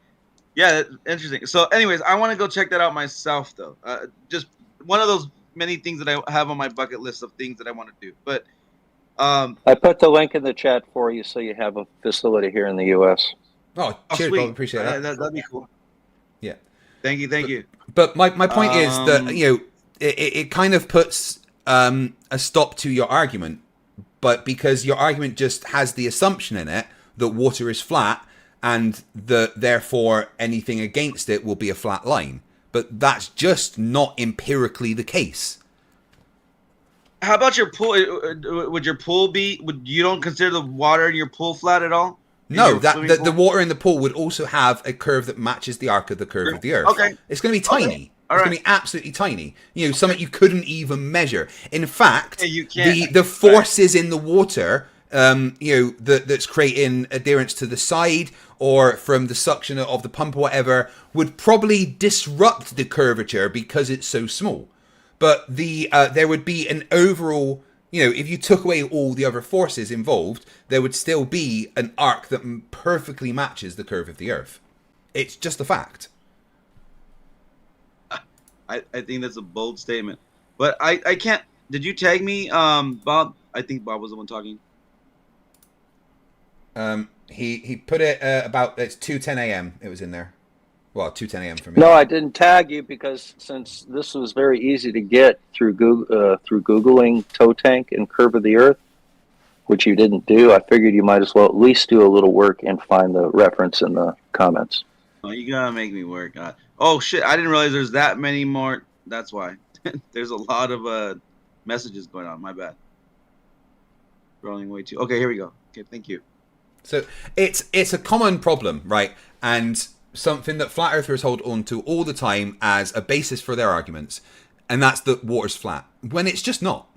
yeah, interesting. So, anyways, I want to go check that out myself, though. Just one of those many things that I have on my bucket list of things that I want to do, but. I put the link in the chat for you so you have a facility here in the U.S. Oh, cheers, Bob. Appreciate that. That'd be cool. Yeah. Thank you. But my point is that, it kind of puts a stop to your argument, but because your argument just has the assumption in it that water is flat and that therefore anything against it will be a flat line. But that's just not empirically the case. How about your pool? Would your pool be? You don't consider the water in your pool flat at all? No, the water in the pool would also have a curve that matches the arc of the curve of the earth. Okay, it's going to be tiny. Okay. It's going to be absolutely tiny. Something you couldn't even measure. In fact, the forces in the water, that's creating adherence to the side or from the suction of the pump or whatever, would probably disrupt the curvature because it's so small. But there would be an overall, if you took away all the other forces involved, there would still be an arc that perfectly matches the curve of the Earth. It's just a fact. I think that's a bold statement. But I can't. Did you tag me, Bob? I think Bob was the one talking. He put it about, it's 2:10 a.m. It was in there. Well, 2:10 a.m. for me. No, I didn't tag you because since this was very easy to get through Google, through Googling toe tank and curve of the earth, which you didn't do, I figured you might as well at least do a little work and find the reference in the comments. Oh, you gotta make me work. Oh shit! I didn't realize there's that many more. That's why. There's a lot of messages going on. My bad. Rolling way too. Okay, here we go. Okay, thank you. So it's a common problem, right? And something that flat earthers hold on to all the time as a basis for their arguments, and that's that water's flat when it's just not.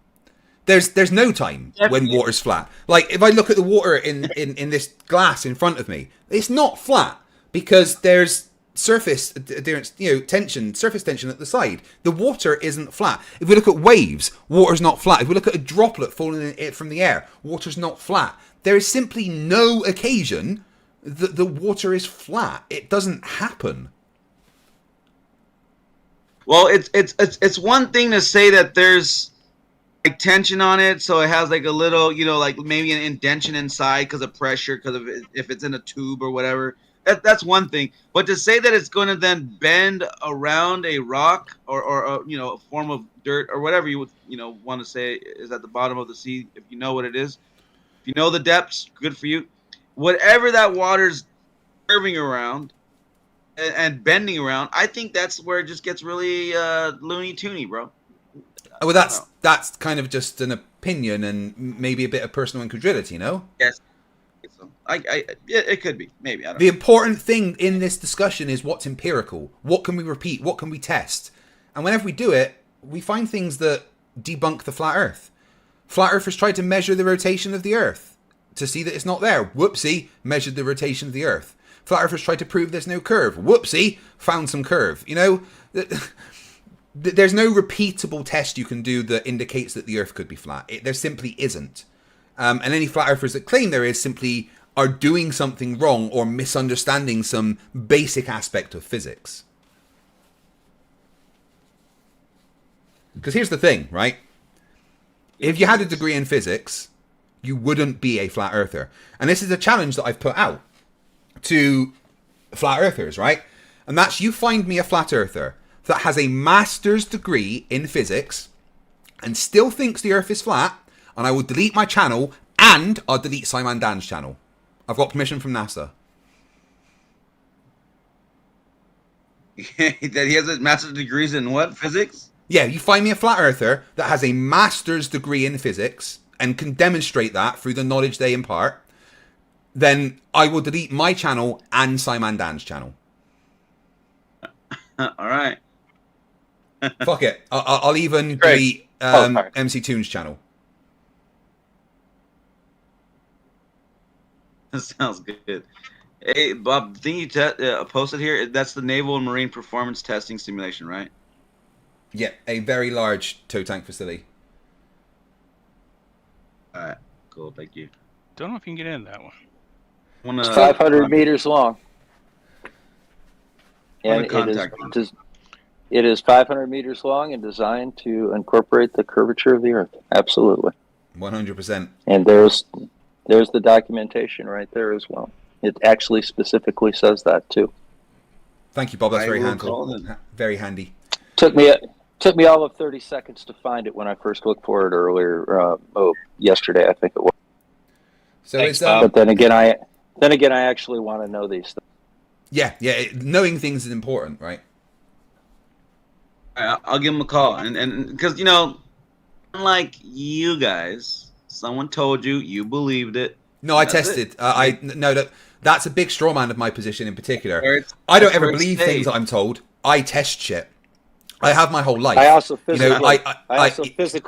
There's no time when water's flat. Like if I look at the water in this glass in front of me, it's not flat because there's surface adherence, surface tension at the side. The water isn't flat. If we look at waves, water's not flat. If we look at a droplet falling from the air, water's not flat. There is simply no occasion the water is flat. It doesn't happen. Well, it's one thing to say that there's like tension on it, so it has like a little, like maybe an indentation inside because of pressure, because of if it's in a tube or whatever. that's one thing. But to say that it's going to then bend around a rock or you know, a form of dirt or whatever you would, you know, want to say is at the bottom of the sea, if you know what it is, if you know the depths, good for you. Whatever that water's curving around and bending around, I think that's where it just gets really loony toony, bro. Well, that's kind of just an opinion and maybe a bit of personal incredulity, you know? Yes. It could be. Maybe. I don't The know. important thing in this discussion is what's empirical. What can we repeat? What can we test? And whenever we do it, we find things that debunk the flat Earth. Flat Earthers tried to measure the rotation of the Earth to see that it's not there. Whoopsie, measured the rotation of the Earth. Flat Earthers tried to prove there's no curve. Whoopsie, found some curve. You know, there's no repeatable test you can do that indicates that the Earth could be flat. There simply isn't. And any flat Earthers that claim there is simply are doing something wrong or misunderstanding some basic aspect of physics. Because here's the thing, right? If you had a degree in physics, you wouldn't be a flat earther. And this is a challenge that I've put out to flat earthers, right? And that's, you find me a flat earther that has a master's degree in physics and still thinks the Earth is flat, and I will delete my channel and I'll delete Simon Dan's channel. I've got permission from NASA. That he has a master's degrees in what? Physics? Yeah, you find me a flat earther that has a master's degree in physics and can demonstrate that through the knowledge they impart, then I will delete my channel and Simon Dan's channel. All right. Fuck it. I'll even delete MC Toon's channel. That sounds good. Hey, Bob, the thing you posted here, that's the Naval and Marine Performance Testing Simulation, right? Yeah, a very large tow tank facility. All right, cool, thank you. Don't know if you can get in that one. It's 500 meters long. And it is 500 meters long and designed to incorporate the curvature of the Earth. Absolutely. 100%. And there's the documentation right there as well. It actually specifically says that too. Thank you, Bob. That's very handy. Very handy. Took me all of 30 seconds to find it when I first looked for it earlier. Yesterday I think it was. So it's but then again I actually want to know these things. Yeah, knowing things is important, right? I'll give him a call, and because, you know, unlike you guys, someone told you, you believed it. No, I tested. That's a big straw man of my position in particular. I don't ever believe things that I'm told. I test shit. I have my whole life. I also physically.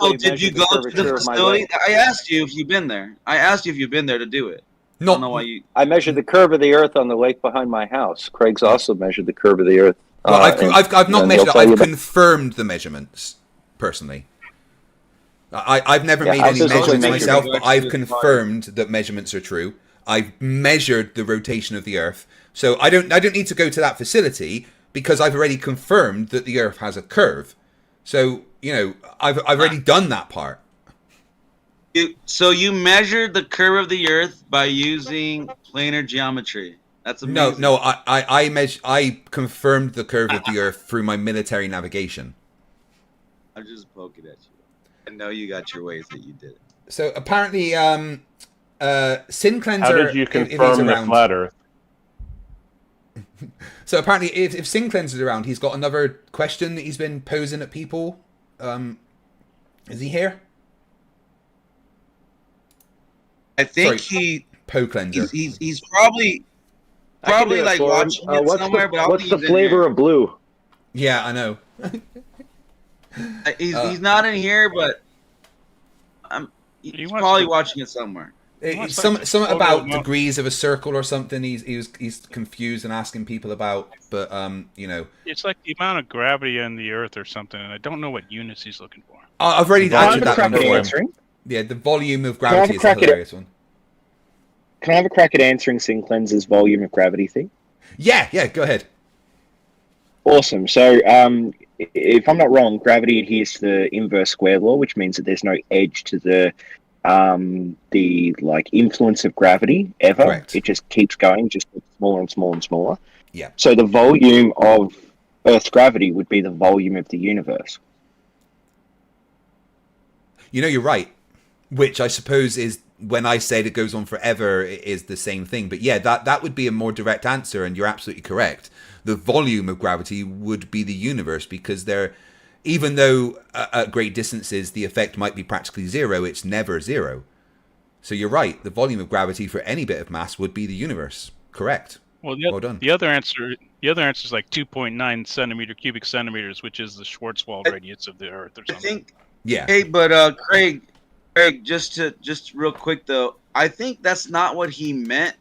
Oh, did you go to the facility? I asked you if you've been there. I asked you if you've been there to do it. No, I don't know why you. I measured the curve of the Earth on the lake behind my house. Craig's also measured the curve of the Earth. Well, I've not measured it. I've confirmed the measurements personally. I've never made any measurements myself, but I've confirmed that measurements are true. I've measured the rotation of the Earth, so I don't need to go to that facility because I've already confirmed that the Earth has a curve. So, you know, I've already done that part. So you measured the curve of the Earth by using planar geometry. That's amazing. No, I confirmed the curve of the Earth through my military navigation. I'm just poking at you. I know you got your ways that you did it. So apparently, Sin Cleanser. How did you confirm the flat Earth? So apparently, if Sin Cleanser's around, he's got another question that he's been posing at people. Is he here? I think Po Cleanser. He's probably like watching it somewhere. But what's the flavor of blue? Yeah, I know. He's not in here, but he's probably watching it somewhere. Something about degrees of a circle or something. He's confused and asking people about, but you know, it's like the amount of gravity in the Earth or something, and I don't know what units he's looking for. I've already answered that one before. Yeah, the volume of gravity is a hilarious one. Can I have a crack at answering Sin Cleanser's volume of gravity thing? Yeah, go ahead. Awesome. So, if I'm not wrong, gravity adheres to the inverse square law, which means that there's no edge to the influence of gravity ever. Correct. It just keeps going, just smaller and smaller and smaller. Yeah. So the volume of Earth's gravity would be the volume of the universe. You know, you're right. Which I suppose is, when I said it goes on forever, it is the same thing. But yeah, that would be a more direct answer, and you're absolutely correct. The volume of gravity would be the universe, because even though at great distances the effect might be practically zero, it's never zero. So you're right. The volume of gravity for any bit of mass would be the universe. Correct. Well, well done. The other answer is like 2.9 cubic centimeters, which is the Schwarzschild radius of the Earth or something. Yeah. Hey, but Craig, just real quick though, I think that's not what he meant.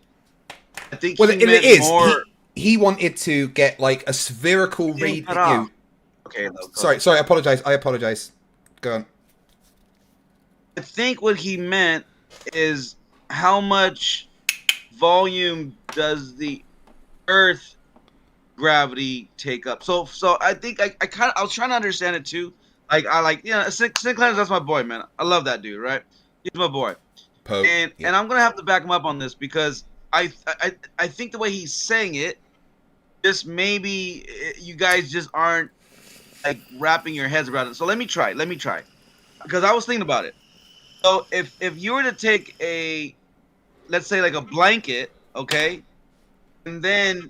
I think Well, he meant it is. more. He wanted to get like a spherical radius. Okay. Sorry. I apologize. Go on. I think what he meant is how much volume does the Earth gravity take up? So I think I was trying to understand it too. Sinclair's, that's my boy, man. I love that dude, right? He's my boy. And I'm gonna have to back him up on this, because I think the way he's saying it, just maybe you guys just aren't like wrapping your heads around it. So let me try, because I was thinking about it. So if you were to take let's say like a blanket, okay, and then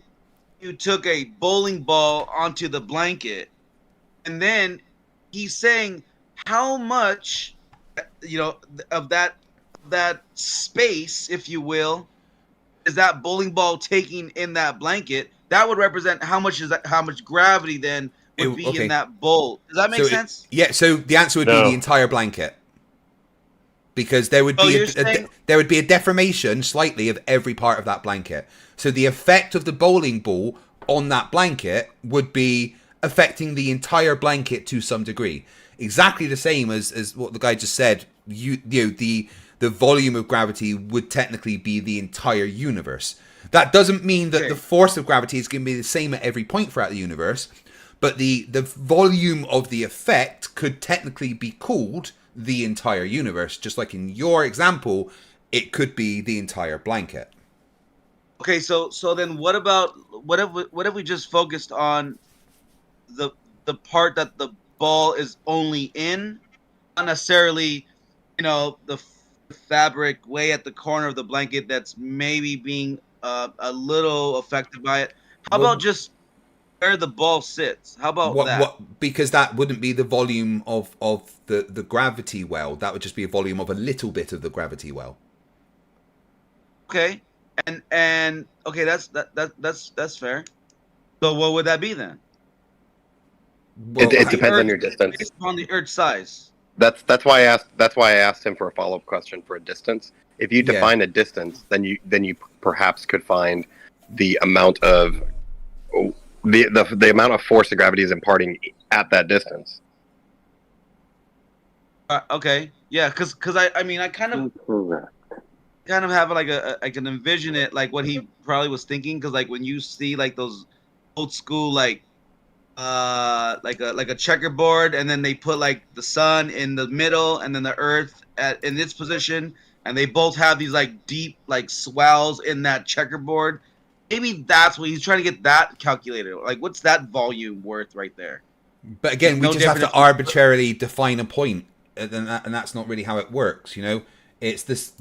you took a bowling ball onto the blanket, and then he's saying how much, of that space, if you will, is that bowling ball taking in that blanket. That would represent how much gravity then would be in that bowl. Does that make sense? So the answer would be the entire blanket. Because there would be there would be a deformation slightly of every part of that blanket. So the effect of the bowling ball on that blanket would be affecting the entire blanket to some degree. Exactly the same as what the guy just said. The volume of gravity would technically be the entire universe. That doesn't mean that the force of gravity is going to be the same at every point throughout the universe, but the volume of the effect could technically be called the entire universe. Just like in your example, it could be the entire blanket. Okay, so then what if we just focused on the part that the ball is only in, not necessarily, the fabric way at the corner of the blanket that's maybe being a little affected by it. How about just where the ball sits? How about that? Because that wouldn't be the volume of the gravity well. That would just be a volume of a little bit of the gravity well. Okay, and okay, that's fair. So what would that be then? Well, it depends on your distance. Based on the Earth size. That's why I asked him for a follow-up question for a distance. If you define a distance, then you perhaps could find the amount of the amount of force the gravity is imparting at that distance. Okay, yeah, because I mean I kind of have I can envision it like what he probably was thinking, because like when you see like those old school like a checkerboard, and then they put like the sun in the middle and then the Earth in its position, and they both have these like deep like swells in that checkerboard. Maybe that's what he's trying to get that calculated. Like, what's that volume worth right there? But again, we just have to arbitrarily define a point, and that's not really how it works. It's this.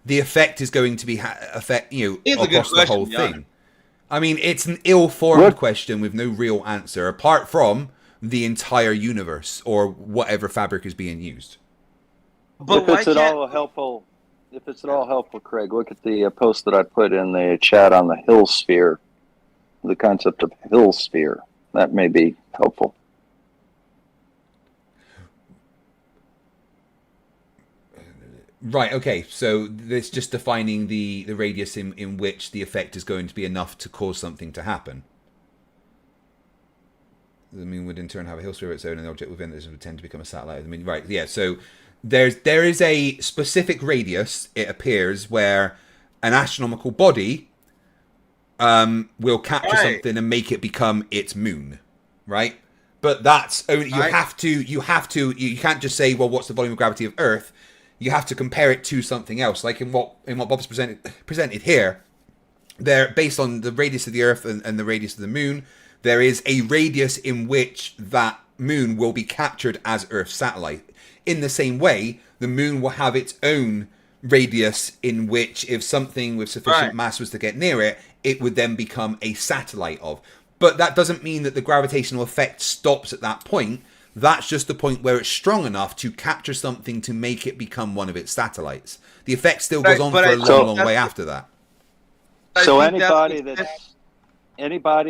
The effect is going to be across the whole thing. I mean, it's an ill-formed question with no real answer, apart from the entire universe or whatever fabric is being used. But if it's at all helpful, Craig, look at the post that I put in the chat on the Hill sphere, the concept of Hill sphere. That may be helpful. Right, okay, so this just defining the radius in which the effect is going to be enough to cause something to happen. The moon would in turn have a Hill sphere of its own, and the object within this would tend to become a satellite of the moon. Right, yeah, so there is a specific radius, it appears, where an astronomical body will capture something and make it become its moon, right? But that's only you can't just say, well, what's the volume of gravity of Earth? You have to compare it to something else, like in what Bob's presented here. there, based on the radius of the Earth and the radius of the Moon, there is a radius in which that Moon will be captured as Earth's satellite. In the same way, the Moon will have its own radius in which, if something with sufficient mass was to get near it, it would then become a satellite of. But that doesn't mean that the gravitational effect stops at that point. That's just the point where it's strong enough to capture something to make it become one of its satellites. The effect still goes on for a long way after that. So anybody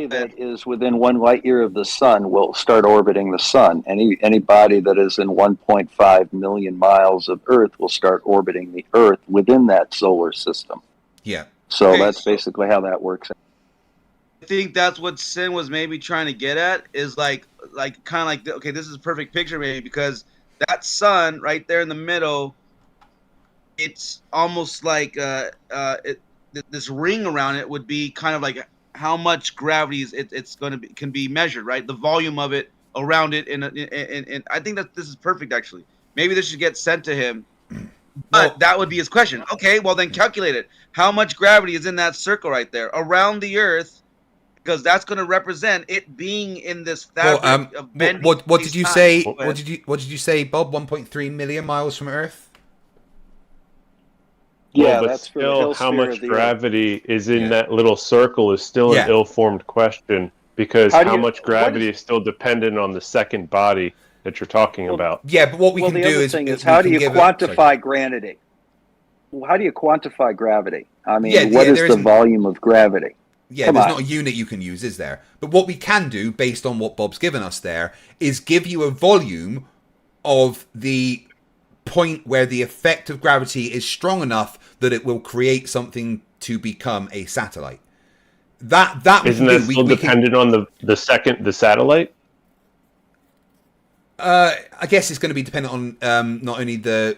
that is within 1 light year of the sun will start orbiting the sun. Anybody that is in 1.5 million miles of Earth will start orbiting the Earth within that solar system. Yeah. So that's basically how that works. I think that's what Sin was maybe trying to get at, is like kind of like, okay, this is a perfect picture maybe, because that sun right there in the middle, it's almost like this ring around it would be kind of like how much gravity it's going to be, can be measured, right? The volume of it around it, and I think that this is perfect actually. Maybe this should get sent to him, but that would be his question. Okay, well then calculate it. How much gravity is in that circle right there around the Earth? Because that's going to represent it being in this fabric of bending. What did you say? What did you say, Bob? 1.3 million miles from Earth. Yeah, but that's still how much gravity is in that little circle is still an ill-formed question, because how much gravity is still dependent on the second body that you're talking about. Yeah, but what we can do is how do you quantify gravity? How do you quantify gravity? I mean, what is the volume of gravity? Yeah, there's not a unit you can use, is there? But what we can do, based on what Bob's given us there, is give you a volume of the point where the effect of gravity is strong enough that it will create something to become a satellite. Isn't that still dependent on the satellite? I guess it's going to be dependent on not only the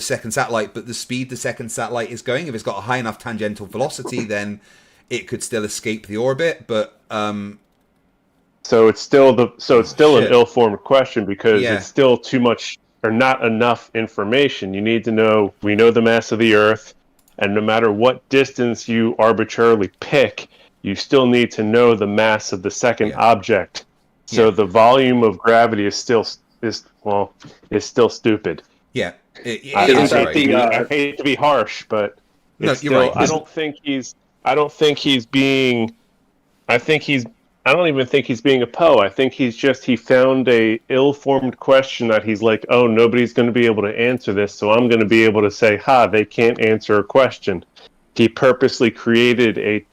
second satellite, but the speed the second satellite is going. If it's got a high enough tangential velocity, then it could still escape the orbit. But so it's still an ill-formed question, because it's still too much or not enough information. You need to know. We know the mass of the Earth, and no matter what distance you arbitrarily pick, you still need to know the mass of the second object. So the volume of gravity is still stupid. Yeah. I hate to be harsh, but it's you're right. I don't even think he's being a Poe. I think he found a ill-formed question that he's like, oh, nobody's going to be able to answer this, so I'm going to be able to say, they can't answer a question. He purposely created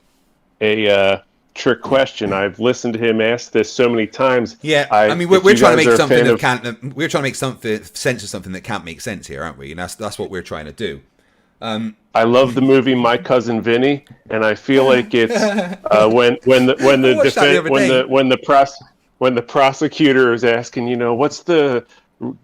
a trick question. I've listened to him ask this so many times. Yeah, I mean, we're trying to make something that can't. We're trying to make sense of something that can't make sense here, aren't we? And that's what we're trying to do. I love the movie My Cousin Vinny, and I feel like it's when the prosecutor is asking, what's the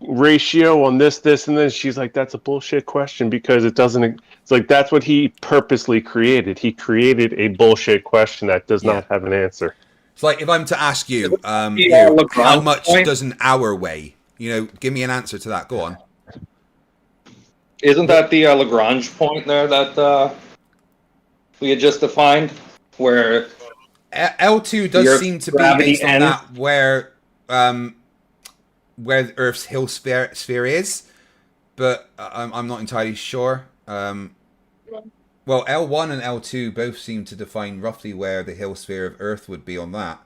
ratio on this, and then she's like, that's a bullshit question because it doesn't. It's like that's what he purposely created. He created a bullshit question that does not have an answer. It's like if I'm to ask you, how much does an hour weigh? Give me an answer to that. Go on. Isn't that the Lagrange point there that we had just defined, where L2 does seem to be based on that where the Earth's Hill sphere is, but I'm not entirely sure. Well, L1 and L2 both seem to define roughly where the Hill sphere of Earth would be on that.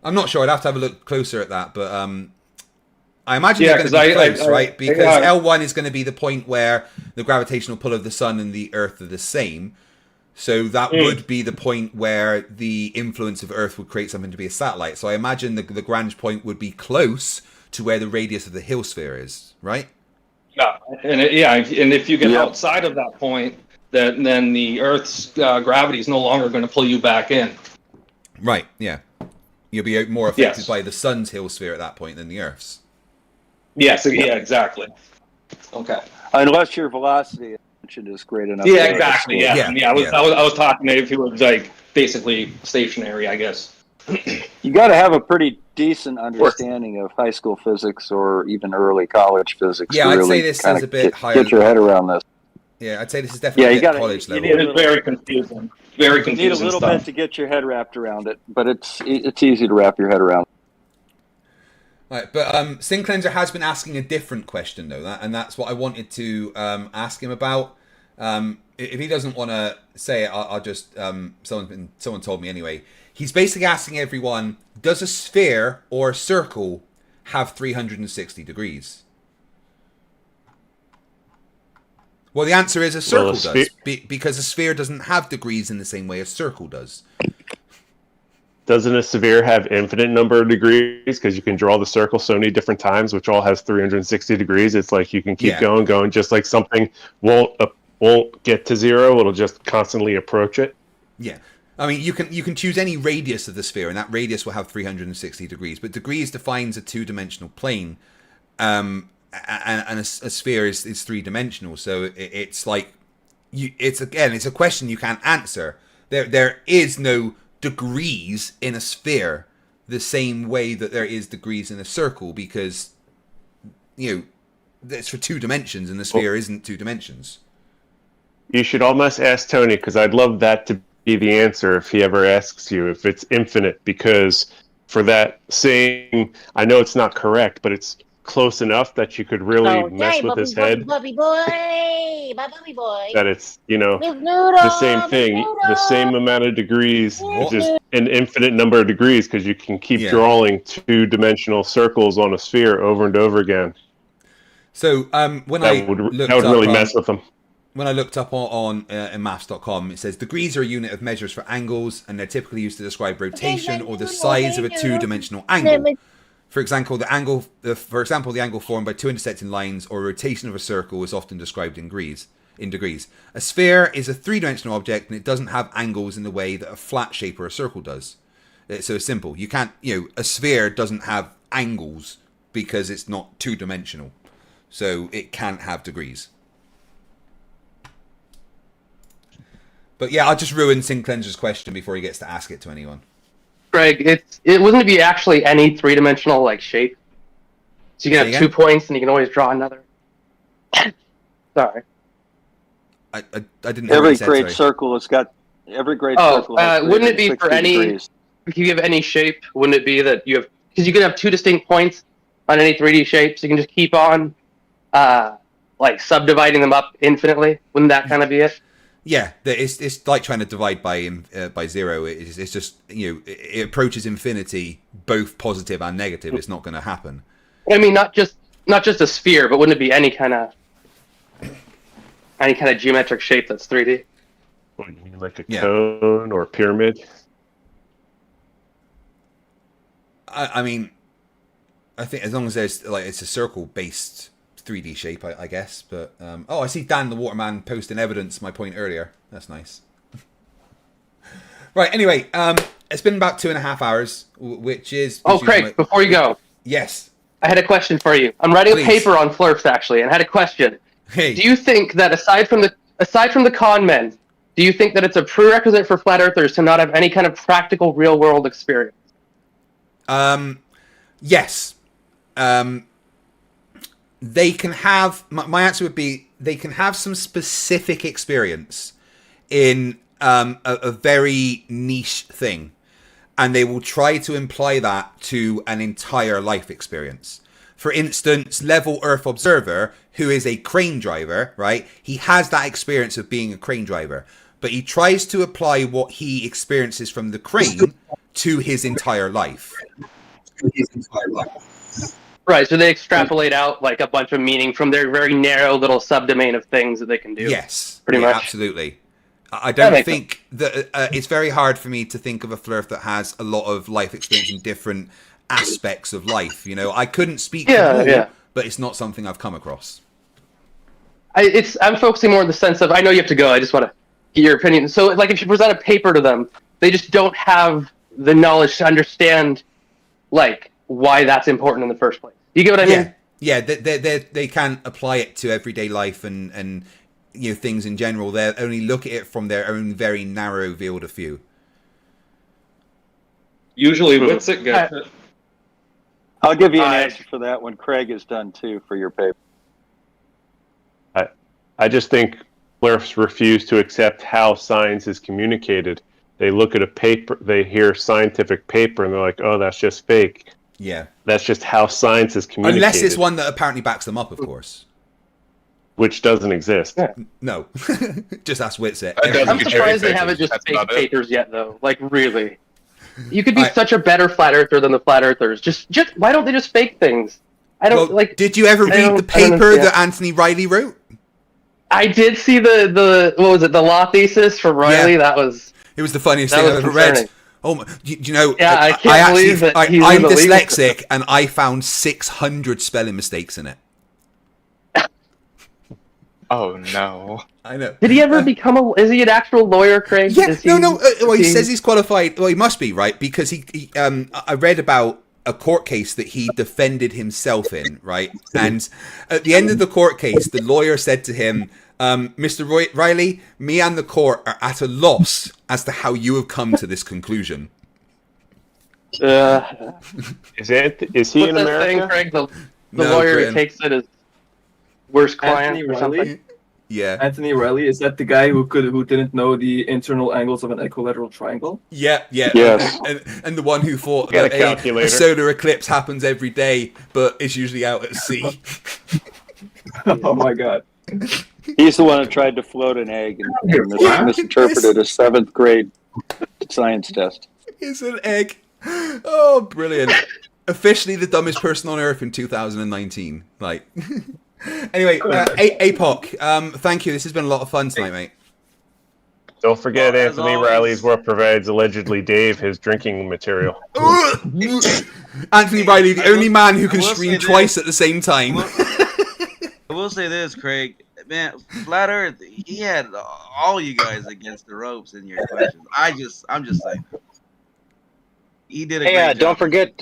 I'm not sure. I'd have to have a look closer at that, but I imagine they're going to be close, right? Because L1 is going to be the point where the gravitational pull of the sun and the Earth are the same. So that would be the point where the influence of Earth would create something to be a satellite. So I imagine the Lagrange point would be close to where the radius of the Hill sphere is, right? Yeah, and if you get outside of that point, then the Earth's gravity is no longer going to pull you back in. Right, yeah. You'll be more affected by the sun's Hill sphere at that point than the Earth's. Yes, yeah, exactly. Okay. Unless your velocity is great enough. Yeah, exactly. I was talking if he was like basically stationary, I guess. You got to have a pretty decent understanding of high school physics or even early college physics. Yeah, to I'd really say this is a bit higher. Get your head around this. Yeah, I'd say this is definitely college level. It's very confusing. Very confusing. You need a little bit to get your head wrapped around it, but it's easy to wrap your head around. Right, but Sin Cleanser has been asking a different question though, and that's what I wanted to ask him about. If he doesn't want to say it, I'll just someone told me anyway. He's basically asking everyone: does a sphere or a circle have 360 degrees? Well, the answer is a circle does, because a sphere doesn't have degrees in the same way a circle does. Doesn't a sphere have infinite number of degrees? Because you can draw the circle so many different times, which all has 360 degrees. It's like you can keep going, just like something won't get to zero. It'll just constantly approach it. Yeah. I mean, you can choose any radius of the sphere, and that radius will have 360 degrees. But degrees defines a two-dimensional plane, and a sphere is three-dimensional. So it's like it's a question you can't answer. There is no degrees in a sphere the same way that there is degrees in a circle, because it's for 2 dimensions, and the sphere isn't 2 dimensions. You should almost ask Tony, because I'd love that to be the answer if he ever asks you if it's infinite, because for that saying, I know it's not correct, but it's close enough that you could really mess with his head. Bubby boy, my bubby boy. That it's, the same thing, the same amount of degrees, just an infinite number of degrees, because you can keep drawing 2-dimensional circles on a sphere over and over again. So that would really mess with them. When I looked up on maths.com, it says degrees are a unit of measures for angles, and they're typically used to describe rotation or the size of a 2-dimensional angle. For example, the angle formed by 2 intersecting lines or rotation of a circle is often described in degrees. A sphere is a 3-dimensional object, and it doesn't have angles in the way that a flat shape or a circle does. So it's simple. You can't, a sphere doesn't have angles because it's not 2-dimensional. So it can't have degrees. But yeah, I'll just ruin Sin Cleanser's question before he gets to ask it to anyone. Greg, it wouldn't be actually any 3-dimensional shape. So you can have 2 points, and you can always draw another. Sorry. I didn't. Every great circle has got circle. Wouldn't it be for any? Degrees. If you give any shape, wouldn't it be that you have? Because you can have 2 distinct points on any 3D shape, so you can just keep on, subdividing them up infinitely. Wouldn't that kind of be it? Yeah, it's like trying to divide by 0. It's just it approaches infinity, both positive and negative. It's not going to happen. I mean, not just a sphere, but wouldn't it be any kind of geometric shape that's 3D? What, you mean like a cone or a pyramid? I mean, I think as long as there's it's a circle-based 3D shape, I guess. But I see Dan the Waterman posting evidence my point earlier. That's nice. Right, anyway, it's been about 2.5 hours, which is... Craig, before you go. Yes. I had a question for you. I'm writing a paper on Flerfs, actually, and I had a question. Hey. Do you think that aside from the con men, do you think that it's a prerequisite for flat earthers to not have any kind of practical real-world experience? Yes. They can have, my answer would be, they can have some specific experience in a very niche thing, and they will try to imply that to an entire life experience. For instance, Level Earth Observer, who is a crane driver, right? He has that experience of being a crane driver, but he tries to apply what he experiences from the crane to his entire life. Right, so they extrapolate out a bunch of meaning from their very narrow little subdomain of things that they can do. Yes, pretty much. Absolutely. I don't think that it's very hard for me to think of a Flerf that has a lot of life experience in different aspects of life. I couldn't speak to all, but it's not something I've come across. I'm focusing more in the sense of, I know you have to go, I just want to get your opinion. So, if you present a paper to them, they just don't have the knowledge to understand, why that's important in the first place. You get what I mean? Yeah, they can't apply it to everyday life and things in general. They only look at it from their own very narrow field of view. Usually, what's it get? I'll give you an answer for that when Craig is done too for your paper. I just think Flerfs refuse to accept how science is communicated. They look at a paper, they hear scientific paper, and they're like, "Oh, that's just fake." Yeah. That's just how science is communicated. Unless it's one that apparently backs them up, of course. Which doesn't exist. No. Just ask Witsit. I'm surprised they haven't just fake papers yet, though. Like, really. You could be such a better flat earther than the flat earthers. Just why don't they just fake things? I don't like. Did you ever read the paper that Anthony Riley wrote? I did see the what was it, the law thesis from Riley? Yeah. That was. It was the funniest thing I've ever read. Oh, my, you know, yeah, I can't believe that I'm dyslexic, and I found 600 spelling mistakes in it. Oh no! I know. Did he ever become a? Is he an actual lawyer, Craig? Yeah, no. Well, he says he's qualified. Well, he must be, right? Because I read about a court case that he defended himself in, right? And at the end of the court case, the lawyer said to him, "Mr. Riley, me and the court are at a loss as to how you have come to this conclusion." Is he in America? Thing, Craig? The lawyer who takes it as worst client Anthony or something. Riley? Yeah. Anthony Riley, is that the guy who didn't know the internal angles of an equilateral triangle? Yeah. Yes. And the one who thought Get a that calculator. a solar eclipse happens every day, but is usually out at sea. Oh my god. He's the one who tried to float an egg and misinterpreted a 7th grade science test. It's an egg. Oh, brilliant. Officially the dumbest person on Earth in 2019. Like, anyway, APOC, thank you. This has been a lot of fun tonight, mate. Don't forget, Anthony Riley's what provides allegedly Dave his drinking material. Anthony Riley, the only man who can stream twice at the same time. I will say this, Craig. Man, Flat Earth, he had all you guys against the ropes in your questions. I'm just saying. He did a great job. Don't forget,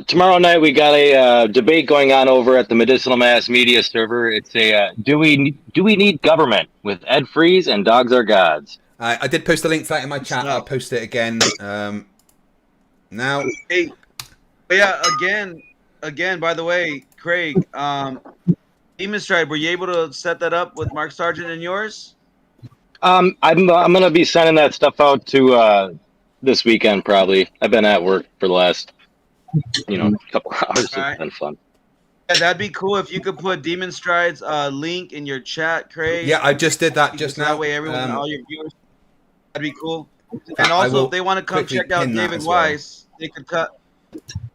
tomorrow night we got a debate going on over at the Medicinal Mass Media server. It's a do we need government with Ed Freeze and Dogs Are Gods. I did post a link to that in my chat. I'll post it again now. Hey, yeah, again. By the way, Craig, Demon Stride, were you able to set that up with Mark Sargent and yours? I'm gonna be sending that stuff out to this weekend probably. I've been at work for the last couple hours. It's been fun. Yeah, that'd be cool if you could put Demon Stride's link in your chat, Craig. Yeah, I just did that just now. That way, everyone, all your viewers, that'd be cool. And also, if they want to come check out David Wise, they could cut.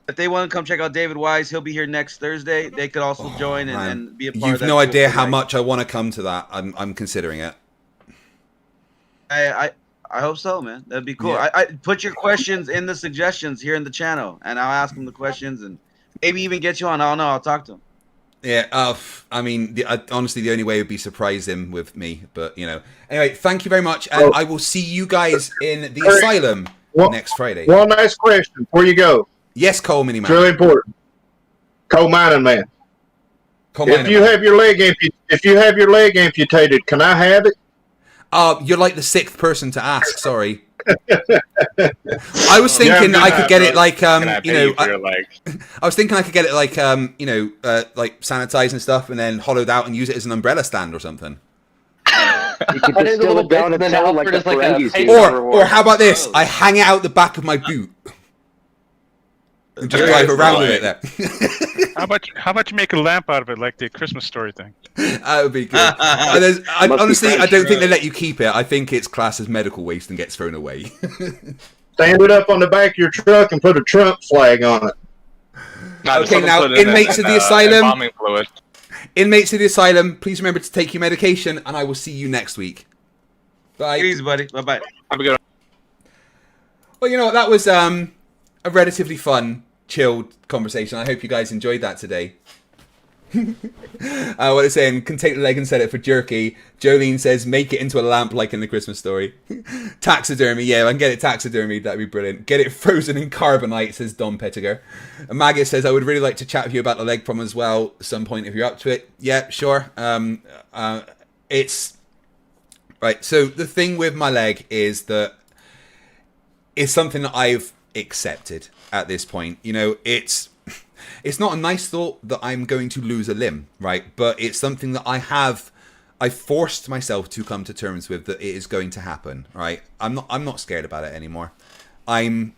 If they want to come check out David Wise, he'll be here next Thursday. They could also join and be a part of that. You've no idea how much I want to come to that. I'm considering it. I hope so, man. That'd be cool. Yeah. I put your questions in the suggestions here in the channel, and I'll ask them the questions and maybe even get you on. I don't know. I'll talk to him. Yeah, I mean, honestly, the only way would be surprise him with me. But, Anyway, thank you very much. And I will see you guys in the Asylum next Friday. One last question before you go. Yes, Coal Mini Man. It's really important. Coal Mining Man. If you have your leg amputated, can I have it? You're like the 6th person to ask. Sorry. I was thinking I could get it like I was thinking I could get it like like sanitized and stuff, and then hollowed out and use it as an umbrella stand or something. You could distill it down and sell it like the Ferengis do. Or how about this? I hang it out the back of my boot and just drive around with it there. How about you make a lamp out of it, like the Christmas Story thing? That would be good. Honestly, I don't think they let you keep it. I think it's classed as medical waste and gets thrown away. Stand it up on the back of your truck and put a Trump flag on it. Okay, now, inmates of the asylum. Inmates of the asylum, please remember to take your medication, and I will see you next week. Bye. Easy, buddy. Bye-bye. Have a good one. Well, you know what? That was a relatively fun, chilled conversation. I hope you guys enjoyed that today. What it's saying, can take the leg and set it for jerky. Jolene says, make it into a lamp like in the Christmas Story. Taxidermy, yeah, I can get it taxidermy. That'd be brilliant. Get it frozen in carbonite, says Don Pettiger. Maggot says, I would really like to chat with you about the leg problem as well at some point if you're up to it. Yeah, sure. It's right. So the thing with my leg is that it's something that I've accepted at this point. It's not a nice thought that I'm going to lose a limb, right? But it's something that I've I forced myself to come to terms with that it is going to happen, right? I'm not scared about it anymore. I'm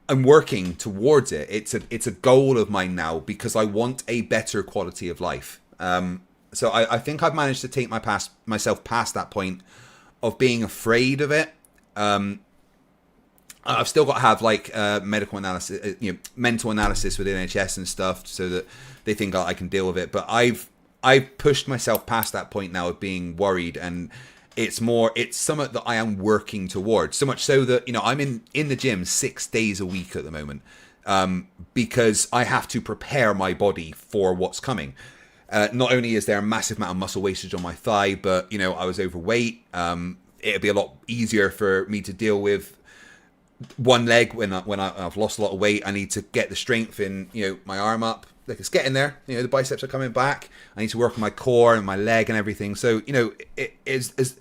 working towards it. It's a goal of mine now because I want a better quality of life. So I think I've managed to take myself past that point of being afraid of it. I've still got to have like medical analysis, mental analysis with NHS and stuff, so that they think I can deal with it. But I've pushed myself past that point now of being worried, and it's something that I am working towards. So much so that I'm in the gym 6 days a week at the moment, because I have to prepare my body for what's coming. Not only is there a massive amount of muscle wastage on my thigh, but I was overweight. It'd be a lot easier for me to deal with one leg when I've lost a lot of weight. I need to get the strength in my arm up. Like, it's getting there. The biceps are coming back. I need to work on my core and my leg and everything. So it is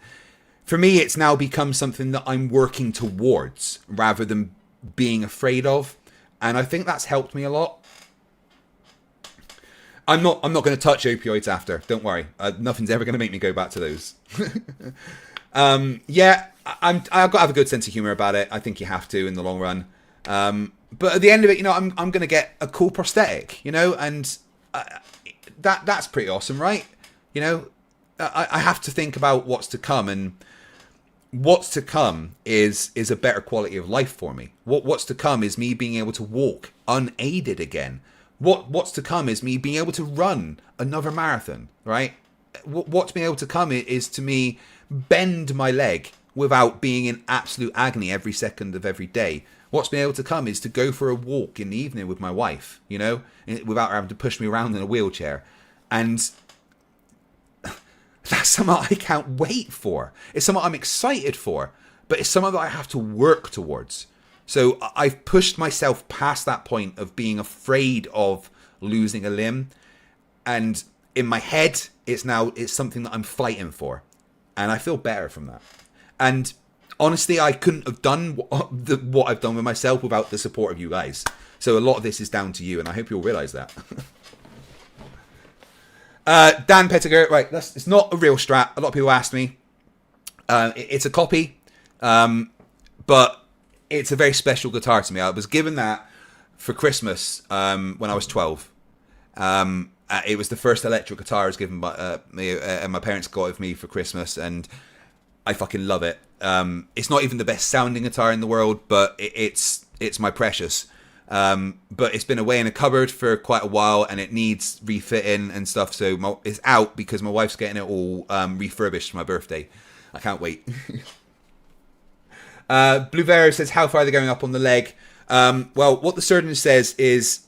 for me. It's now become something that I'm working towards rather than being afraid of, and I think that's helped me a lot. I'm not going to touch opioids after. Don't worry. Nothing's ever going to make me go back to those. I've got to have a good sense of humor about it. I think you have to in the long run. But at the end of it, I'm going to get a cool prosthetic, and that's pretty awesome, right? I have to think about what's to come, and what's to come is a better quality of life for me. What's to come is me being able to walk unaided again. What's to come is me being able to run another marathon, right? What's being able to come is to me bend my leg without being in absolute agony every second of every day. What's been able to come is to go for a walk in the evening with my wife, without her having to push me around in a wheelchair. And that's something I can't wait for. It's something I'm excited for, but it's something that I have to work towards. So I've pushed myself past that point of being afraid of losing a limb. And in my head, it's something that I'm fighting for. And I feel better from that. And honestly, I couldn't have done what I've done with myself without the support of you guys. So a lot of this is down to you, and I hope you'll realise that. Dan Pettiger, right, it's not a real Strat. A lot of people asked me. It's a copy, but it's a very special guitar to me. I was given that for Christmas when I was 12. It was the first electric guitar I was given by me, and my parents got it for me for Christmas, and I fucking love it. It's not even the best sounding guitar in the world, but it's my precious. But it's been away in a cupboard for quite a while, and it needs refitting and stuff. So it's out because my wife's getting it all refurbished for my birthday. I can't wait. Blue Vero says, how far are they going up on the leg? Well, what the surgeon says is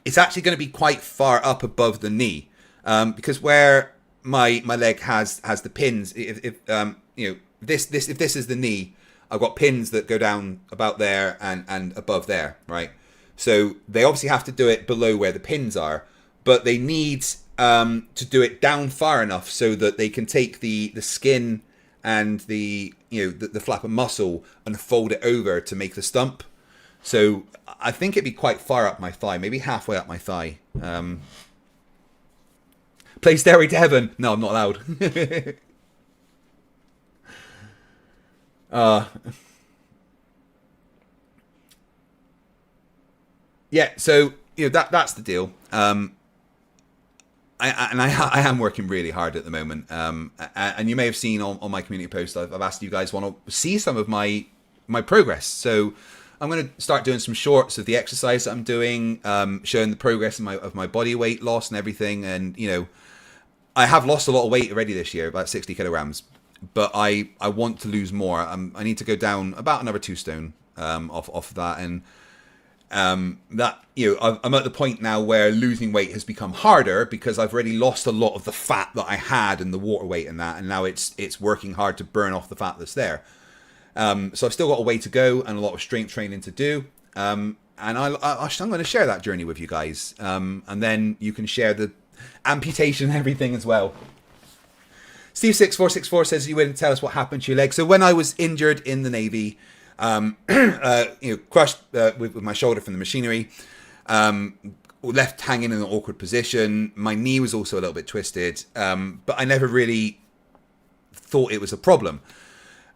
it's actually going to be quite far up above the knee, because where my leg has the pins, if this is the knee, I've got pins that go down about there and above there, right? So they obviously have to do it below where the pins are, but they need to do it down far enough so that they can take the skin and the flap of muscle and fold it over to make the stump. So I think it'd be quite far up my thigh, maybe halfway up my thigh. Play Stairway to Heaven. No, I'm not allowed. Yeah, so that's the deal. I am working really hard at the moment. And you may have seen on my community post, I've asked you guys want to see some of my progress. So I'm going to start doing some shorts of the exercise that I'm doing, showing the progress of my body weight loss and everything. And I have lost a lot of weight already this year, about 60 kilograms. But I want to lose more. I need to go down about another 2 stone off of that, and that I'm at the point now where losing weight has become harder because I've already lost a lot of the fat that I had and the water weight and that, and now it's working hard to burn off the fat that's there. So I've still got a way to go and a lot of strength training to do, and I'm going to share that journey with you guys, and then you can share the amputation and everything as well. Steve6464 says you wouldn't tell us what happened to your leg. So when I was injured in the Navy, crushed with my shoulder from the machinery, left hanging in an awkward position. My knee was also a little bit twisted, but I never really thought it was a problem.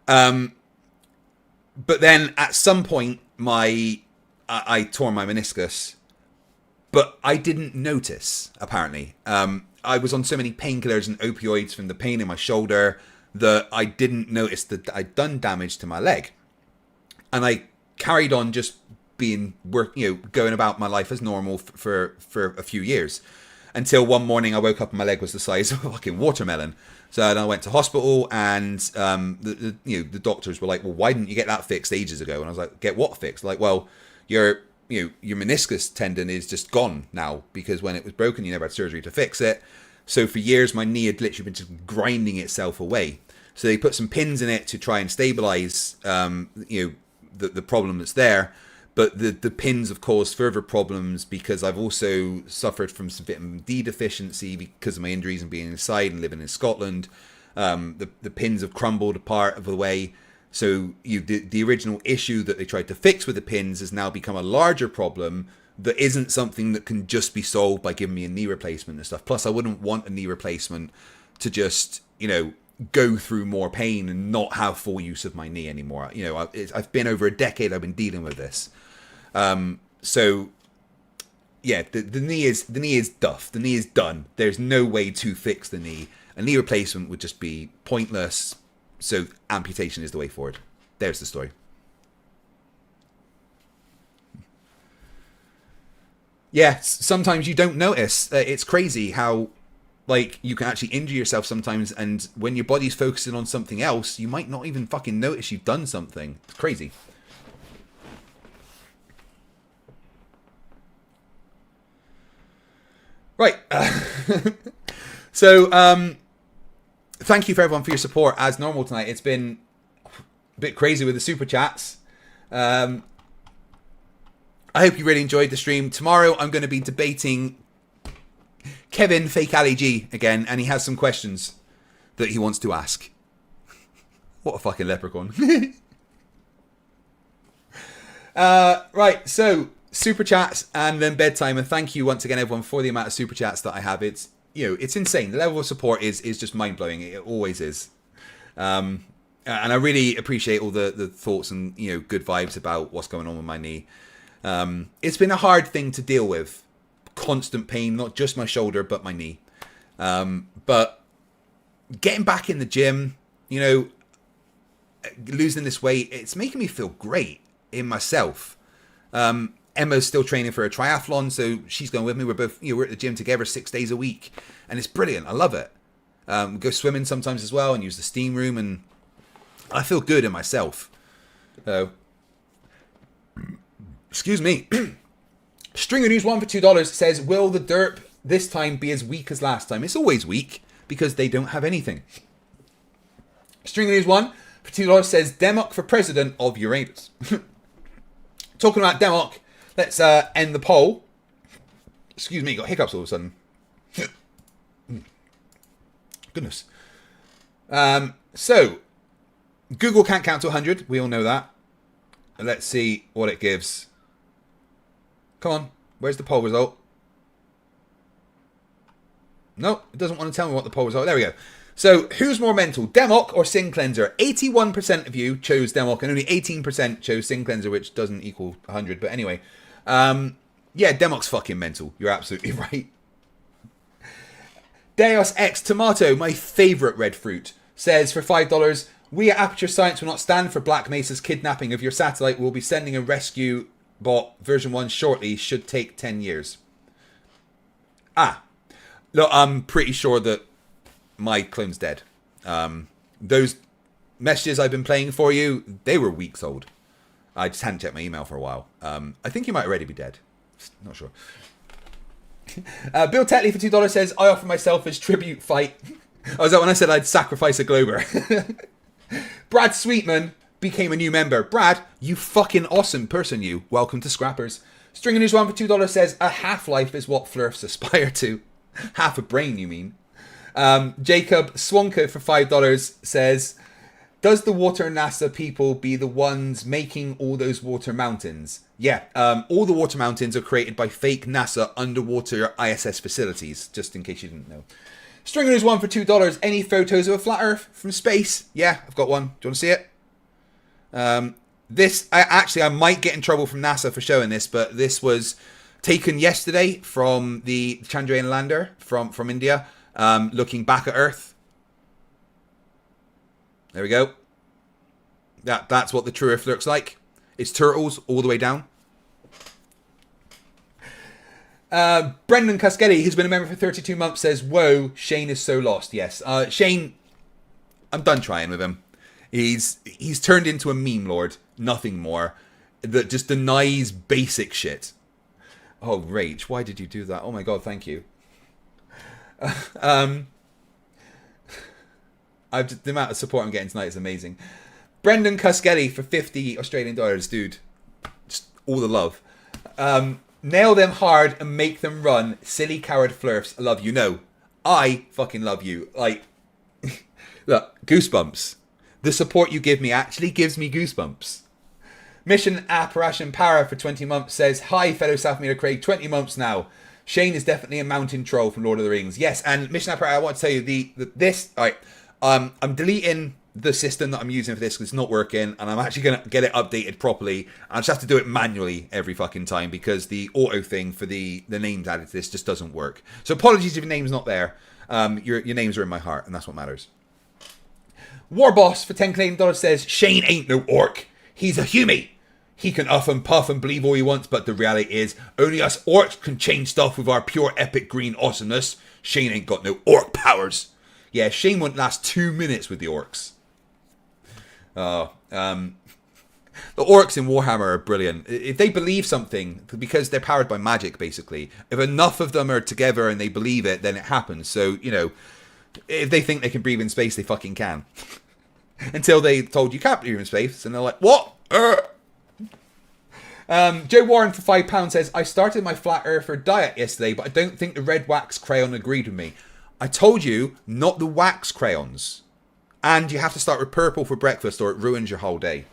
But then at some point, I tore my meniscus, but I didn't notice, apparently. I was on so many painkillers and opioids from the pain in my shoulder that I didn't notice that I'd done damage to my leg. And I carried on just going about my life as normal for a few years, until one morning I woke up and my leg was the size of a fucking watermelon. So then I went to hospital, and the doctors were like, "Well, why didn't you get that fixed ages ago?" And I was like, "Get what fixed?" Like, "Well, your meniscus tendon is just gone now, because when it was broken, you never had surgery to fix it. So for years, my knee had literally been just grinding itself away. So they put some pins in it to try and stabilize, the problem that's there. But the pins have caused further problems, because I've also suffered from some vitamin D deficiency because of my injuries and being inside and living in Scotland. The pins have crumbled apart of the way. So the original issue that they tried to fix with the pins has now become a larger problem that isn't something that can just be solved by giving me a knee replacement and stuff. Plus, I wouldn't want a knee replacement to just, go through more pain and not have full use of my knee anymore. I've been over a decade I've been dealing with this. So yeah, the knee is duff. The knee is done. There's no way to fix the knee. A knee replacement would just be pointless. So amputation is the way forward. There's the story. Yeah, sometimes you don't notice. It's crazy how, you can actually injure yourself sometimes, and when your body's focusing on something else, you might not even fucking notice you've done something. It's crazy. Right. So, thank you for everyone for your support as normal tonight. It's been a bit crazy with the super chats. I hope you really enjoyed the stream. Tomorrow I'm going to be debating Kevin Fake Ali G again, and he has some questions that he wants to ask. What a fucking leprechaun. Right, so super chats and then bedtime, and thank you once again everyone for the amount of super chats that I have. It's it's insane. The level of support is just mind-blowing. It always is. And I really appreciate all the thoughts and good vibes about what's going on with my knee. It's been a hard thing to deal with. Constant pain, not just my shoulder, but my knee. But getting back in the gym, losing this weight, it's making me feel great in myself. Emma's still training for a triathlon, so she's going with me. We're both, we're at the gym together 6 days a week, and it's brilliant. I love it. We go swimming sometimes as well and use the steam room, and I feel good in myself. So, excuse me. Stringer News 1 for $2 says, will the derp this time be as weak as last time? It's always weak because they don't have anything. Stringer News 1 for $2 says, Demok for president of Uranus. Talking about Demok, let's end the poll. Excuse me, got hiccups all of a sudden. Goodness. So, Google can't count to 100. We all know that. Let's see what it gives. Come on, where's the poll result? No, it doesn't want to tell me what the poll result. There we go. So, who's more mental, Demok or Sin Cleanser? 81% of you chose Demok, and only 18% chose Sin Cleanser, which doesn't equal 100. But anyway, yeah, Demok's fucking mental. You're absolutely right. Deus X Tomato, my favourite red fruit, says for $5, we at Aperture Science will not stand for Black Mesa's kidnapping of your satellite. We'll be sending a rescue bot version 1 shortly. Should take 10 years. Look, I'm pretty sure that my clone's dead. Those messages I've been playing for you, they were weeks old. I just hadn't checked my email for a while. I think he might already be dead. Not sure. Bill Tetley for $2 says, I offer myself as tribute fight. Oh, was that when I said I'd sacrifice a Glober? Brad Sweetman became a new member. Brad, you fucking awesome person, you. Welcome to Scrappers. Stringer News 1 for $2 says, a half-life is what Flerfs aspire to. Half a brain, you mean? Jacob Swanka for $5 says, does the water NASA people be the ones making all those water mountains? Yeah, all the water mountains are created by fake NASA underwater ISS facilities, just in case you didn't know. Stringer is one for $2. Any photos of a flat Earth from space? Yeah, I've got one. Do you want to see it? I might get in trouble from NASA for showing this, but this was taken yesterday from the Chandrayaan lander from India, looking back at Earth. There we go. That's what the true Earth looks like. It's turtles all the way down. Brendan Cascadi, who's been a member for 32 months, says, "Whoa, Shane is so lost." Yes, Shane, I'm done trying with him. He's turned into a meme lord, nothing more. That just denies basic shit. Oh, Rach, why did you do that? Oh my god, thank you. The amount of support I'm getting tonight is amazing. Brendan Cascadi for 50 Australian dollars, dude. Just all the love. Nail them hard and make them run. Silly coward Flerfs. I love you. No, I fucking love you. Like, look, goosebumps. The support you give me actually gives me goosebumps. Mission Apparition Para for 20 months says, "Hi, fellow South Meter Craig. 20 months now. Shane is definitely a mountain troll from Lord of the Rings." Yes, and Mission Apparition, I want to tell you this. All right, I'm deleting the system that I'm using for this because it's not working, and I'm actually going to get it updated properly. I just have to do it manually every fucking time because the auto thing for the names added to this just doesn't work. So apologies if your name's not there. Your names are in my heart, and that's what matters. Warboss for 10 Canadian dollars says, "Shane ain't no orc. He's a humie. He can huff and puff and believe all he wants, but the reality is only us orcs can change stuff with our pure epic green awesomeness. Shane ain't got no orc powers." Yeah, Shane won't last 2 minutes with the orcs. The orcs in Warhammer are brilliant. If they believe something, because they're powered by magic, basically, if enough of them are together and they believe it, then it happens. So, you know, if they think they can breathe in space, they fucking can. Until they told you can't breathe in space, and they're like, "What?" Joe Warren for £5 says, "I started my flat earther diet yesterday, but I don't think the red wax crayon agreed with me." I told you, not the wax crayons. And you have to start with purple for breakfast or it ruins your whole day.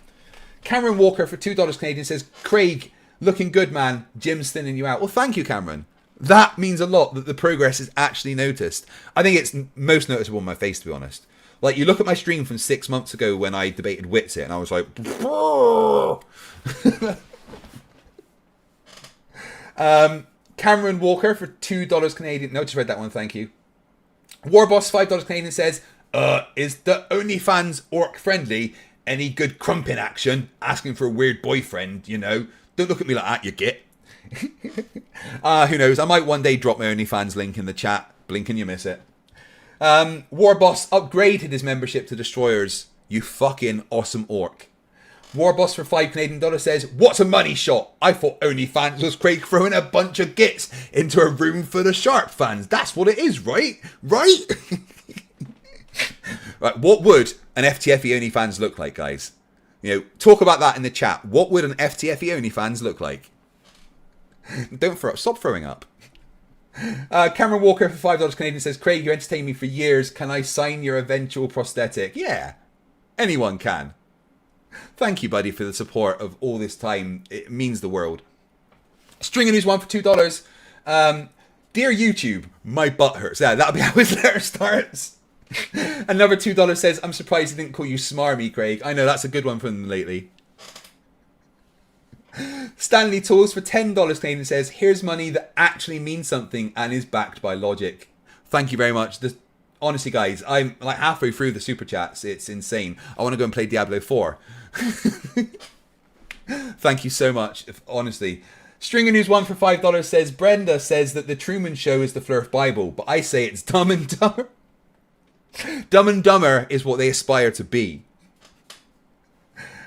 Cameron Walker for $2 Canadian says, "Craig, looking good, man. Jim's thinning you out." Well, thank you, Cameron. That means a lot that the progress is actually noticed. I think it's most noticeable on my face, to be honest. Like, you look at my stream from 6 months ago when I debated Witsit, and I was like, Cameron Walker for $2 Canadian. No, just read that one, thank you. Warboss, $5 Canadian says, "Is the OnlyFans orc friendly? Any good crumping action? Asking for a weird boyfriend, you know. Don't look at me like that, you git." Who knows? I might one day drop my OnlyFans link in the chat. Blink and you miss it. Warboss upgraded his membership to Destroyers. You fucking awesome orc. Warboss for $5 Canadian dollars says, "What's a money shot? I thought OnlyFans was Craig throwing a bunch of gits into a room full of shark fans. That's what it is, right? Right?" Right, what would an FTFE OnlyFans look like, guys? You know, talk about that in the chat. What would an FTFE OnlyFans look like? Don't throw up. Stop throwing up. Cameron Walker for $5 Canadian says, "Craig, you entertained me for years. Can I sign your eventual prosthetic?" Yeah, anyone can. Thank you, buddy, for the support of all this time. It means the world. Stringer News 1 for $2. "Dear YouTube, my butt hurts." Yeah, that'll be how his letter starts. Another $2 says, "I'm surprised he didn't call you Smarmy, Craig." I know, that's a good one from them lately. Stanley Tools for $10 Canadian says, "Here's money that actually means something and is backed by logic." Thank you very much. Honestly, guys, I'm like halfway through the super chats. It's insane. I want to go and play Diablo 4. Thank you so much. Honestly. Stringer News 1 for $5 says, "Brenda says that the Truman Show is the Flerf Bible, but I say it's Dumb and Dumber." Dumb and Dumber is what they aspire to be.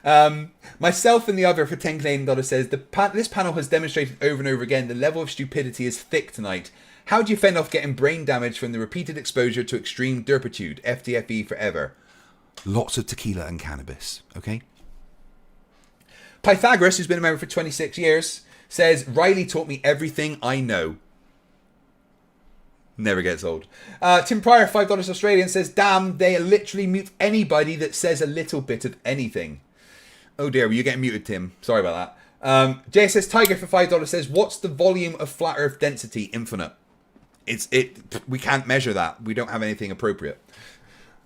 Myself and the other for $10 Canadian says, this panel has demonstrated over and over again the level of stupidity is thick tonight. How do you fend off getting brain damage from the repeated exposure to extreme derpitude? FTFE forever. Lots of tequila and cannabis, okay? Pythagoras, who's been a member for 26 years, says, "Riley taught me everything I know." Never gets old. Tim Pryor, $5 Australian, says, "Damn, they literally mute anybody that says a little bit of anything." Oh dear, were you getting muted, Tim? Sorry about JSS Tiger for $5 says, what's the volume of flat Earth density? Infinite. We can't measure that. We don't have anything appropriate.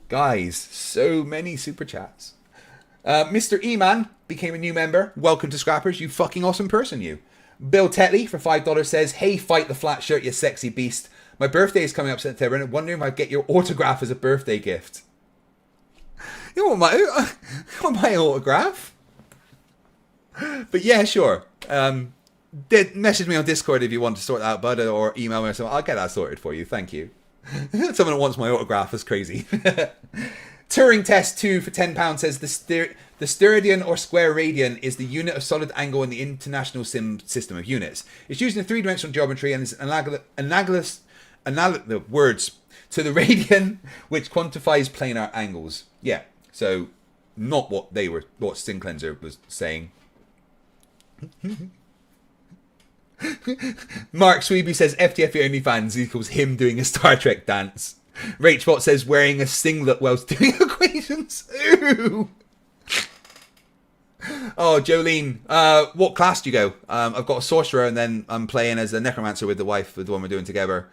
Guys, so many super chats. Mr. E-Man became a new member. Welcome to Scrappers, you fucking awesome person, you. Bill Tetley for $5 says, hey, fight the flat shirt, you sexy beast. My birthday is coming up September, and I'm wondering if I'd get your autograph as a birthday gift. You want my autograph? But yeah, sure. Message me on Discord if you want to sort that out, bud, or email me or something. I'll get that sorted for you. Thank you. Someone that wants my autograph is crazy. Turing Test 2 for £10 says the steradian or square radian is the unit of solid angle in the International System of Units. It's used in three-dimensional geometry and is analogous the words to the radian, which quantifies planar angles. Yeah, so not what Sting Cleanser was saying. Mark Sweeby says FTFE OnlyFans equals him doing a Star Trek dance. Rachbot says wearing a singlet whilst doing equations. Ooh. Oh, Jolene, what class do you go? I've got a sorcerer, and then I'm playing as a necromancer with the wife, with the one we're doing together.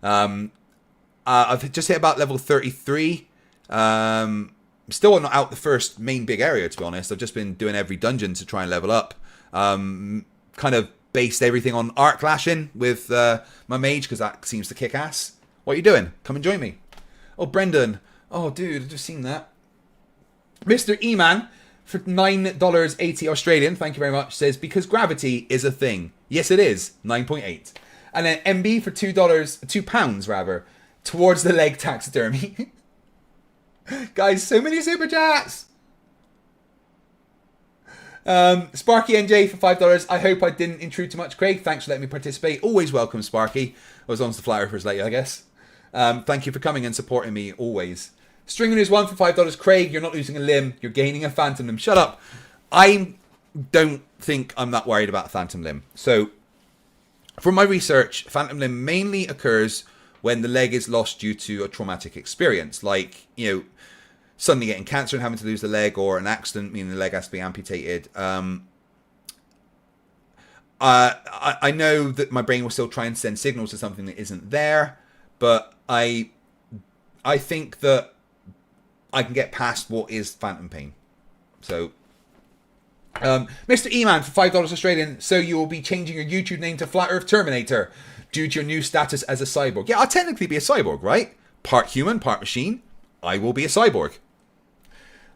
I've just hit about level 33. Still not out the first main big area, to be honest. I've just been doing every dungeon to try and level up. Kind of based everything on arc lashing with my mage, because that seems to kick ass. What are you doing? Come and join me. Oh, Brendan. Oh, dude, I've just seen that. Mr. E-Man for $9.80 Australian, thank you very much, says, because gravity is a thing. Yes, it is. 9.8. And then MB for £2 rather, towards the leg taxidermy. Guys, so many super chats. Sparky NJ for $5. I hope I didn't intrude too much, Craig. Thanks for letting me participate. Always welcome, Sparky. As long as the flat earthers let you, I guess. Thank you for coming and supporting me always. Stringer News 1 for $5. Craig, you're not losing a limb. You're gaining a phantom limb. Shut up. I don't think I'm that worried about phantom limb. So, from my research, phantom limb mainly occurs when the leg is lost due to a traumatic experience. Like, suddenly getting cancer and having to lose the leg, or an accident meaning the leg has to be amputated. I know that my brain will still try and send signals to something that isn't there, but I think that I can get past what is phantom pain. So, Mr. E-Man for $5 Australian, so you will be changing your YouTube name to Flat Earth Terminator due to your new status as a cyborg. Yeah, I'll technically be a cyborg, right? Part human, part machine. I will be a cyborg.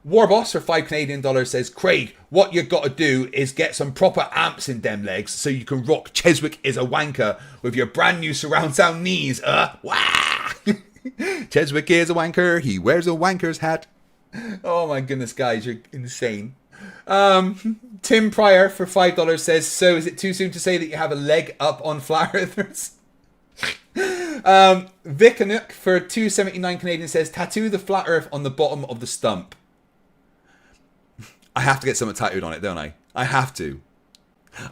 Warboss for $5 says, Craig, what you got to do is get some proper amps in them legs so you can rock Cheswick is a wanker with your brand new surround sound knees. Wah! Cheswick is a wanker. He wears a wanker's hat. Oh my goodness, guys, you're insane. Tim Pryor for $5 says, so is it too soon to say that you have a leg up on flat earthers? Vic Anook for $2.79 Canadian says, tattoo the flat earth on the bottom of the stump. I have to get something tattooed on it, don't I? I have to.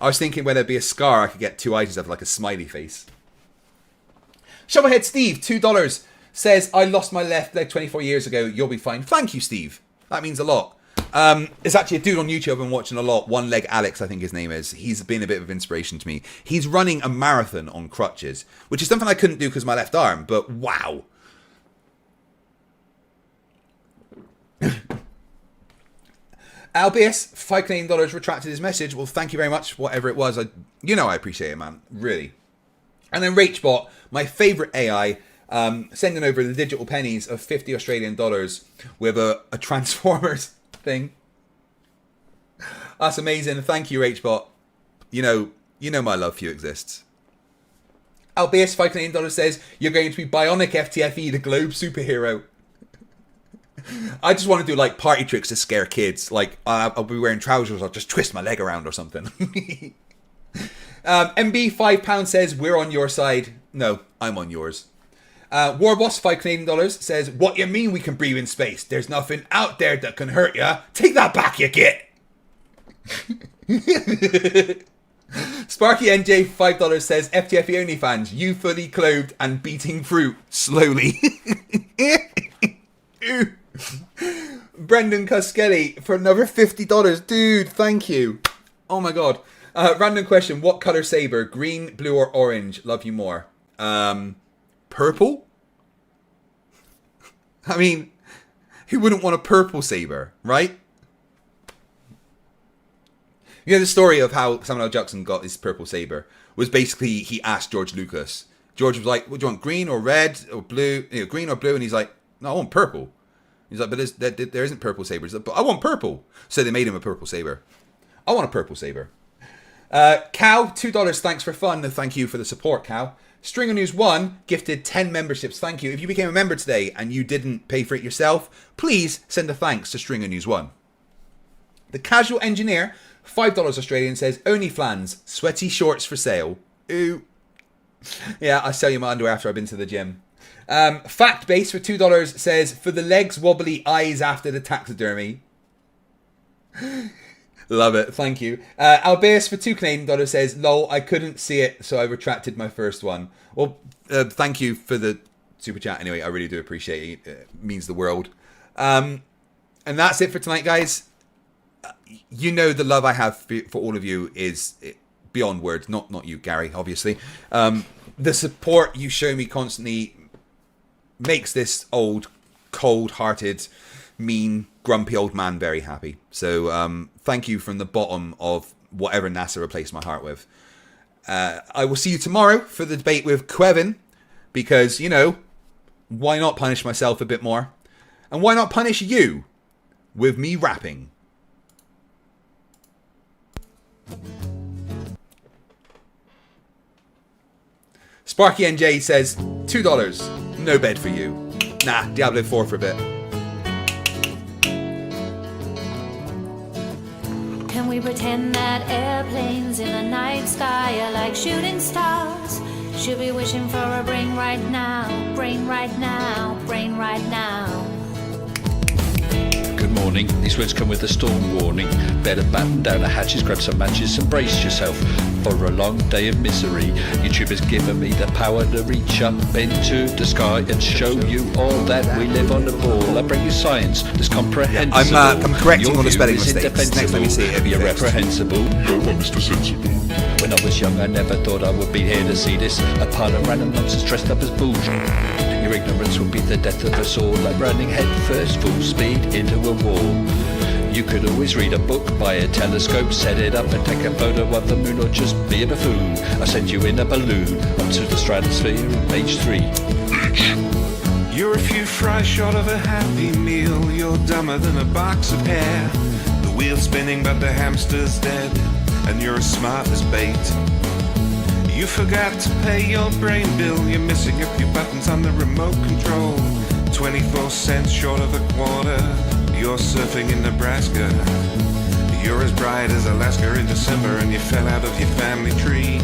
I was thinking whether it'd be a scar, I could get two eyes of like a smiley face. Shovelhead Steve, $2, says, I lost my left leg 24 years ago. You'll be fine. Thank you, Steve. That means a lot. There's actually a dude on YouTube I've been watching a lot. One Leg Alex, I think his name is. He's been a bit of inspiration to me. He's running a marathon on crutches, which is something I couldn't do because of my left arm, but wow. Albius, $5 Canadian retracted his message. Well, thank you very much, whatever it was. I appreciate it, man. Really. And then Rachbot, my favourite AI, sending over the digital pennies of $50 Australian with a Transformers thing. That's amazing. Thank you, Rachbot. You know my love for you exists. Albius, $5 Canadian says, you're going to be Bionic FTFE, the Globe superhero. I just want to do like party tricks to scare kids. Like I'll be wearing trousers, I'll just twist my leg around or something. MB £5 says, we're on your side. No, I'm on yours. Warboss $5 Canadian says, what you mean we can breathe in space? There's nothing out there that can hurt ya. Take that back, you git. Sparky NJ $5 says, FTFE OnlyFans, you fully clothed and beating fruit slowly. Brendan Cuskelly for another $50. Dude, thank you. Oh my god. Random question. What color saber? Green, blue, or orange? Love you more. Purple? I mean, who wouldn't want a purple saber, right? You know the story of how Samuel L. Jackson got his purple saber was basically he asked George Lucas. George was like, "What do you want? Green or red or blue? You know, green or blue?" And he's like, "No, I want purple." He's like, "But there isn't purple sabers." Like, "But I want purple." So they made him a purple saber. I want a purple saber. Cow, $2. Thanks for fun. And thank you for the support, Cow. Stringer News 1 gifted 10 memberships. Thank you. If you became a member today and you didn't pay for it yourself, please send a thanks to Stringer News 1. The Casual Engineer, $5 Australian, says, "Only flans, sweaty shorts for sale." Ooh. Yeah, I sell you my underwear after I've been to the gym. Fact Base for $2 says, "For the legs wobbly eyes after the taxidermy." Love it. Thank you. Albeus for $2 says, "Lol, I couldn't see it, so I retracted my first one." Well, thank you for the super chat anyway. I really do appreciate it. It means the world. And that's it for tonight, guys. You know the love I have for all of you is beyond words. Not you, Gary, obviously. The support you show me constantly makes this old, cold-hearted, mean, grumpy old man very happy. So thank you from the bottom of whatever NASA replaced my heart with. I will see you tomorrow for the debate with Quevin, because, you know, why not punish myself a bit more? And why not punish you with me rapping? Sparky NJ says, $2. No bed for you. Nah, Diablo 4 for a bit. Can we pretend that airplanes in the night sky are like shooting stars? Should be wishing for a brain right now, brain right now, brain right now. Good morning. These words come with a storm warning. Better batten down the hatches, grab some matches and brace yourself for a long day of misery. YouTube has given me the power to reach up into the sky and show you all that we live on the ball. I bring you science that's comprehensible. I'm correcting all the spelling Your view is mistakes. Next time you see it, you're reprehensible. No, Mr. Sensible. When I was young, I never thought I would be here to see this. A pile of random nonsense dressed up as bullshit. Your ignorance will be the death of us all, like running head first, full speed into a wall. You could always read a book, buy a telescope, set it up and take a photo of the moon, or just be a buffoon. I send you in a balloon up to the stratosphere in page 3. You're a few fries short of a happy meal. You're dumber than a box of hair. The wheel's spinning but the hamster's dead, and you're as smart as bait. You forgot to pay your brain bill. You're missing a few buttons on the remote control. 24 cents short of a quarter. You're surfing in Nebraska. You're as bright as Alaska in December, and you fell out of your family tree.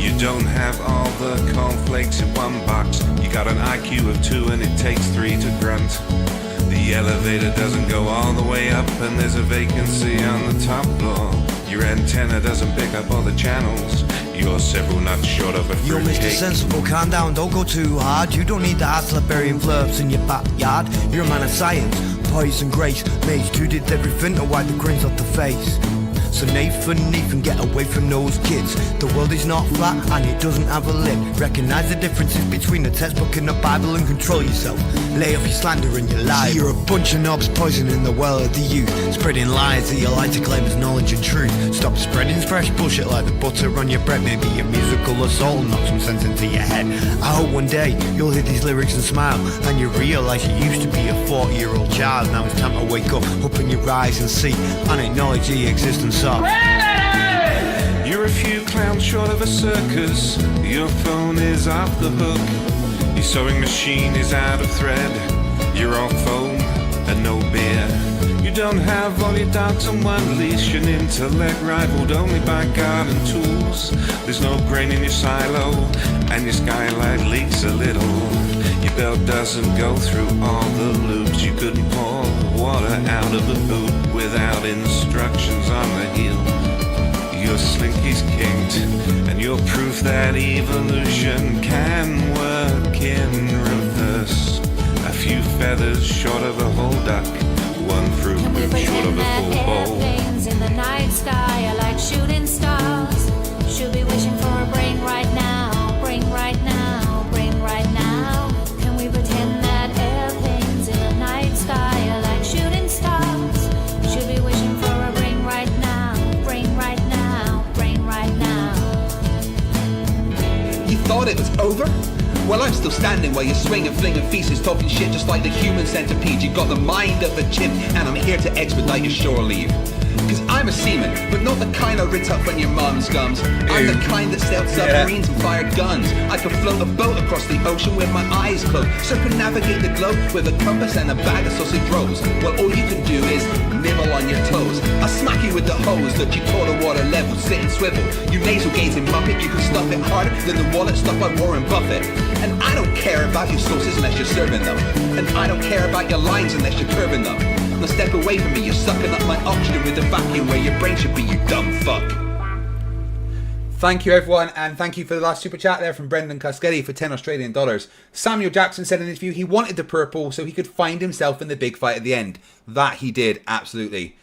You don't have all the cornflakes in one box. You got an IQ of 2 and it takes 3 to grunt. The elevator doesn't go all the way up, and there's a vacancy on the top floor. Your antenna doesn't pick up all the channels. You're several nuts short of a You're Mr. fruitcake. Sensible, calm down, don't go too hard. You don't need the Asylum burying Flerfs in your backyard. You're a man of science, poise and grace. Mage 2 did everything to wipe the grins off the face. So Nathan, get away from those kids. The world is not flat and it doesn't have a lid. Recognize the differences between the textbook and the Bible and control yourself. Lay off your slander and your lies. See, you're a bunch of knobs poisoning the well of the youth, spreading lies that you like to claim as knowledge and truth. Stop spreading fresh bullshit like the butter on your bread. Maybe a musical assault will knock some sense into your head. I hope one day you'll hear these lyrics and smile, and you realise you used to be a 40-year-old child. Now it's time to wake up, open your eyes and see, and acknowledge the existence of. You're a few clowns short of a circus. Your phone is off the hook. Your sewing machine is out of thread. You're all foam and no beer. You don't have all your dogs on one leash. An intellect rivaled only by garden tools. There's no grain in your silo, and your skylight leaks a little. Your belt doesn't go through all the loops. You couldn't pour water out of a boot without instructions on the heel. Your slinky's kinked, and you're proof that evolution can work in reverse. A few feathers short of a whole duck, one fruit loop short of a full bowl. Airplanes in the night sky are like shooting stars. over? Well, I'm still standing while you're swinging, flinging feces, talking shit just like the human centipede. You got the mind of a chimp, and I'm here to expedite your shore leave. Cause I'm a seaman, but not the kind I writ up when your mum's gums. I'm the kind that sailed submarines and fired guns. I can float a boat across the ocean with my eyes closed, circumnavigate the globe with a compass and a bag of sausage rolls. Well, all you can do is nibble on your toes. I'll smack you with the hose that you taught a water level, sit and swivel. You nasal gazing muppet, you can stuff it harder than the wallet stuffed by Warren Buffett. And I don't care about your sauces unless you're serving them. And I don't care about your lines unless you're curving them. Now step away from me, you're sucking up my oxygen with the vacuum where your brain should be, you dumb fuck. Thank you everyone, and thank you for the last super chat there from Brendan Casquetti for $10 Australian. Samuel Jackson said in an interview he wanted the purple so he could find himself in the big fight at the end. That he did, absolutely.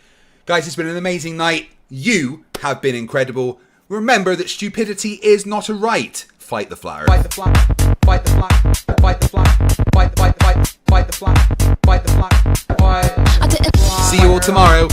Guys, it's been an amazing night. You have been incredible. Remember that stupidity is not a right. Fight the flat earth. Fight the flat. Fight the flat. Fight the flat. Fight the flat. Fight the flat. Fight the flat. See you all tomorrow.